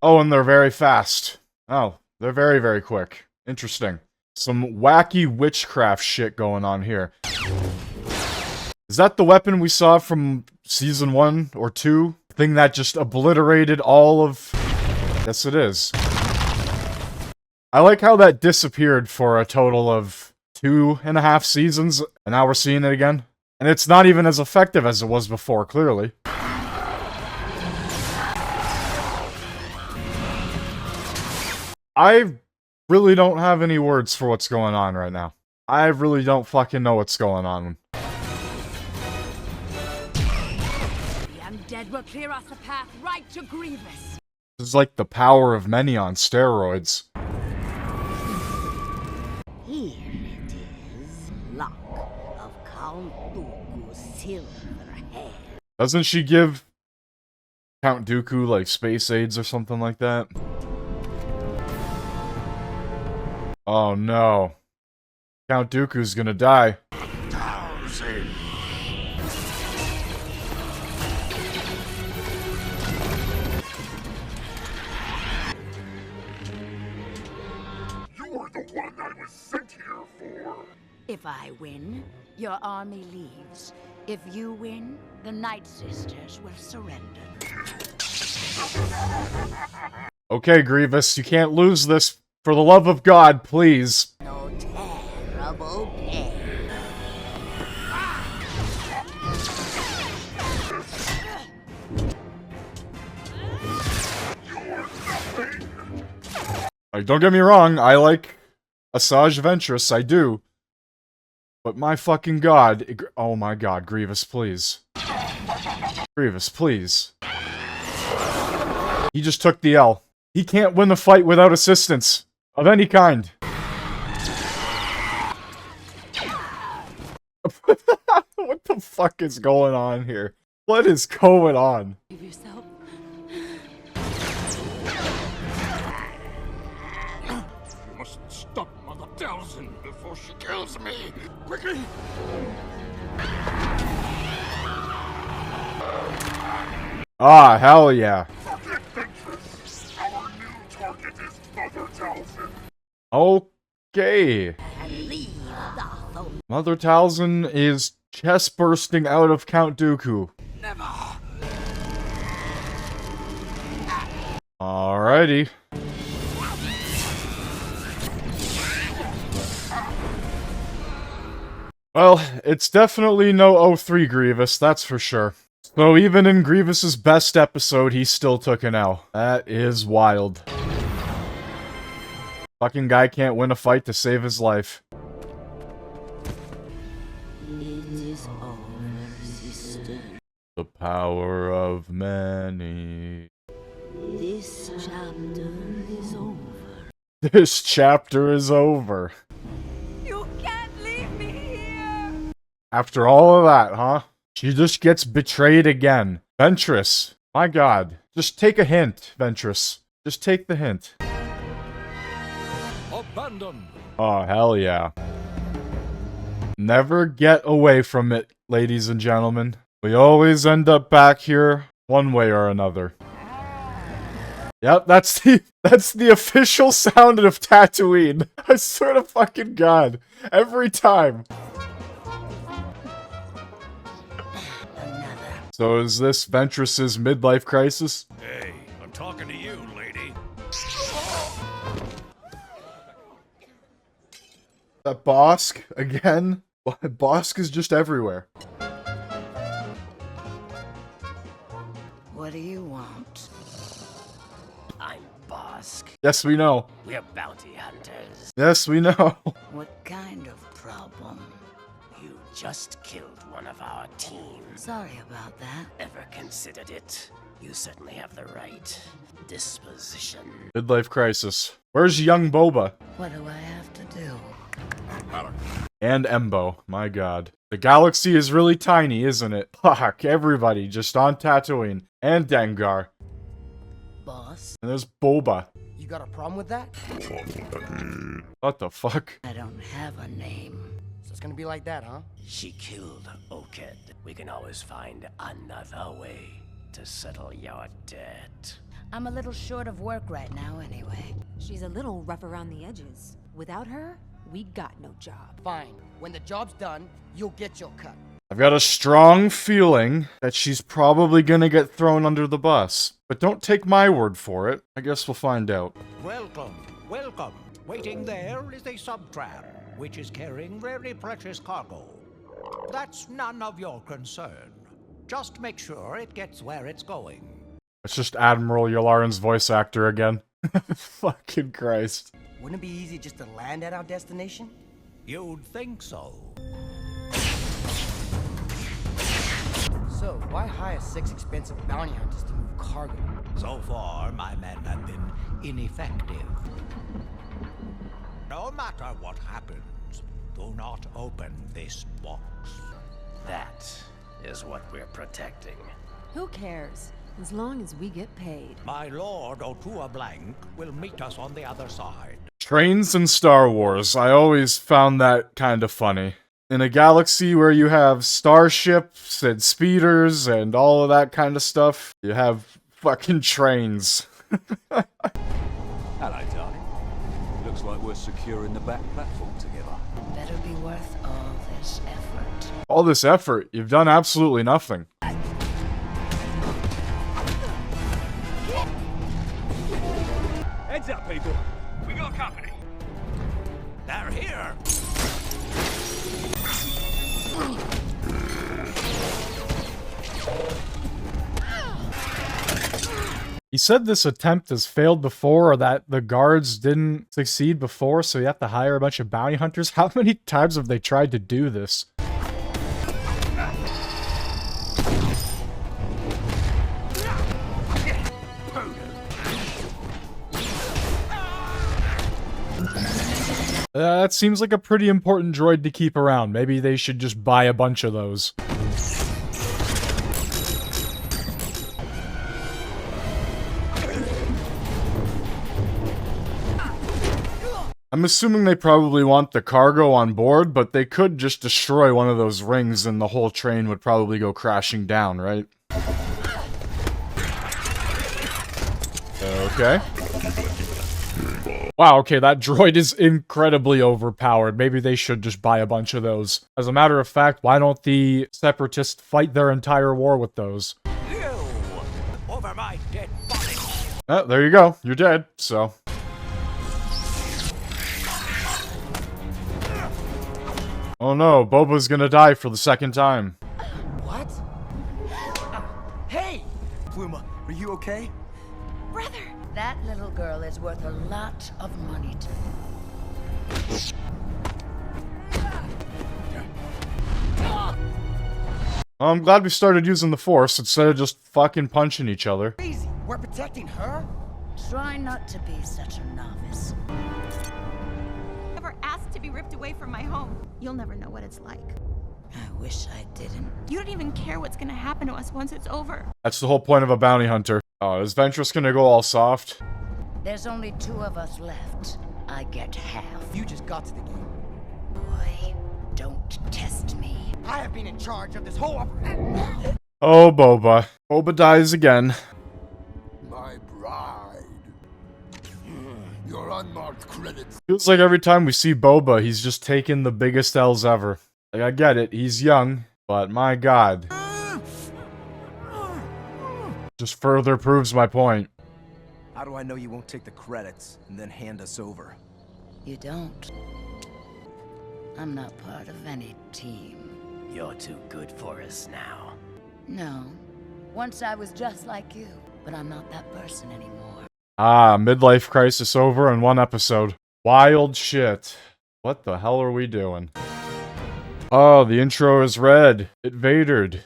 A: Oh, and they're very fast. Oh, they're very, very quick. Interesting. Some wacky witchcraft shit going on here. Is that the weapon we saw from season 1 or 2? Thing that just obliterated all of... Yes, it is. I like how that disappeared for a total of 2.5 seasons, and now we're seeing it again. And it's not even as effective as it was before, clearly. I really don't have any words for what's going on right now. I really don't fucking know what's going on.
G: The undead will clear us a path right to Grievous.
A: This is like the power of many on steroids.
C: Here it is, lock of Count Dooku's silver hair.
A: Doesn't she give Count Dooku, like, space aids or something like that? Oh no. Count Dooku's gonna die.
K: You're the one I was sent here for.
G: If I win, your army leaves. If you win, the nightsisters will surrender.
A: Okay, Grievous, you can't lose this. For the love of God, please.
C: No terrible pain.
A: Like, don't get me wrong, I like Asajj Ventress, I do. But my fucking god, oh my god, Grievous, please. Grievous, please. He just took the L. He can't win the fight without assistance. Of any kind. What the fuck is going on here? What is going on?
G: Give yourself.
F: You must stop Mother Talzin before she kills me. Quickly!
A: Ah, hell yeah.
K: Forget Ventress. Our new target is Mother Talzin.
A: Okay.
C: And leave Dathomir.
A: Mother Talzin is chest bursting out of Count Dooku.
C: Never.
A: Alrighty. Well, it's definitely no 03 Grievous, that's for sure. So even in Grievous's best episode, he still took an L. That is wild. Fucking guy can't win a fight to save his life.
C: It is over, sister.
A: The power of many.
C: This chapter is over.
A: This chapter is over.
L: You can't leave me here!
A: After all of that, huh? She just gets betrayed again. Ventress. My god. Just take a hint, Ventress. Just take the hint.
I: Abandoned.
A: Oh, hell yeah. Never get away from it, ladies and gentlemen. We always end up back here, one way or another. Yep, that's the official sound of Tatooine. I swear to fucking god. Every time. So is this Ventress's midlife crisis?
J: Hey, I'm talking to you, lady.
A: That Bosk again? Bosk is just everywhere.
C: What do you want?
H: I'm Bosk.
A: Yes, we know.
H: We're bounty hunters.
A: Yes, we know.
C: What kind of problem?
H: You just killed one of our team.
C: Sorry about that.
H: Ever considered it? You certainly have the right disposition.
A: Midlife crisis. Where's young Boba?
C: What do I have to do?
A: And Embo. My god. The galaxy is really tiny, isn't it? Fuck, everybody just on Tatooine. And Dengar.
H: Boss?
A: And there's Boba.
H: You got a problem with that?
A: What the fuck?
C: I don't have a name.
H: So it's gonna be like that, huh? She killed Oked. We can always find another way to settle your debt.
C: I'm a little short of work right now anyway.
B: She's a little rough around the edges. Without her, we got no job.
H: Fine. When the job's done, you'll get your cut.
A: I've got a strong feeling that she's probably gonna get thrown under the bus. But don't take my word for it. I guess we'll find out.
P: Welcome, welcome. Waiting there is a sub-tram, which is carrying very precious cargo. That's none of your concern. Just make sure it gets where it's going.
A: It's just Admiral Yularen's voice actor again. Fucking Christ.
H: Wouldn't it be easy just to land at our destination?
P: You'd think so.
H: So, why hire 6 expensive bounty hunters to move cargo?
P: So far, my men have been ineffective. No matter what happens, do not open this box.
H: That is what we're protecting.
B: Who cares? As long as we get paid.
P: My Lord Otua Blank will meet us on the other side.
A: Trains in Star Wars. I always found that kind of funny. In a galaxy where you have starships and speeders and all of that kind of stuff, you have fucking trains.
V: Hello, darling. Looks like we're securing the back platform together.
C: Better be worth all this effort.
A: All this effort, you've done absolutely nothing.
S: Heads up, people. We got company.
P: They're here.
A: He said this attempt has failed before, or that the guards didn't succeed before, so you have to hire a bunch of bounty hunters. How many times have they tried to do this? That seems like a pretty important droid to keep around. Maybe they should just buy a bunch of those. I'm assuming they probably want the cargo on board, but they could just destroy one of those rings and the whole train would probably go crashing down, right? Okay. Wow, okay, that droid is incredibly overpowered. Maybe they should just buy a bunch of those. As a matter of fact, why don't the Separatists fight their entire war with those?
P: You! Over my dead body!
A: Oh, there you go. You're dead, so. Oh no, Boba's gonna die for the second time.
H: What? Hey! Pluma, are you okay?
G: Brother! That little girl is worth a lot of money to me.
A: I'm glad we started using the Force instead of just fucking punching each other.
H: Crazy! We're protecting her?
G: Try not to be such a novice.
D: Never asked to be ripped away from my home. You'll never know what it's like.
G: I wish I didn't.
D: You don't even care what's gonna happen to us once it's over.
A: That's the whole point of a bounty hunter. Oh, is Ventress gonna go all soft?
G: There's only 2 of us left. I get half.
H: You just got to the game.
G: Boy, don't test me.
H: I have been in charge of this whole operation.
A: Oh, Boba. Boba dies again.
O: My bride. Your unmarked credits.
A: Feels like every time we see Boba, he's just taking the biggest L's ever. Like, I get it, he's young, but my god. Just further proves my point.
R: How do I know you won't take the credits and then hand us over?
G: You don't. I'm not part of any team.
H: You're too good for us now.
G: No. Once I was just like you, but I'm not that person anymore.
A: Ah, midlife crisis over in 1 episode. Wild shit. What the hell are we doing? Oh, the intro is red. It Vadered.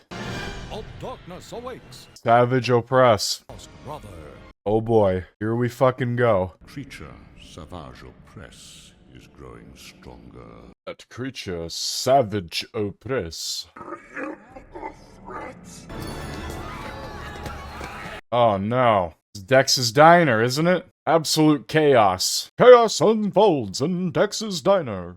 I: All darkness awakes.
A: Savage oppress.
I: Brother.
A: Oh boy, here we fucking go.
F: Creature Savage Oppress is growing stronger.
A: That creature Savage oppress. Oh no. It's Dex's Diner, isn't it? Absolute chaos. Chaos unfolds in Dex's Diner.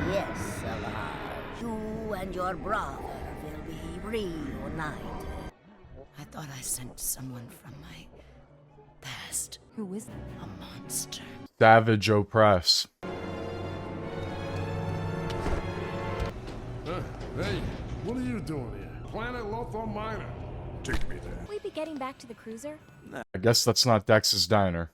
C: Yes, Savage. You and your brother will be reunited.
G: I thought I sent someone from my past.
B: Who is
G: a monster?
A: Savage oppress.
K: Hey, what are you doing here? Planet Lothar Minor. Take me there.
B: Will we be getting back to the cruiser?
A: I guess that's not Dex's Diner.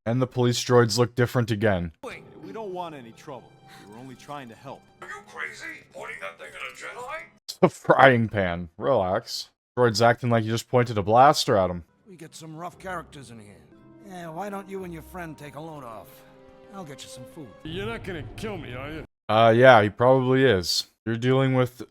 A: And the police droids look different again.
R: We don't want any trouble. We were only trying to help.
K: Are you crazy? Pointing that thing at a Jedi?
A: It's a frying pan. Relax. Droid's acting like you just pointed a blaster at him.
H: We get some rough characters in here. Yeah, why don't you and your friend take a load off? I'll get you some food.
K: You're not gonna kill me, are you?
A: Yeah, he probably is. You're dealing with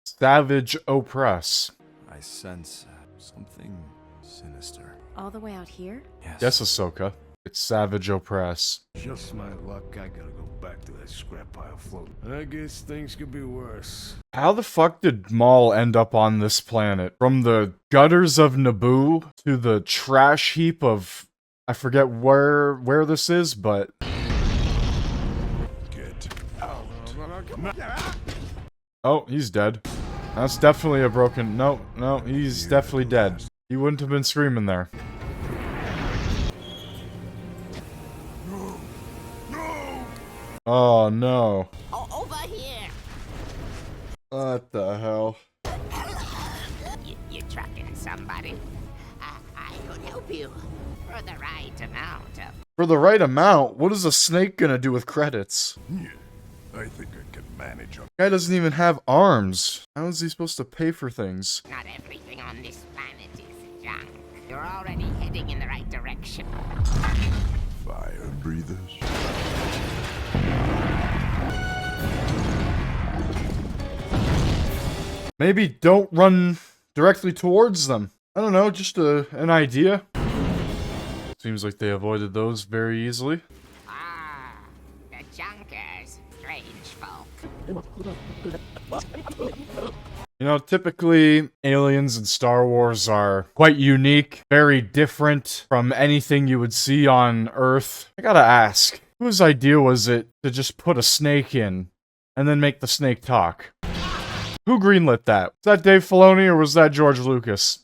A: Savage oppress.
R: I sense something sinister.
B: All the way out here?
A: Yes, Ahsoka. It's Savage oppress.
K: Just my luck, I gotta go back to that scrap pile float. I guess things could be worse.
A: How the fuck did Maul end up on this planet? From the gutters of Naboo to the trash heap of... I forget where this is, but...
K: Get out.
A: Oh, he's dead. That's definitely a broken... No, he's definitely dead. He wouldn't have been screaming there. Oh, no.
C: Oh, over here.
A: What the hell?
T: You're tracking somebody. I could help you for the right amount of...
A: For the right amount? What is a snake gonna do with credits?
K: Yeah, I think I can manage them.
A: Guy doesn't even have arms. How is he supposed to pay for things?
T: Not everything on this planet is junk. You're already heading in the right direction.
K: Fire breathers.
A: Maybe don't run directly towards them. I don't know, just an idea. Seems like they avoided those very easily.
T: Ah, the junkers. Strange folk.
A: You know, typically, aliens in Star Wars are quite unique, very different from anything you would see on Earth. I gotta ask, whose idea was it to just put a snake in, and then make the snake talk? Who greenlit that? Was that Dave Filoni or was that George Lucas?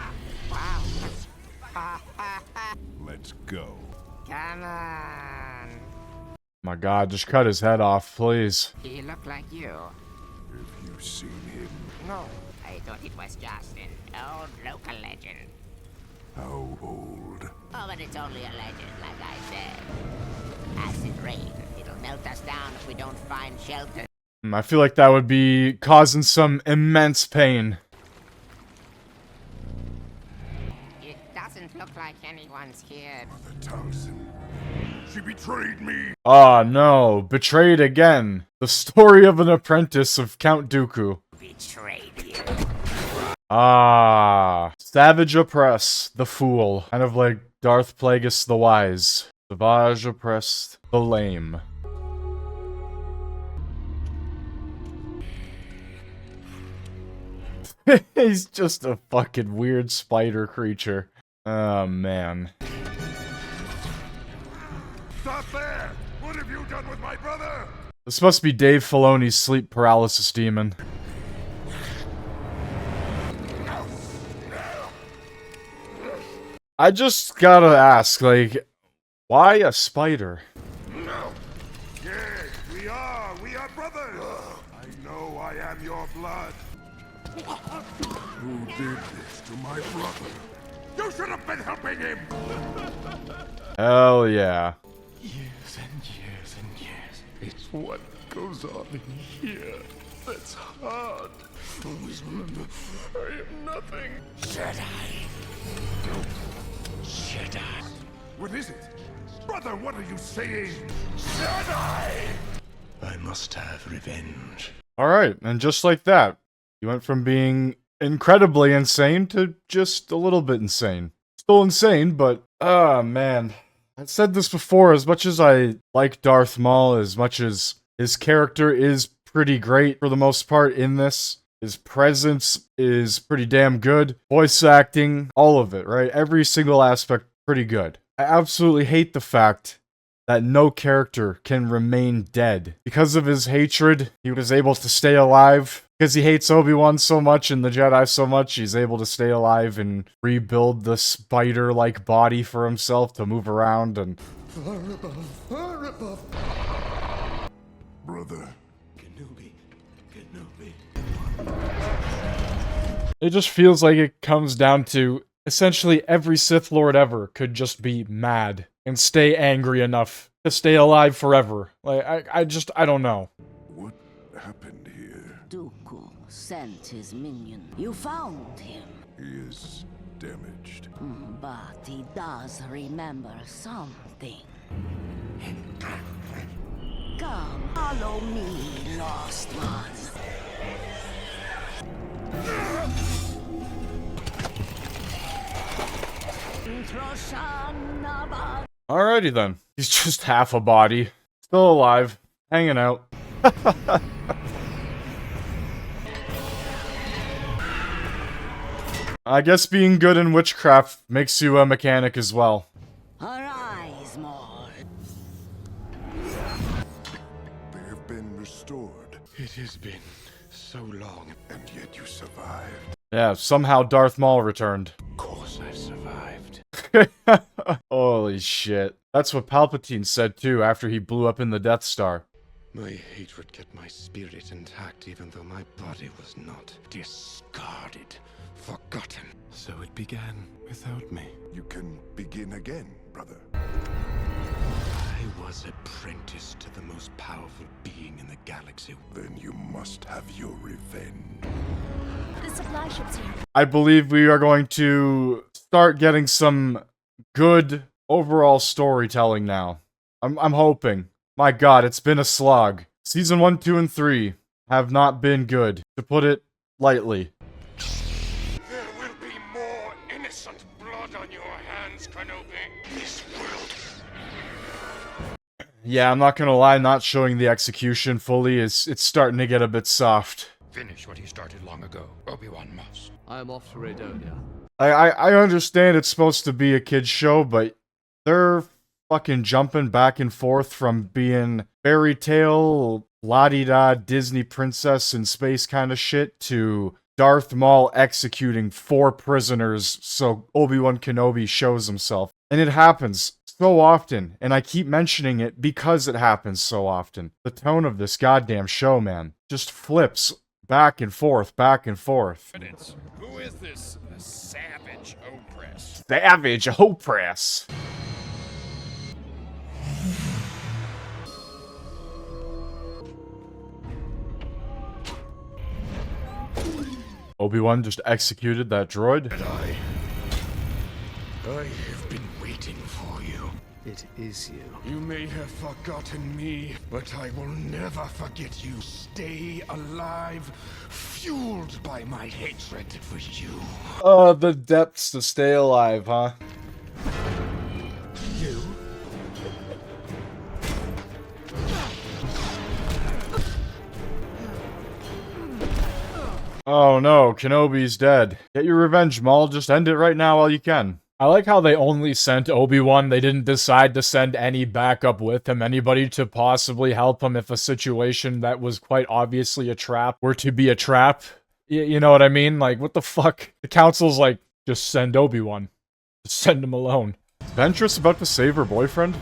K: Let's go.
T: Come on.
A: My god, just cut his head off, please.
T: You look like you.
O: Have you seen him?
T: No, I thought it was just an old local legend.
O: How old?
T: Oh, but it's only a legend, like I said. Acid rain. It'll melt us down if we don't find shelter.
A: I feel like that would be causing some immense pain.
T: It doesn't look like anyone's here.
O: Towson. She betrayed me.
A: Ah, no. Betrayed again. The story of an apprentice of Count Dooku.
T: Betrayed you.
A: Ah. Savage Oppress, the fool. Kind of like Darth Plagueis the wise. Savage Oppress, the lame. He's just a fucking weird spider creature. Oh, man.
O: Stop there! What have you done with my brother?
A: This must be Dave Filoni's sleep paralysis demon. I just gotta ask, like, why a spider?
O: Yes, we are brothers! I know I am your blood. Who did this to my brother? You should have been helping him!
A: Hell yeah.
K: Years and years and years. It's what goes on in here that's hard. Always remember, I am nothing. Jedi. Jedi.
O: What is it? Brother, what are you saying? Jedi!
K: I must have revenge.
A: Alright, and just like that, you went from being incredibly insane to just a little bit insane. Still insane, but, man. I've said this before, as much as I like Darth Maul, as much as his character is pretty great for the most part in this, his presence is pretty damn good. Voice acting, all of it, right? Every single aspect, pretty good. I absolutely hate the fact that no character can remain dead. Because of his hatred, he was able to stay alive. Because he hates Obi-Wan so much and the Jedi so much, he's able to stay alive and rebuild the spider-like body for himself to move around and...
K: Far above, far above.
O: Brother.
K: Kenobi.
A: It just feels like it comes down to essentially every Sith Lord ever could just be mad and stay angry enough to stay alive forever. Like, I don't know.
O: What happened here?
C: Dooku sent his minion. You found him.
O: He is damaged.
C: But he does remember something. Come, follow me, lost one.
A: Alrighty then. He's just half a body. Still alive. Hanging out. I guess being good in witchcraft makes you a mechanic as well.
C: Arise, Maul.
O: They have been restored.
K: It has been so long.
O: And yet you survived.
A: Yeah, somehow Darth Maul returned.
K: Of course I survived.
A: Holy shit. That's what Palpatine said too after he blew up in the Death Star.
K: My hatred kept my spirit intact even though my body was not. Discarded. Forgotten. So it began without me.
O: You can begin again, brother.
K: I was apprenticed to the most powerful being in the galaxy.
O: Then you must have your revenge.
B: The supply ship's here.
A: I believe we are going to start getting some good overall storytelling now. I'm hoping. My god, it's been a slog. Season 1, 2, and 3 have not been good, to put it lightly.
K: There will be more innocent blood on your hands, Kenobi. This world.
A: Yeah, I'm not gonna lie, not showing the execution fully is it's starting to get a bit soft.
J: Finish what he started long ago. Obi-Wan must.
M: I am off to Raydonia.
A: I understand it's supposed to be a kid's show, but they're fucking jumping back and forth from being fairy tale, la-di-da Disney princess in space kind of shit to Darth Maul executing 4 prisoners so Obi-Wan Kenobi shows himself. And it happens so often, and I keep mentioning it because it happens so often. The tone of this goddamn show, man, just flips Back and forth, back and forth.
J: Who is this savage oppress?
A: Savage oppress. Obi-Wan just executed that droid.
K: I have been waiting for you.
H: It is you.
K: You may have forgotten me, but I will never forget you. Stay alive, fueled by my hatred for you.
A: The depths to stay alive, huh?
K: You?
A: Oh no, Kenobi's dead. Get your revenge, Maul. Just end it right now while you can. I like how they only sent Obi-Wan. They didn't decide to send any backup with him, anybody to possibly help him if a situation that was quite obviously a trap were to be a trap. You know what I mean? Like, what the fuck? The council's like, just send Obi-Wan. Just send him alone. Is Ventress about to save her boyfriend?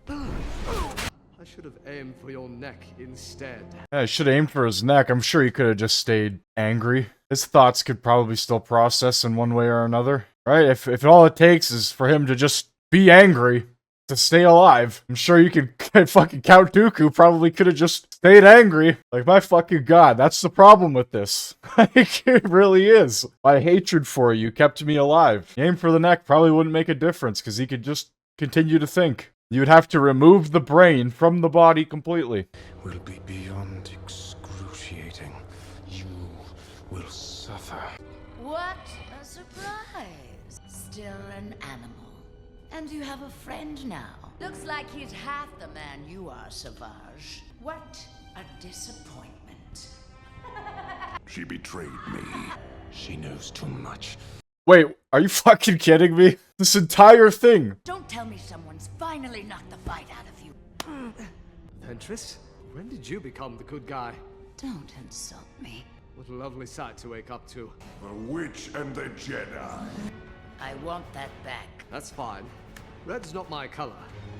M: I should have aimed for your neck instead.
A: Yeah, I should have aimed for his neck. I'm sure he could have just stayed angry. His thoughts could probably still process in one way or another. Right? If all it takes is for him to just be angry to stay alive, I'm sure you could fucking Count Dooku probably could have just stayed angry. Like, my fucking god, that's the problem with this. Like, it really is. My hatred for you kept me alive. Aim for the neck probably wouldn't make a difference because he could just continue to think. You'd have to remove the brain from the body completely.
K: Will be beyond excruciating. You will suffer.
G: What a surprise. Still an animal. And you have a friend now. Looks like he's half the man you are, Savage. What a disappointment.
K: She betrayed me. She knows too much.
A: Wait, are you fucking kidding me? This entire thing.
G: Don't tell me someone's finally knocked the fight out of you.
M: Ventress, when did you become the good guy?
G: Don't insult me.
M: What a lovely sight to wake up to.
K: The witch and the Jedi.
G: I want that back.
M: That's fine. Red's not my color.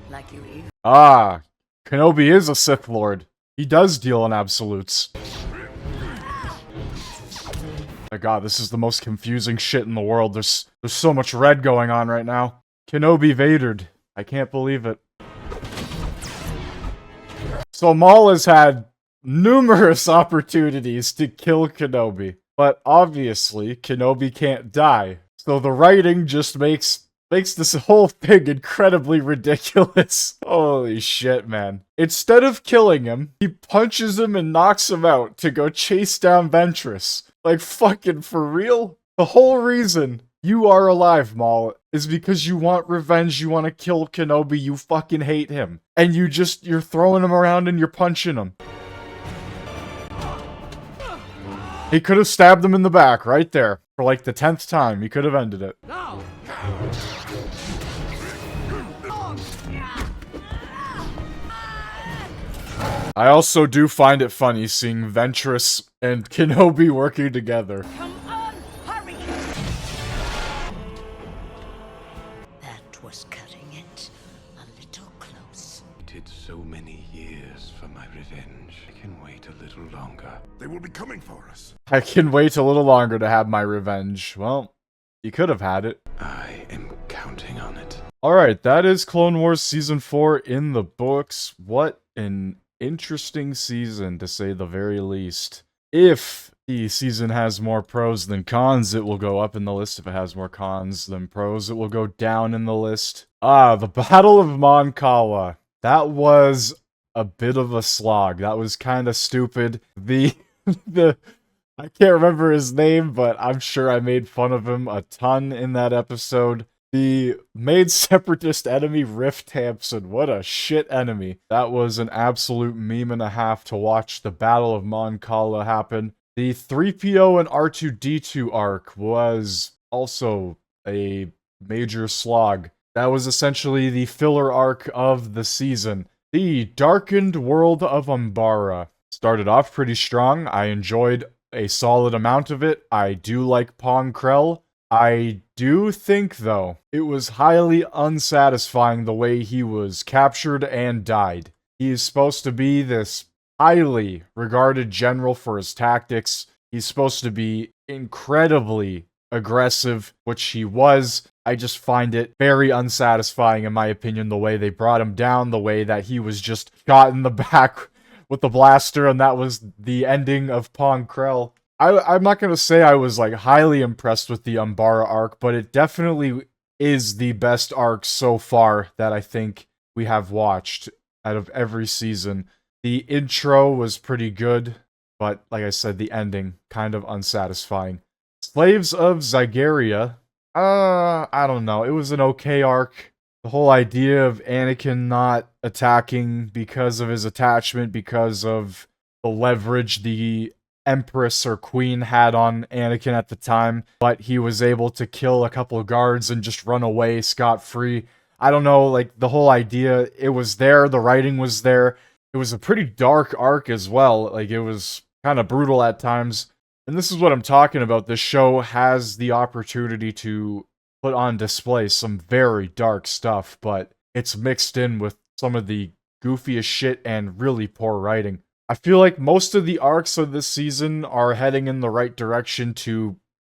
G: Like you even.
A: Ah, Kenobi is a Sith Lord. He does deal in absolutes. My god, this is the most confusing shit in the world. There's so much red going on right now. Kenobi Vadered. I can't believe it. So Maul has had numerous opportunities to kill Kenobi, but obviously Kenobi can't die. So the writing just makes this whole thing incredibly ridiculous. Holy shit, man. Instead of killing him, he punches him and knocks him out to go chase down Ventress. Like, fucking for real? The whole reason you are alive, Maul, is because you want revenge, you want to kill Kenobi, you fucking hate him. And you're throwing him around and you're punching him. He could have stabbed him in the back, right there. For like the 10th time, he could have ended it.
M: No!
A: I also do find it funny seeing Ventress and Kenobi working together.
G: Come on, hurry! That was cutting it a little close.
K: Waited so many years for my revenge. I can wait a little longer. They will be coming for us.
A: I can wait a little longer to have my revenge. Well, you could have had it.
K: I am counting on it.
A: Alright, that is Clone Wars Season 4 in the books. What an interesting season, to say the very least. If the season has more pros than cons, it will go up in the list. If it has more cons than pros, it will go down in the list. The Battle of Mon Cala. That was a bit of a slog. That was kind of stupid. I can't remember his name, but I'm sure I made fun of him a ton in that episode. The main separatist enemy, Rift Hampson. What a shit enemy. That was an absolute meme and a half to watch the Battle of Mon Cala happen. The 3PO and R2-D2 arc was also a major slog. That was essentially the filler arc of the season. The Darkened World of Umbara started off pretty strong. I enjoyed a solid amount of it. I do like Pong Krell. I do think, though, it was highly unsatisfying the way he was captured and died. He is supposed to be this highly regarded general for his tactics. He's supposed to be incredibly aggressive, which he was. I just find it very unsatisfying, in my opinion, the way they brought him down, the way that he was just shot in the back with the blaster, and that was the ending of Pong Krell. I'm not going to say I was like highly impressed with the Umbara arc, but it definitely is the best arc so far that I think we have watched out of every season. The intro was pretty good, but like I said, the ending kind of unsatisfying. Slaves of Zygeria, I don't know. It was an okay arc. The whole idea of Anakin not attacking because of his attachment, because of the leverage the Empress or Queen had on Anakin at the time, but he was able to kill a couple of guards and just run away scot-free. I don't know, like, the whole idea, it was there, the writing was there. It was a pretty dark arc as well. Like, it was kind of brutal at times. And this is what I'm talking about. This show has the opportunity to put on display some very dark stuff, but it's mixed in with some of the goofiest shit and really poor writing. I feel like most of the arcs of this season are heading in the right direction to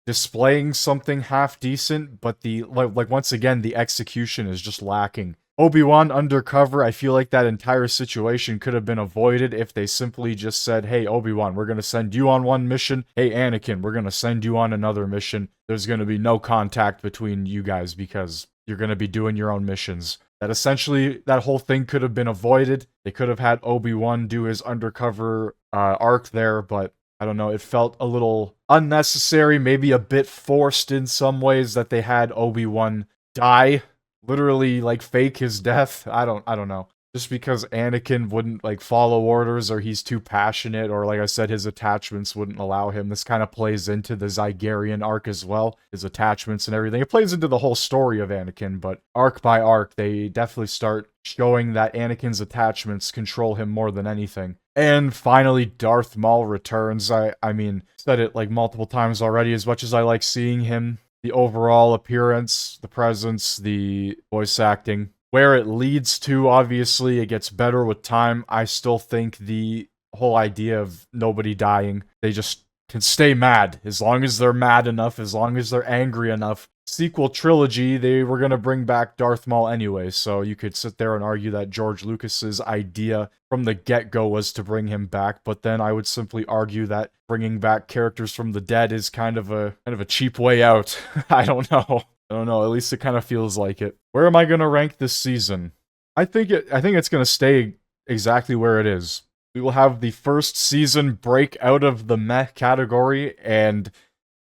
A: displaying something half decent, but the like once again, the execution is just lacking. Obi-Wan undercover, I feel like that entire situation could have been avoided if they simply just said, hey, Obi-Wan, we're going to send you on one mission. Hey, Anakin, we're going to send you on another mission. There's going to be no contact between you guys because you're going to be doing your own missions. That essentially, that whole thing could have been avoided. They could have had Obi-Wan do his undercover arc there, but I don't know, it felt a little unnecessary, maybe a bit forced in some ways that they had Obi-Wan die. Literally, like, fake his death. I don't know. Just because Anakin wouldn't, like, follow orders, or he's too passionate, or, like I said, his attachments wouldn't allow him. This kind of plays into the Zygerian arc as well, his attachments and everything. It plays into the whole story of Anakin, but arc by arc, they definitely start showing that Anakin's attachments control him more than anything. And finally, Darth Maul returns. I mean, said it, like, multiple times already, as much as I like seeing him. The overall appearance, the presence, the voice acting. Where it leads to, obviously, it gets better with time. I still think the whole idea of nobody dying, they just can stay mad. As long as they're mad enough, as long as they're angry enough. Sequel trilogy, they were going to bring back Darth Maul anyway, so you could sit there and argue that George Lucas's idea from the get-go was to bring him back, but then I would simply argue that bringing back characters from the dead is kind of a cheap way out. I don't know. At least it kind of feels like it. Where am I going to rank this season? I think it's going to stay exactly where it is. We will have the first season break out of the meh category and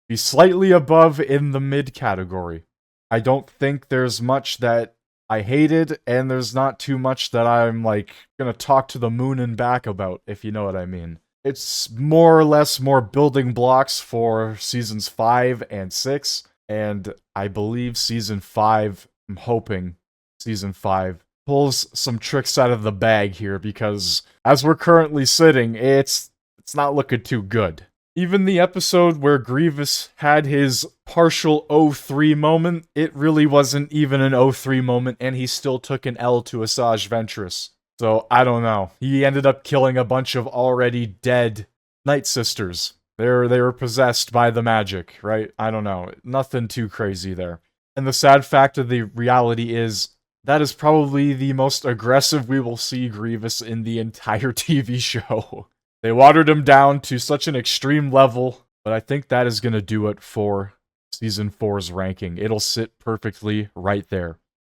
A: be slightly above in the mid category. I don't think there's much that I hated, and there's not too much that I'm, like, gonna talk to the moon and back about, if you know what I mean. It's more or less more building blocks for seasons 5 and 6, and I believe season 5, I'm hoping season 5 pulls some tricks out of the bag here, because as we're currently sitting, it's not looking too good. Even the episode where Grievous had his partial 03 moment, it really wasn't even an 03 moment, and he still took an L to Asajj Ventress. So, I don't know. He ended up killing a bunch of already dead nightsisters. They were possessed by the magic, right? I don't know. Nothing too crazy there. And the sad fact of the reality is, that is probably the most aggressive we will see Grievous in the entire TV show. They watered him down to such an extreme level, but I think that is going to do it for Season 4's ranking. It'll sit perfectly right there.